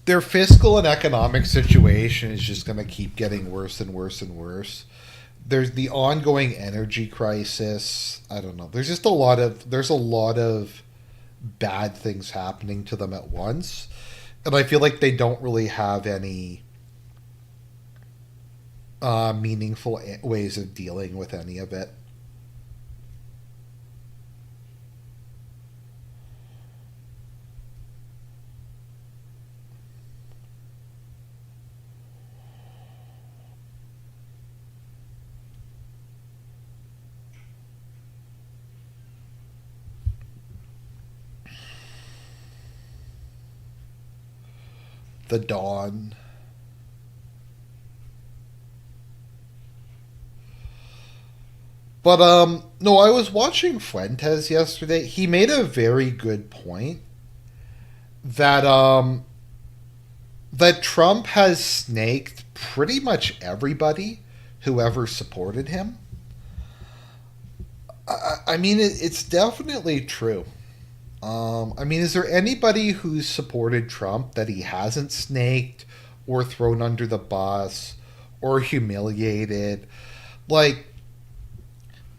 Their fiscal and economic situation is just going to keep getting worse and worse and worse. There's the ongoing energy crisis. I don't know. There's a lot of bad things happening to them at once, and I feel like they don't really have any meaningful ways of dealing with any of it. The Dawn. But no, I was watching Fuentes yesterday. He made a very good point that that Trump has snaked pretty much everybody who ever supported him. I mean, it's definitely true. I mean, is there anybody who's supported Trump that he hasn't snaked or thrown under the bus or humiliated? Like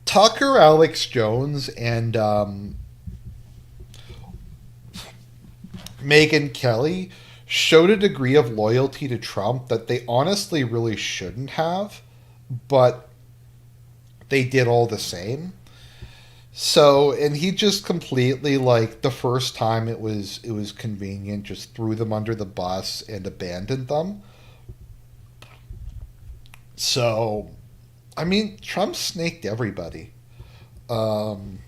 Tucker, Alex Jones, and Megyn Kelly showed a degree of loyalty to Trump that they honestly really shouldn't have, but they did all the same. So, and he just completely like the first time it was convenient, just threw them under the bus and abandoned them. So, I mean, Trump snaked everybody. Um,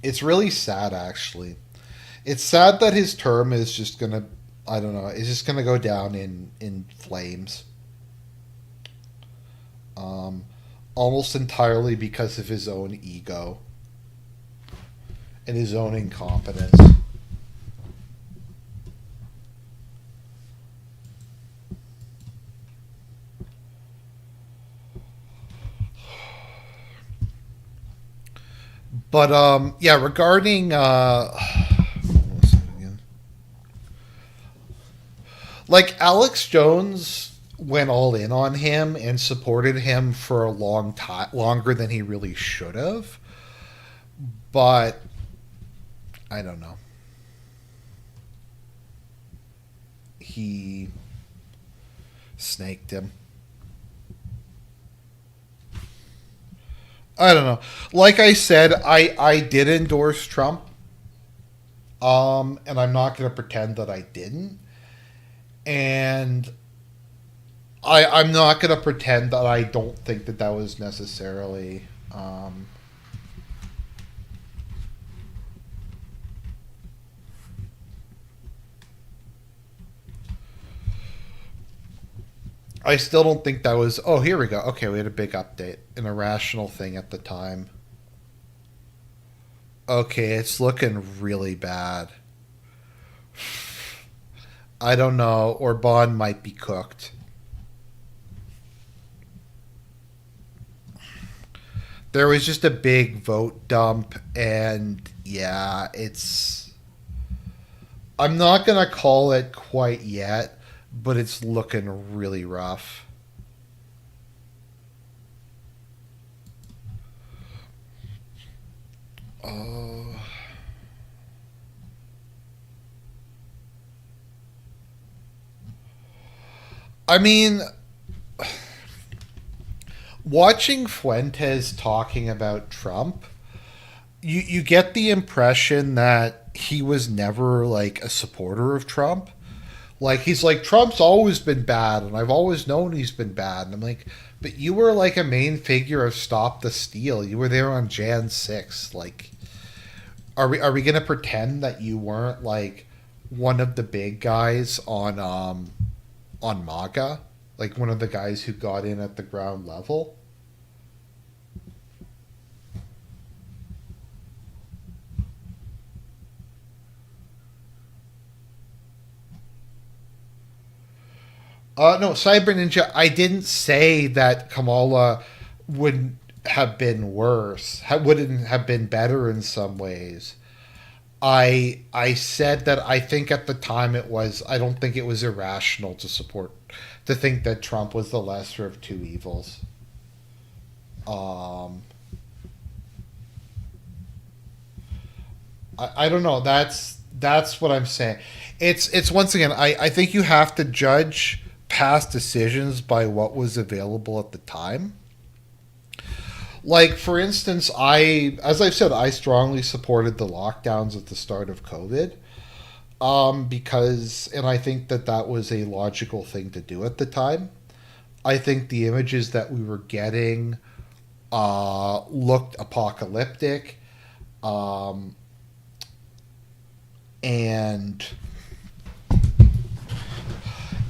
it's really sad, actually. It's sad that his term is just gonna, I don't know, is just gonna go down in flames. Um, almost entirely because of his own ego and his own incompetence. But yeah, regarding like Alex Jones went all in on him and supported him for a long time, longer than he really should have. But I don't know. He snaked him. I don't know. Like I said, I did endorse Trump. And I'm not going to pretend that I didn't. And I'm not going to pretend that I don't think that that was necessarily. I still don't think that was. Oh, here we go. Okay, we had a big update. An irrational thing at the time. Okay, it's looking really bad. I don't know. Orban might be cooked. There was just a big vote dump, and yeah, it's. I'm not going to call it quite yet, but it's looking really rough. Oh. I mean, watching Fuentes talking about Trump, you get the impression that he was never like a supporter of Trump. Like he's like Trump's always been bad, and I've always known he's been bad. And I'm like, but you were like a main figure of Stop the Steal. You were there on Jan 6th. Like, are we gonna pretend that you weren't like one of the big guys on MAGA, like one of the guys who got in at the ground level? No, Cyber Ninja. I didn't say that Kamala would have been worse. Wouldn't have been better in some ways. I said that I think at the time it was. I don't think it was irrational to think that Trump was the lesser of two evils. Um, I don't know. That's what I'm saying. It's once again. I think you have to judge past decisions by what was available at the time. Like for instance, as I've said, I strongly supported the lockdowns at the start of COVID. Because, and I think that that was a logical thing to do at the time. I think the images that we were getting looked apocalyptic, um, and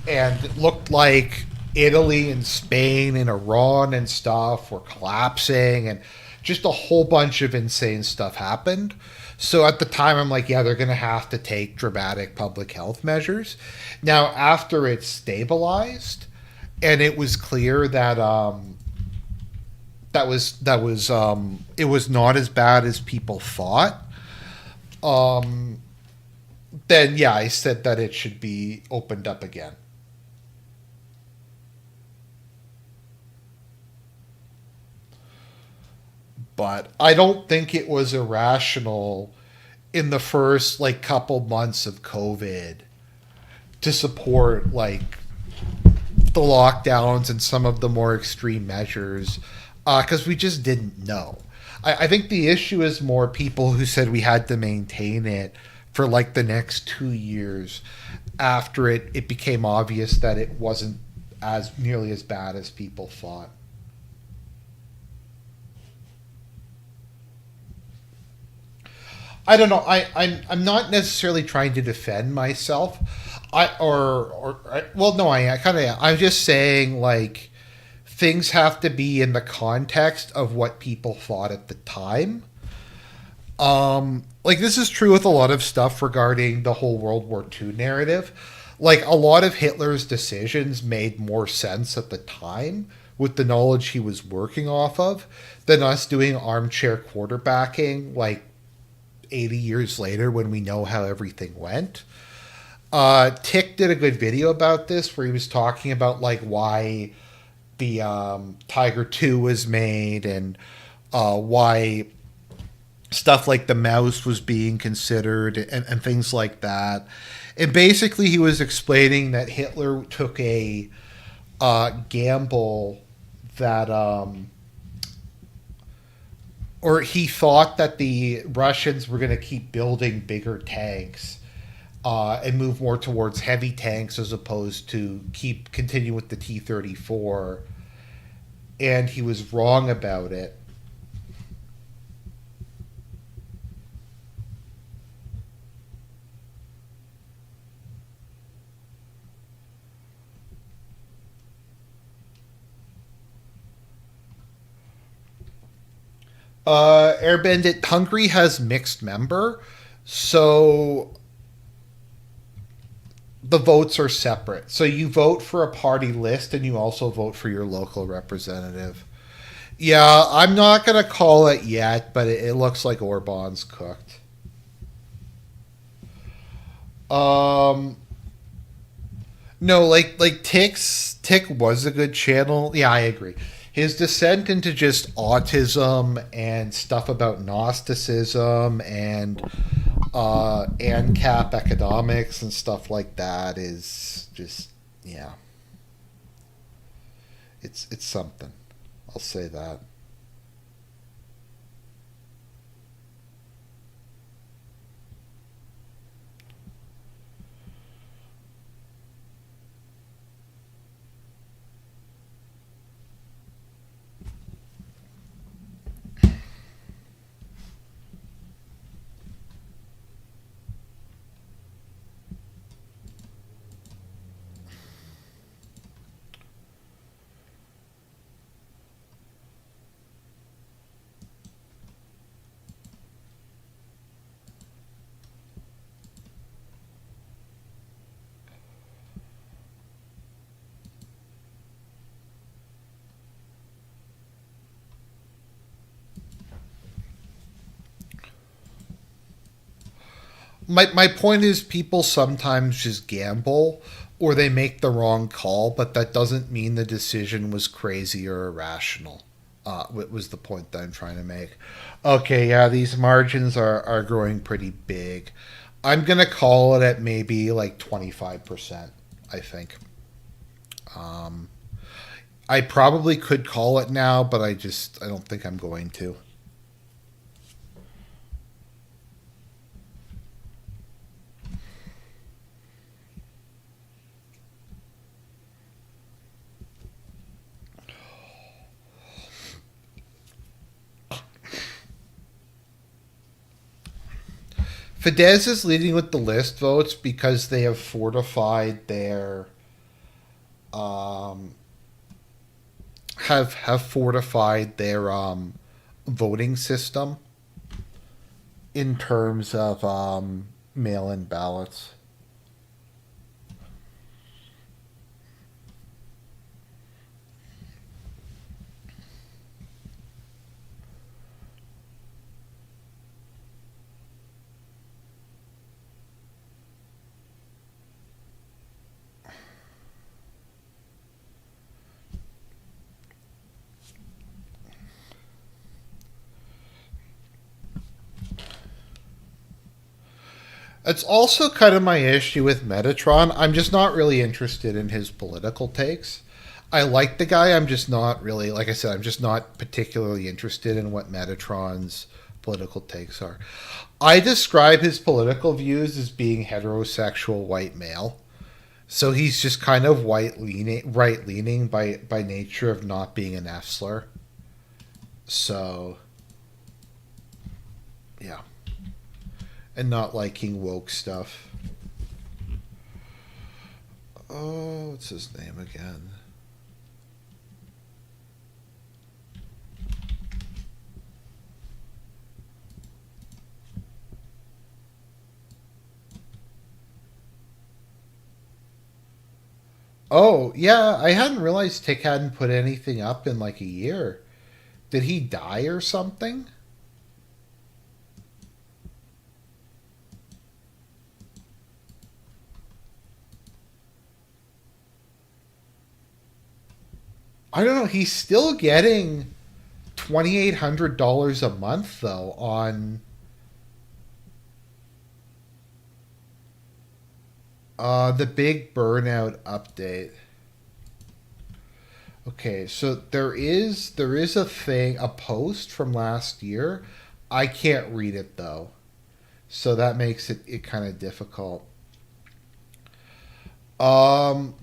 it looked like Italy and Spain and Iran and stuff were collapsing, and just a whole bunch of insane stuff happened. So at the time, I'm like, yeah, they're going to have to take dramatic public health measures. Now, after it stabilized, and it was clear that it was not as bad as people thought. Um, then yeah, I said that it should be opened up again. But I don't think it was irrational in the first like couple months of COVID to support like the lockdowns and some of the more extreme measures because we just didn't know. I think the issue is more people who said we had to maintain it for like the next 2 years after it became obvious that it wasn't as nearly as bad as people thought. I don't know. I'm not necessarily trying to defend myself. Well no I kind of I'm just saying like things have to be in the context of what people thought at the time. Like this is true with a lot of stuff regarding the whole World War II narrative. Like a lot of Hitler's decisions made more sense at the time with the knowledge he was working off of than us doing armchair quarterbacking like 80 years later when we know how everything went. Tick did a good video about this where he was talking about like why the Tiger 2 was made and why stuff like the mouse was being considered and things like that. And basically, he was explaining that Hitler took a gamble that, or he thought that the Russians were going to keep building bigger tanks and move more towards heavy tanks as opposed to continue with the T-34. And he was wrong about it. Airbendit, Hungary has mixed member, so the votes are separate. So you vote for a party list and you also vote for your local representative. Yeah, I'm not going to call it yet, but it looks like Orban's cooked. Um, no, like Tick was a good channel. Yeah, I agree. His descent into just autism and stuff about Gnosticism and ANCAP economics and stuff like that is just yeah, it's something. I'll say that. My point is people sometimes just gamble or they make the wrong call, but that doesn't mean the decision was crazy or irrational. What was the point that I'm trying to make? Okay, yeah, these margins are growing pretty big. I'm gonna call it at maybe like 25%. I think. Um, I probably could call it now, but I don't think I'm going to. Fidesz is leading with the list votes because they have fortified their um, have fortified their voting system in terms of mail-in ballots. It's also kind of my issue with Metatron. I'm just not really interested in his political takes. I like the guy. I'm just not really, like I said, I'm just not particularly interested in what Metatron's political takes are. I describe his political views as being heterosexual white male. So he's just kind of right leaning by nature of not being an Effler. So yeah, and not liking woke stuff. Oh, what's his name again? Oh, yeah, I hadn't realized Tick hadn't put anything up in like a year. Did he die or something? I don't know. He's still getting $2,800 a month though on the big burnout update. Okay, so there is a post from last year. I can't read it though, so that makes it kind of difficult. Um,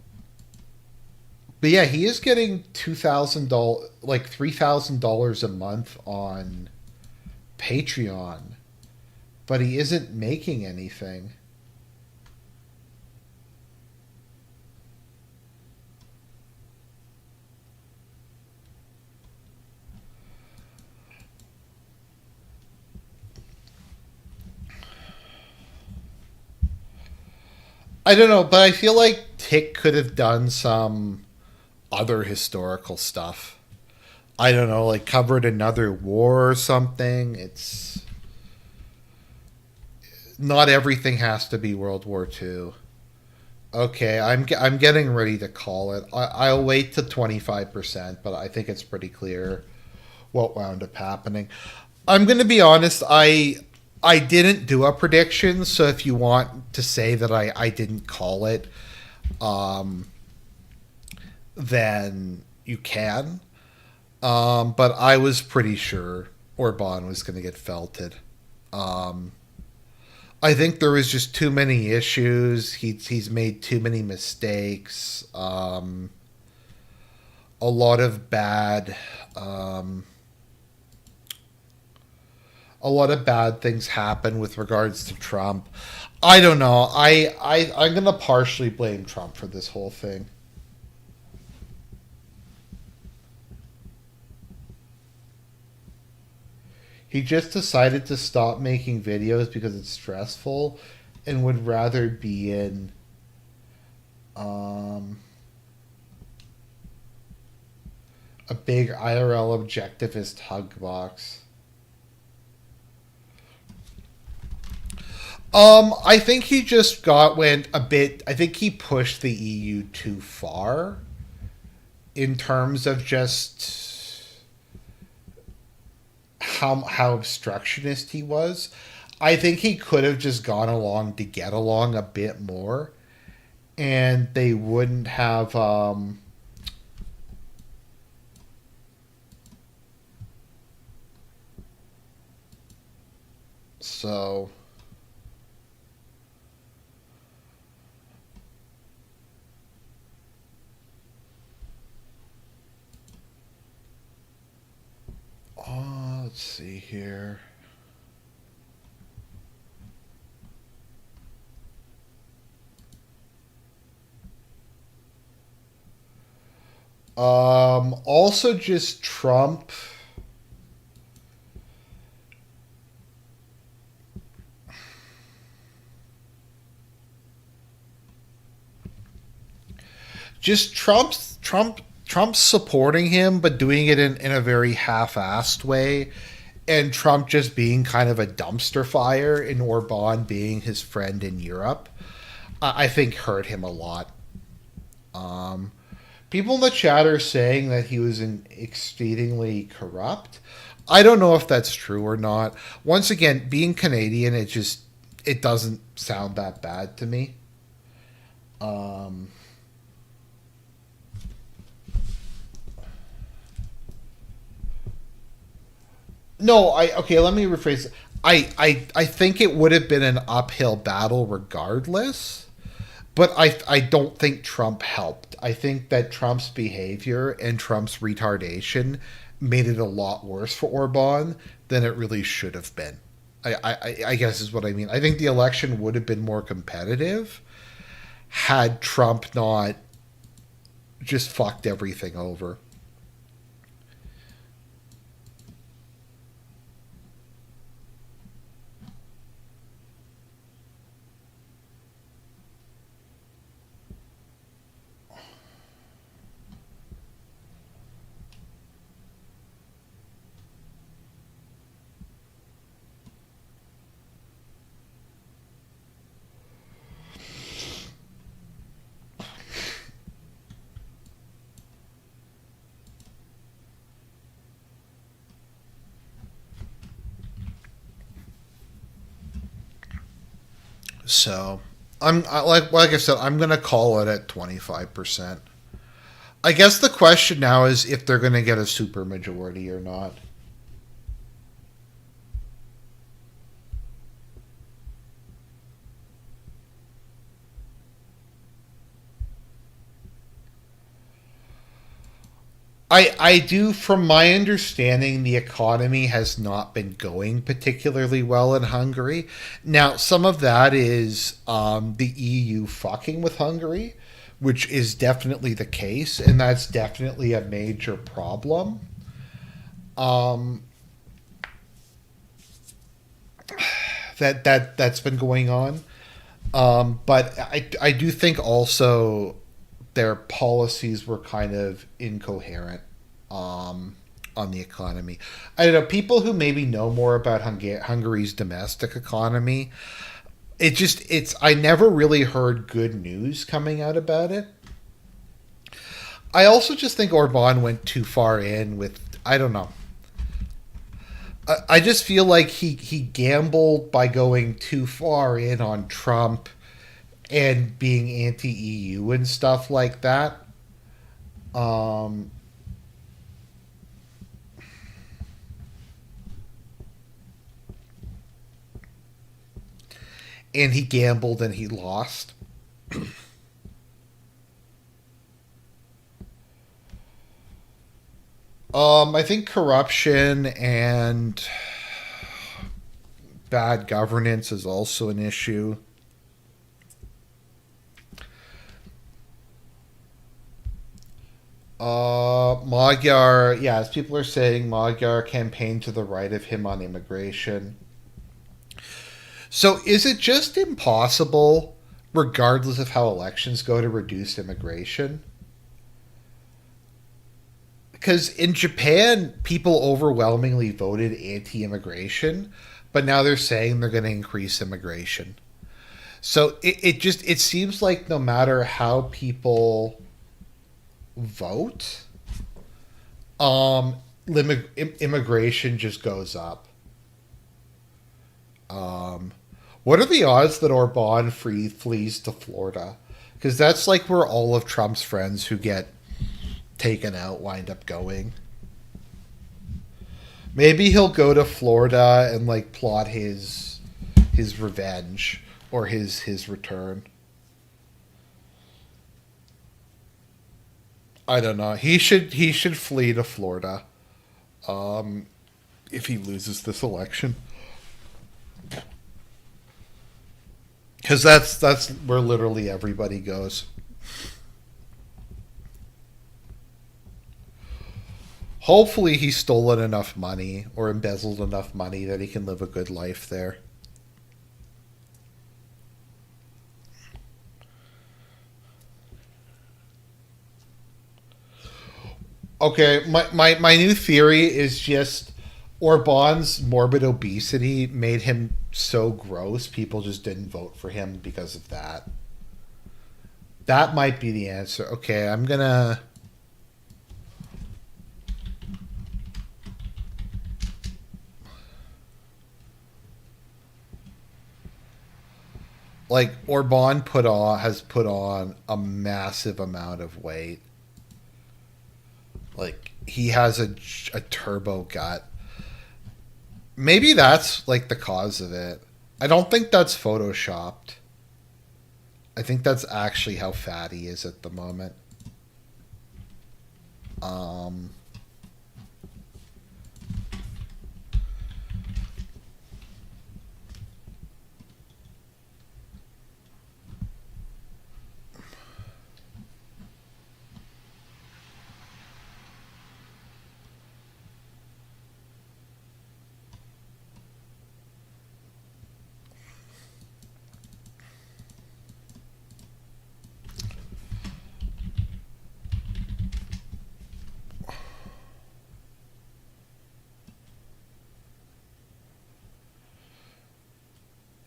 but yeah, he is getting $2,000, like $3,000 a month on Patreon, but he isn't making anything. I don't know, but I feel like Tick could have done some other historical stuff. I don't know, like covered another war or something. It's not everything has to be World War II. Okay, I'm getting ready to call it. I'll wait to 25%, but I think it's pretty clear what wound up happening. I'm going to be honest. I didn't do a prediction, so if you want to say that I didn't call it, um, then you can. But I was pretty sure Orban was going to get felted. Um, I think there was just too many issues. He's made too many mistakes. A lot of bad, um, a lot of bad things happen with regards to Trump. I don't know. I'm gonna partially blame Trump for this whole thing. He just decided to stop making videos because it's stressful, and would rather be in um, a big IRL objectivist hug box. I think he just went a bit. I think he pushed the EU too far in terms of just how obstructionist he was. I think he could have just gone along to get along a bit more, and they wouldn't have. So let's see here. Also, just Trump. Just Trump's supporting him, but doing it in a very half-assed way, and Trump just being kind of a dumpster fire, and Orban being his friend in Europe, I think hurt him a lot. Um, People in the chat are saying that he was exceedingly corrupt. I don't know if that's true or not. Once again, being Canadian, it doesn't sound that bad to me. Um, no, I okay. Let me rephrase. I think it would have been an uphill battle regardless. But I don't think Trump helped. I think that Trump's behavior and Trump's retardation made it a lot worse for Orban than it really should have been. I guess is what I mean. I think the election would have been more competitive had Trump not just fucked everything over. So like I said, I'm gonna call it at 25%. I guess the question now is if they're gonna get a super majority or not. I do, from my understanding, the economy has not been going particularly well in Hungary. Now, some of that is the EU fucking with Hungary, which is definitely the case, and that's definitely a major problem. Um, that's been going on. But I do think also their policies were kind of incoherent um, on the economy. I don't know. People who maybe know more about Hungary's domestic economy, it's I never really heard good news coming out about it. I also just think Orban went too far in with, I don't know. I just feel like he gambled by going too far in on Trump and being anti EU and stuff like that. Um, and he gambled and he lost. I think corruption and bad governance is also an issue. Magyar, yeah, as people are saying, Magyar campaigned to the right of him on immigration. So is it just impossible, regardless of how elections go, to reduce immigration? Because in Japan, people overwhelmingly voted anti-immigration, but now they're saying they're going to increase immigration. So it seems like no matter how people vote, um, immigration just goes up. Um, what are the odds that Orban flees to Florida? Because that's like where all of Trump's friends who get taken out wind up going. Maybe he'll go to Florida and like plot his revenge or his return. I don't know. He should flee to Florida. Um, if he loses this election, because that's where literally everybody goes. Hopefully, he's stolen enough money or embezzled enough money that he can live a good life there. Okay, my new theory is just Orban's morbid obesity made him so gross, people just didn't vote for him because of that. That might be the answer. Okay, I'm gonna. Like, Orban has put on a massive amount of weight. Like, he has a turbo gut. Maybe that's like the cause of it. I don't think that's photoshopped. I think that's actually how fat he is at the moment. Um,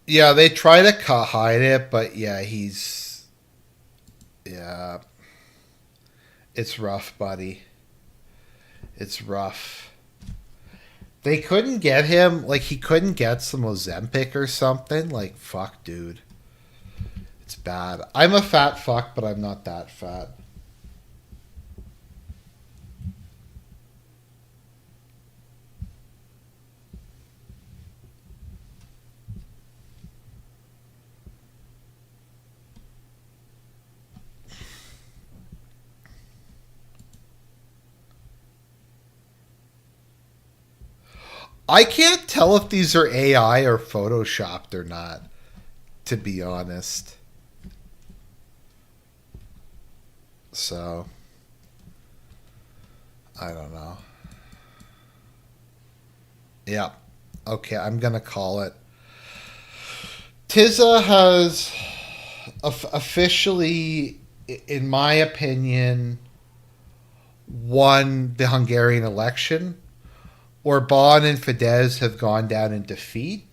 yeah, they try to hide it, but yeah, yeah, it's rough, buddy. It's rough. They couldn't get him, like, he couldn't get some Ozempic or something. Like, fuck, dude. It's bad. I'm a fat fuck, but I'm not that fat. I can't tell if these are AI or photoshopped or not, to be honest. So, I don't know. Yeah. Okay, I'm going to call it. Tisa has officially, in my opinion, won the Hungarian election. Orban and Fidesz have gone down in defeat.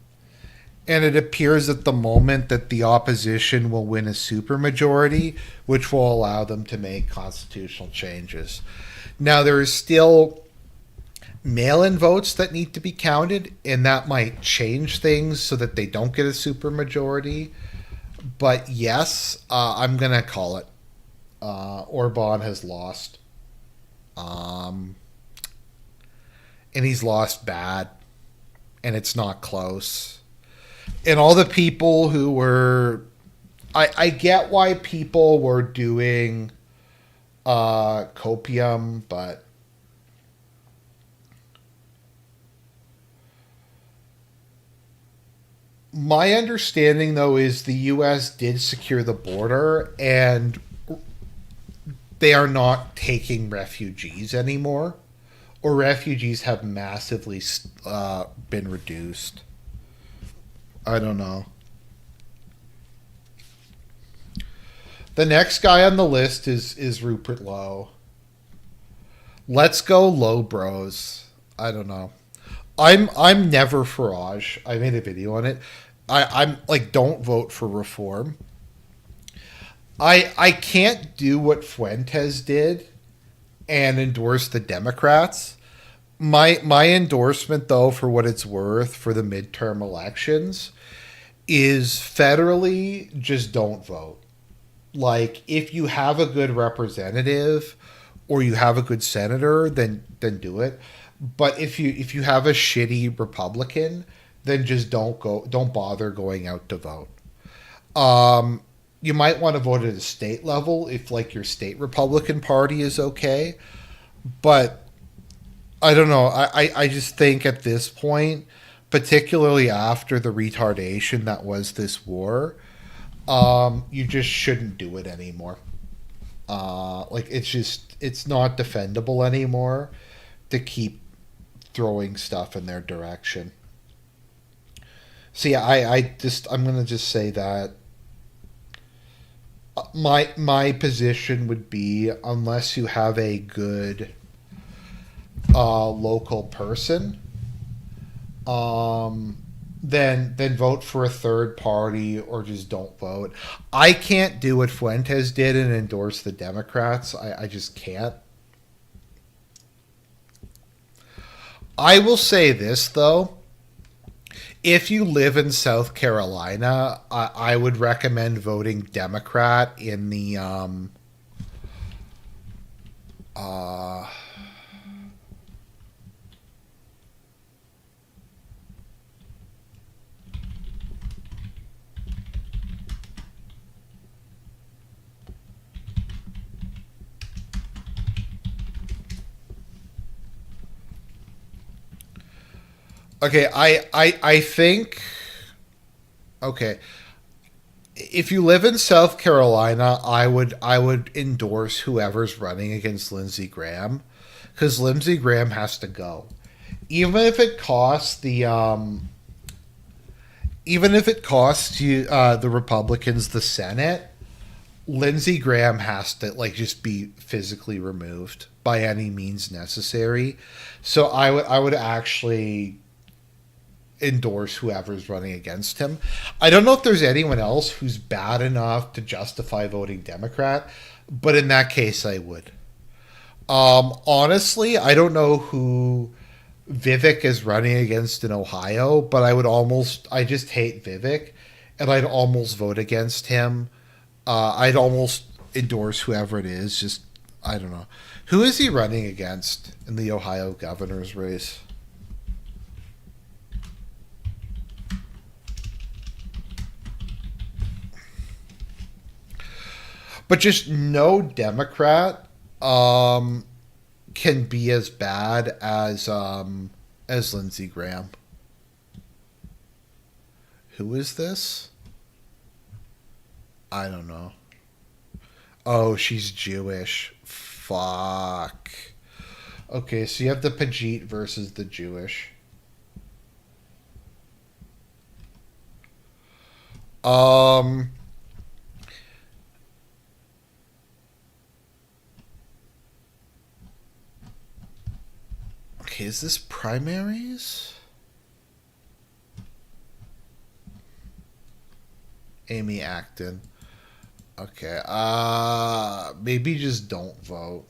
And it appears at the moment that the opposition will win a supermajority, which will allow them to make constitutional changes. Now, there is still mail in votes that need to be counted, and that might change things so that they don't get a supermajority. But yes, I'm going to call it. Orban has lost. And he's lost bad. And it's not close. And all the people who were. I get why people were doing copium, but. My understanding, though, is the U.S. did secure the border, and they are not taking refugees anymore, or refugees have massively been reduced. I don't know. The next guy on the list is Rupert Lowe. Let's go low, bros. I don't know. I'm never Farage. I made a video on it. I'm like, don't vote for reform. I can't do what Fuentes did and endorse the Democrats. My endorsement, though, for what it's worth for the midterm elections, is federally just don't vote. Like, if you have a good representative or you have a good senator, then do it. But if you have a shitty Republican, then just don't bother going out to vote. You might want to vote at a state level if like your state Republican Party is okay. But I don't know. I just think at this point, particularly after the retardation that was this war, you just shouldn't do it anymore. Like it's not defendable anymore to keep throwing stuff in their direction. So yeah, I'm gonna just say that my position would be, unless you have a good local person, then vote for a third party or just don't vote. I can't do what Fuentes did and endorse the Democrats. I just can't. I will say this, though. If you live in South Carolina, I would recommend voting Democrat in the uh, okay, I think, okay, if you live in South Carolina, I would endorse whoever's running against Lindsey Graham, because Lindsey Graham has to go, even if it costs even if it costs you the Republicans the Senate. Lindsey Graham has to like just be physically removed by any means necessary. So I would actually endorse whoever's running against him. I don't know if there's anyone else who's bad enough to justify voting Democrat, but in that case, I would. Honestly, I don't know who Vivek is running against in Ohio, but I just hate Vivek, and I'd almost vote against him I'd almost endorse whoever it is. Just I don't know. Who is he running against in the Ohio governor's race? But just no Democrat can be as bad as Lindsey Graham. Who is this? I don't know. Oh, she's Jewish. Fuck. Okay, so you have the Pajit versus the Jewish. Um. Okay, is this primaries? Amy Acton. Okay. Maybe just don't vote.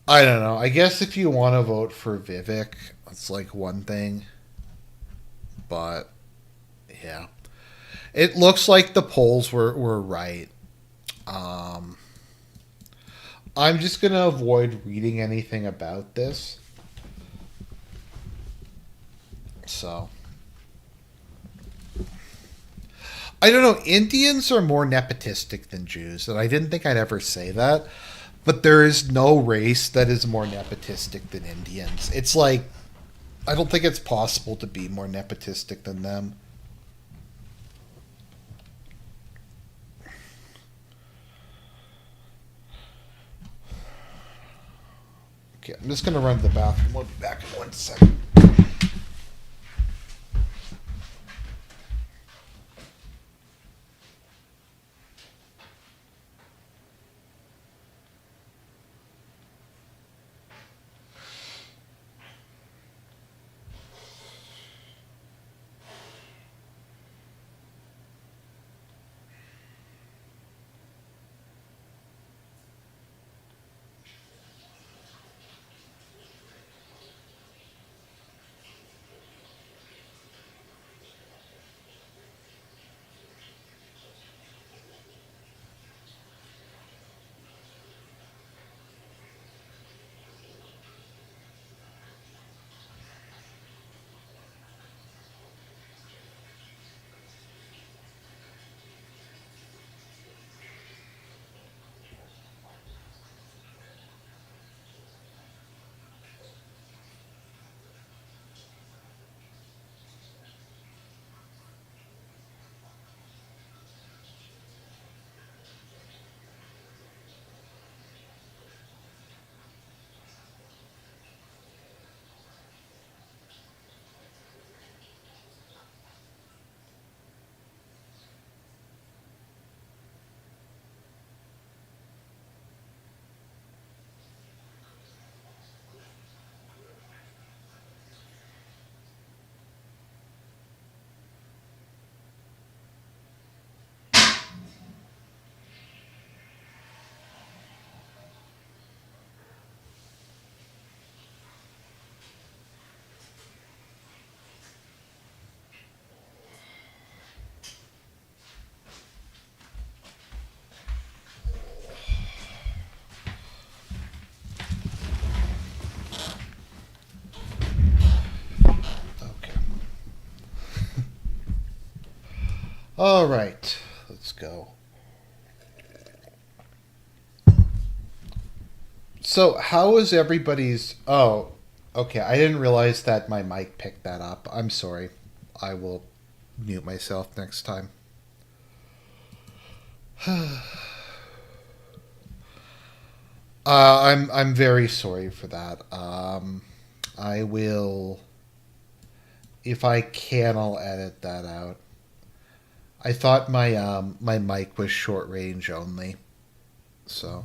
I don't know. I guess if you want to vote for Vivek, it's like one thing. But yeah. It looks like the polls were right. Um, I'm just going to avoid reading anything about this. So. I don't know. Indians are more nepotistic than Jews, and I didn't think I'd ever say that. But there is no race that is more nepotistic than Indians. It's like, I don't think it's possible to be more nepotistic than them. Okay, I'm just going to run to the bathroom. We'll be back in 1 second. Okay. All right. Let's go. So, how is everybody's. Oh, okay. I didn't realize that my mic picked that up. I'm sorry. I will mute myself next time. I'm very sorry for that. I will, if I can, I'll edit that out. I thought my mic was short range only, so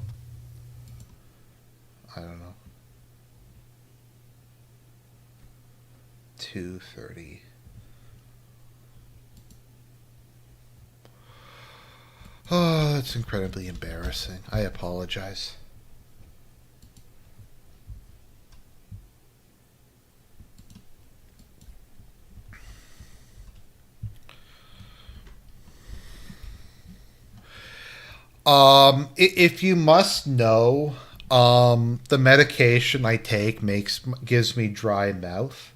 I don't know. 2:30. Oh, that's incredibly embarrassing. I apologize. If you must know, the medication I take makes gives me dry mouth.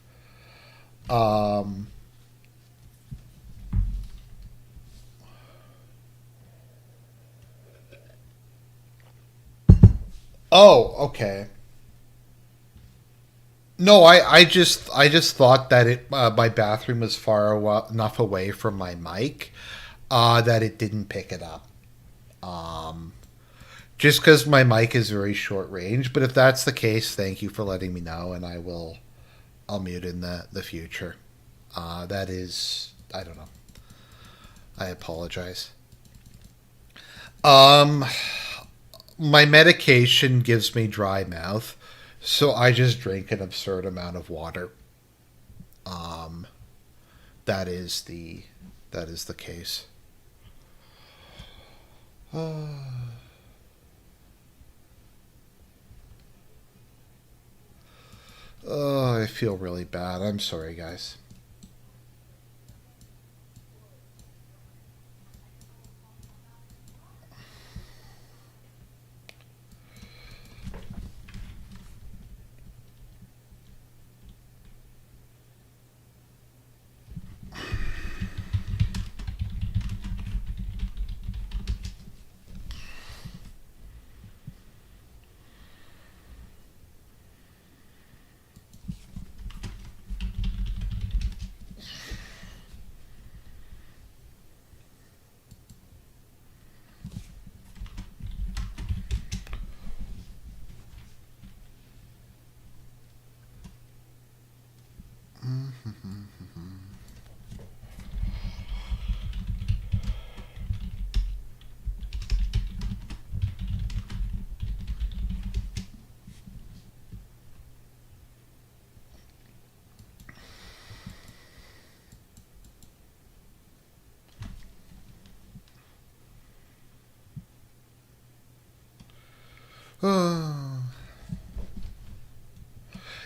Um, oh, okay. No, I just thought that my bathroom was enough away from my mic that it didn't pick it up. Um, just because my mic is very short range, but if that's the case, thank you for letting me know, and I'll mute in the future. That is, I don't know. I apologize. Um, my medication gives me dry mouth, so I just drink an absurd amount of water. Um, that is the case. Oh, I feel really bad. I'm sorry, guys.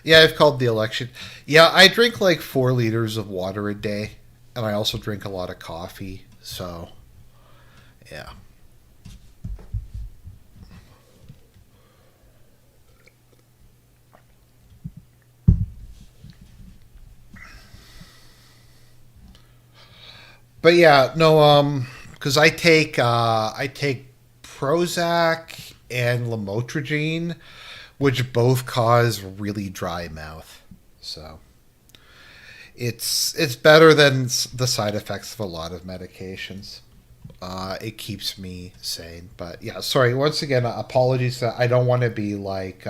Yeah, I've called the election. Yeah, I drink like 4 liters of water a day, and I also drink a lot of coffee. So, yeah. But yeah, no, because I take Prozac and Lamotrigine, which both cause really dry mouth. So it's better than the side effects of a lot of medications. It keeps me sane. But yeah, sorry. Once again, apologies. That I don't want to be like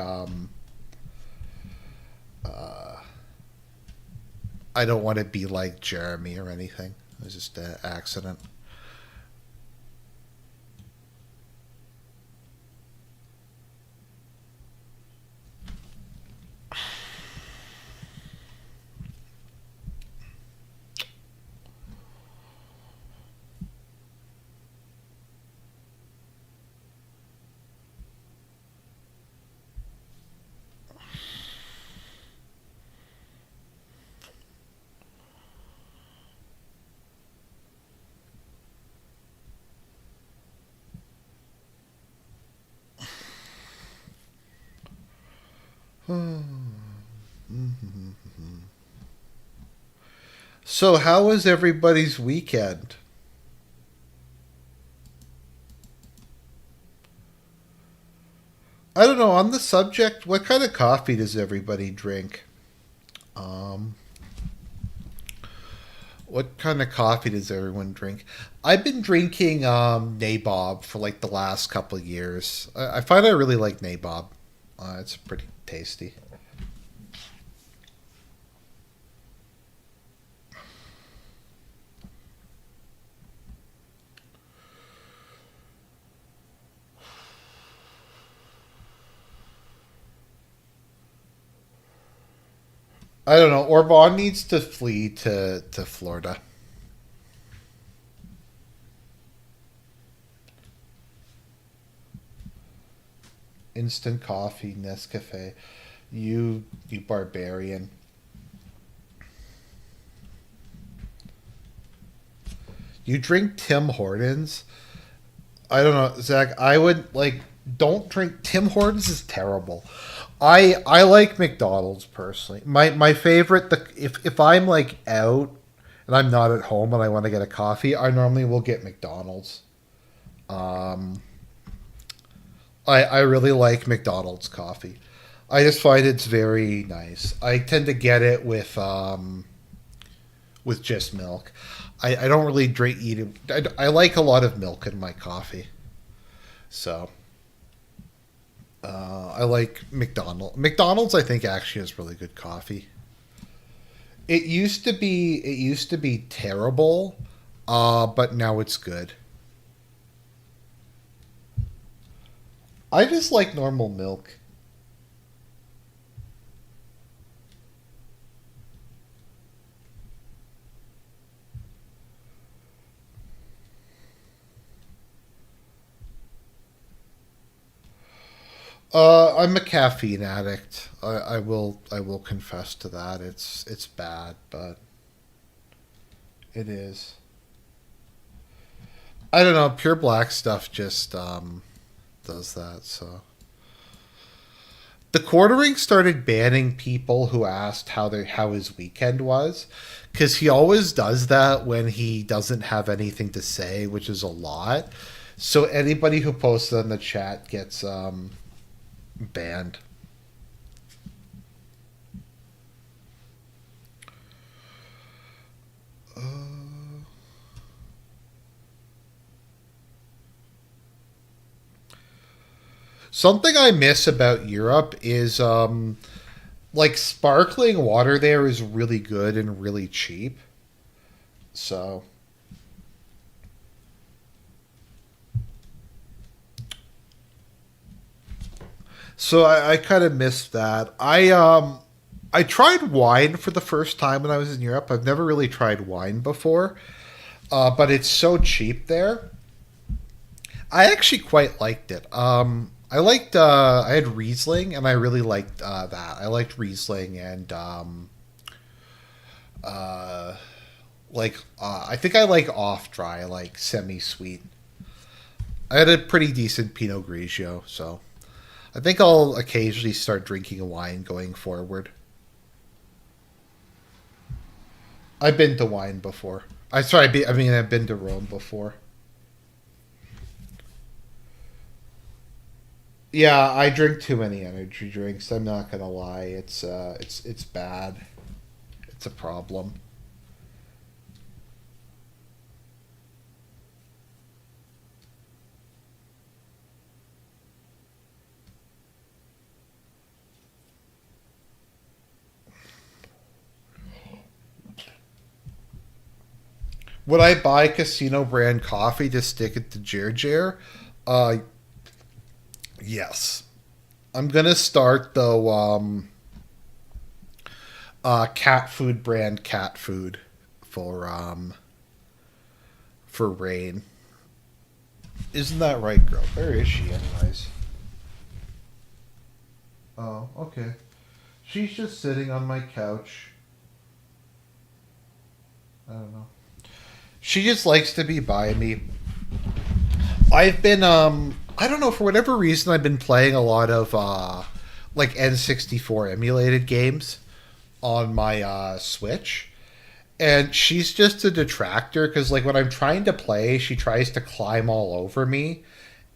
I don't want to be like Jeremy or anything. It was just an accident. So, how was everybody's weekend? I don't know. On the subject, what kind of coffee does everybody drink? Um, what kind of coffee does everyone drink? I've been drinking Nabob for like the last couple of years. I find I really like Nabob. It's pretty tasty. I don't know. Orban needs to flee to Florida. Instant coffee, Nescafe. You barbarian. You drink Tim Hortons? I don't know, Zach. I would like don't drink Tim Hortons is terrible. I like McDonald's personally. My favorite if I'm like out and I'm not at home and I want to get a coffee, I normally will get McDonald's. Um, I really like McDonald's coffee. I just find it's very nice. I tend to get it with just milk. I don't really drink eat it. I like a lot of milk in my coffee, so I like McDonald's. McDonald's I think actually has really good coffee. It used to be terrible, but now it's good. I just like normal milk. I'm a caffeine addict. I will confess to that. It's bad, but it is. I don't know. Pure black stuff just does that. So the quartering started banning people who asked how his weekend was, because he always does that when he doesn't have anything to say, which is a lot. So anybody who posts in the chat gets banned. Something I miss about Europe is like sparkling water there is really good and really cheap. So I kind of missed that. I tried wine for the first time when I was in Europe. I've never really tried wine before, but it's so cheap there. I actually quite liked it. I had Riesling, and I really liked that. I liked Riesling, and uh, I think I like off dry, like semi sweet. I had a pretty decent Pinot Grigio, so I think I'll occasionally start drinking wine going forward. I've been to wine before. I mean, I've been to Rome before. Yeah, I drink too many energy drinks. I'm not gonna lie. It's bad. It's a problem. Would I buy casino brand coffee to stick it to Jer? Uh, yes. I'm gonna start though. Cat food brand cat food for for Rain. Isn't that right, girl? Where is she, anyways? Oh, okay. She's just sitting on my couch. I don't know. She just likes to be by me. I've been I don't know, for whatever reason I've been playing a lot of like N64 emulated games on my Switch. And she's just a detractor because like when I'm trying to play, she tries to climb all over me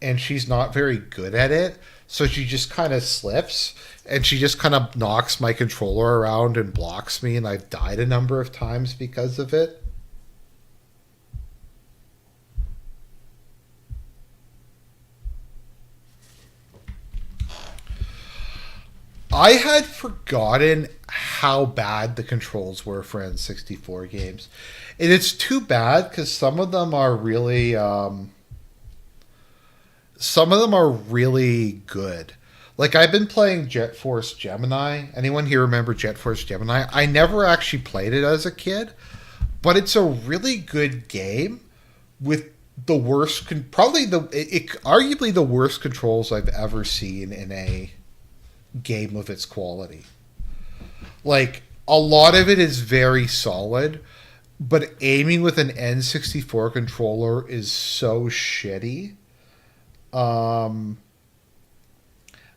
and she's not very good at it. So she just kind of slips and she just kind of knocks my controller around and blocks me, and I've died a number of times because of it. I had forgotten how bad the controls were for N64 games. And it's too bad because some of them are really good. Like I've been playing Jet Force Gemini. Anyone here remember Jet Force Gemini? I never actually played it as a kid, but it's a really good game with the probably arguably the worst controls I've ever seen in a game of its quality. Like a lot of it is very solid, but aiming with an N64 controller is so shitty. um,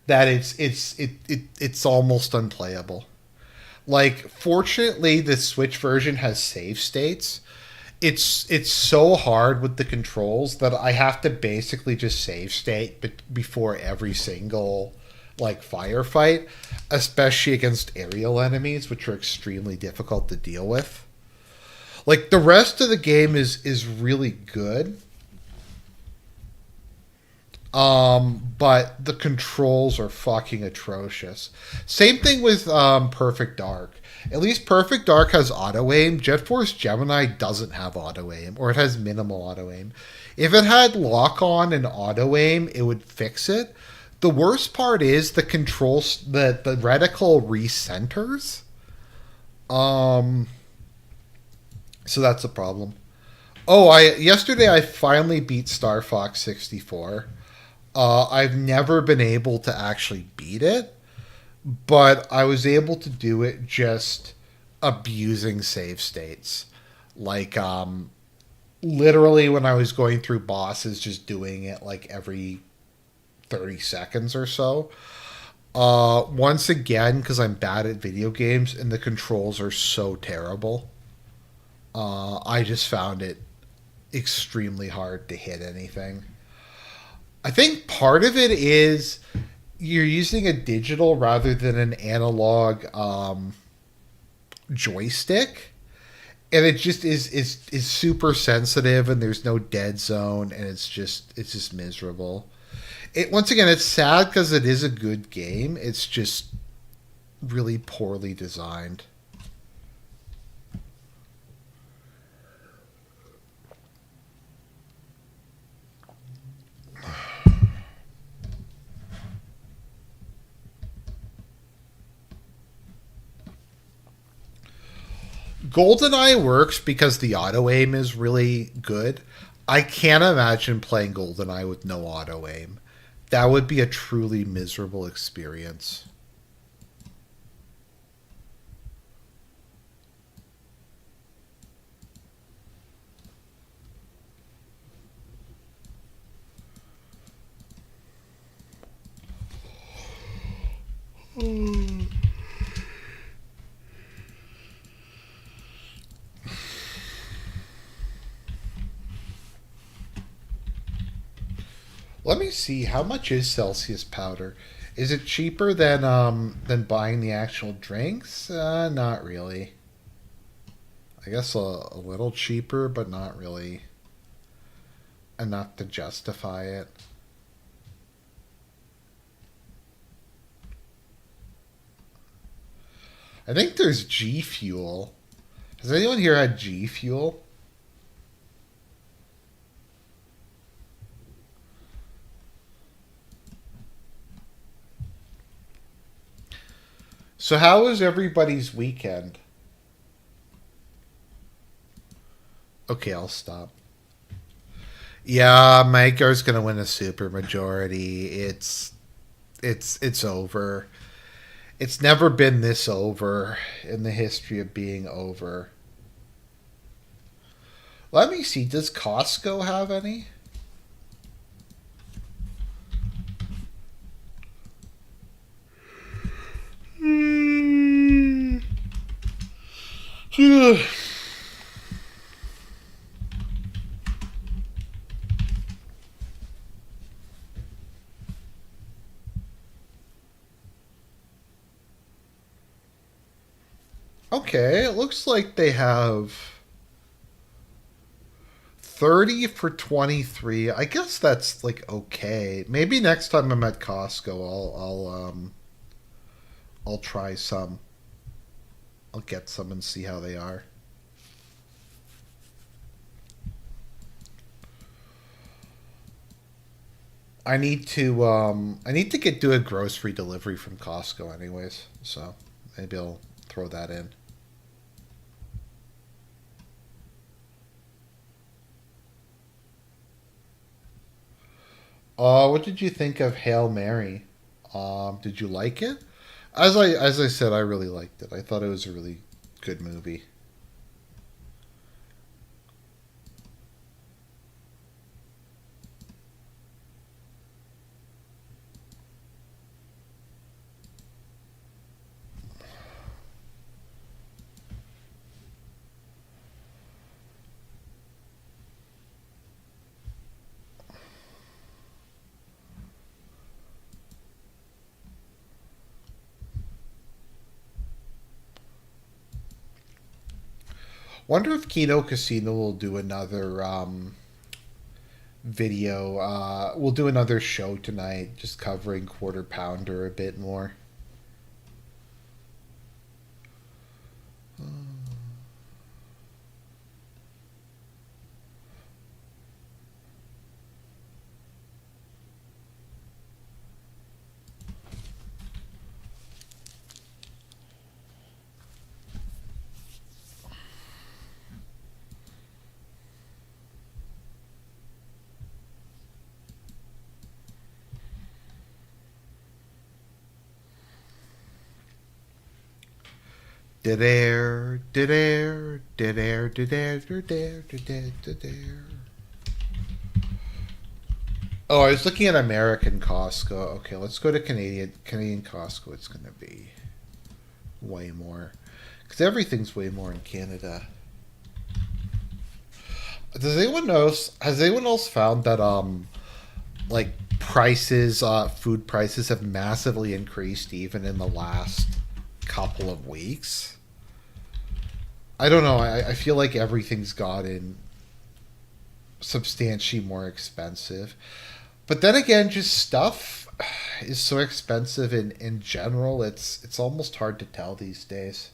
that it's almost unplayable. Like, fortunately, the Switch version has save states. It's so hard with the controls that I have to basically just save state before every single like firefight, especially against aerial enemies, which are extremely difficult to deal with. Like the rest of the game is really good, but the controls are fucking atrocious. Same thing with Perfect Dark. At least Perfect Dark has auto aim. Jet Force Gemini doesn't have auto aim, or it has minimal auto aim. If it had lock on and auto aim, it would fix it. The worst part is the controls, the reticle recenters. Um, so that's a problem. Oh, I yesterday I finally beat Star Fox 64. I've never been able to actually beat it, but I was able to do it just abusing save states. Like, literally when I was going through bosses, just doing it like every 30 seconds or so. Once again, because I'm bad at video games and the controls are so terrible, I just found it extremely hard to hit anything. I think part of it is you're using a digital rather than an analog joystick, and it just is super sensitive, and there's no dead zone, and it's just miserable. It once again, it's sad because it is a good game. It's just really poorly designed. GoldenEye works because the auto aim is really good. I can't imagine playing GoldenEye with no auto aim. That would be a truly miserable experience. Let me see, how much is Celsius powder? Is it cheaper than buying the actual drinks? Not really. I guess a little cheaper, but not really enough to justify it. I think there's G Fuel. Has anyone here had G Fuel? So how was everybody's weekend? Okay, I'll stop. Yeah, Maker's gonna win a super majority. It's over. It's never been this over in the history of being over. Let me see. Does Costco have any? Okay, it looks like they have 30 for 23. I guess that's like okay. Maybe next time I'm at Costco, I'll try some. I'll get some and see how they are. I need to get do a grocery delivery from Costco anyways. So maybe I'll throw that in. What did you think of Hail Mary? Did you like it? As I said, I really liked it. I thought it was a really good movie. Wonder if Kino Casino will do another video. We'll do another show tonight, just covering Quarter Pounder a bit more. Did air, did air, did air, did air, did air, did air, did air. Oh, I was looking at American Costco. Okay, let's go to Canadian Costco. It's gonna be way more because everything's way more in Canada. Does anyone else has anyone else found that like prices, food prices have massively increased even in the last couple of weeks? I don't know. I feel like everything's gotten substantially more expensive. But then again, just stuff is so expensive in general. It's almost hard to tell these days.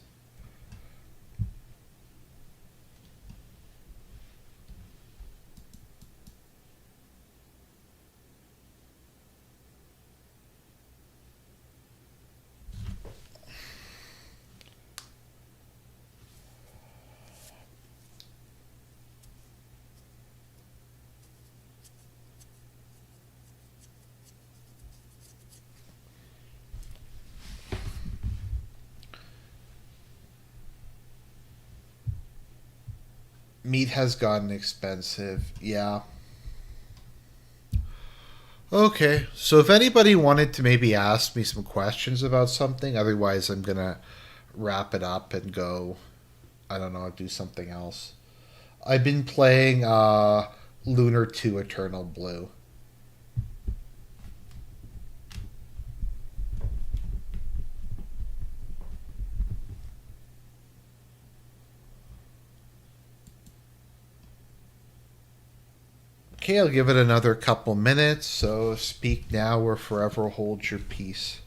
Meat has gotten expensive. Yeah. Okay. So if anybody wanted to maybe ask me some questions about something, otherwise I'm gonna wrap it up and go. I don't know, do something else. I've been playing Lunar 2 Eternal Blue. Okay, I'll give it another couple minutes. So speak now or forever hold your peace.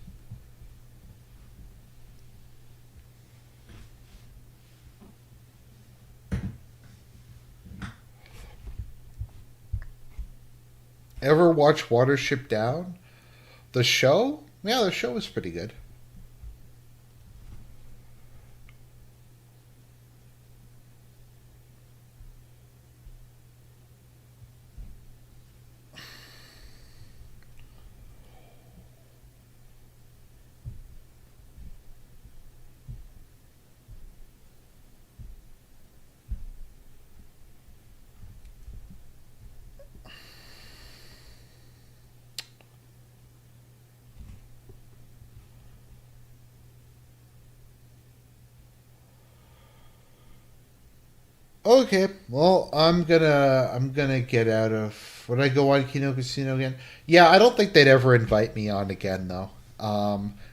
Ever watch Watership Down? The show? Yeah, the show was pretty good. Okay, well, I'm gonna get out of. Would I go on Kino Casino again? Yeah, I don't think they'd ever invite me on again though.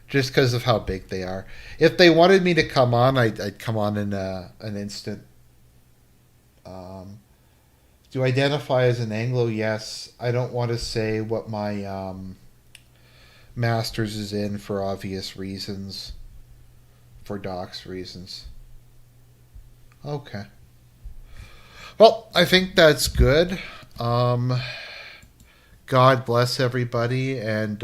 Just because of how big they are. If they wanted me to come on, I'd come on in an instant. Um, do I identify as an Anglo? Yes. I don't want to say what my master's is in for obvious reasons, for docs reasons. Okay. Well, I think that's good. Um, God bless everybody, and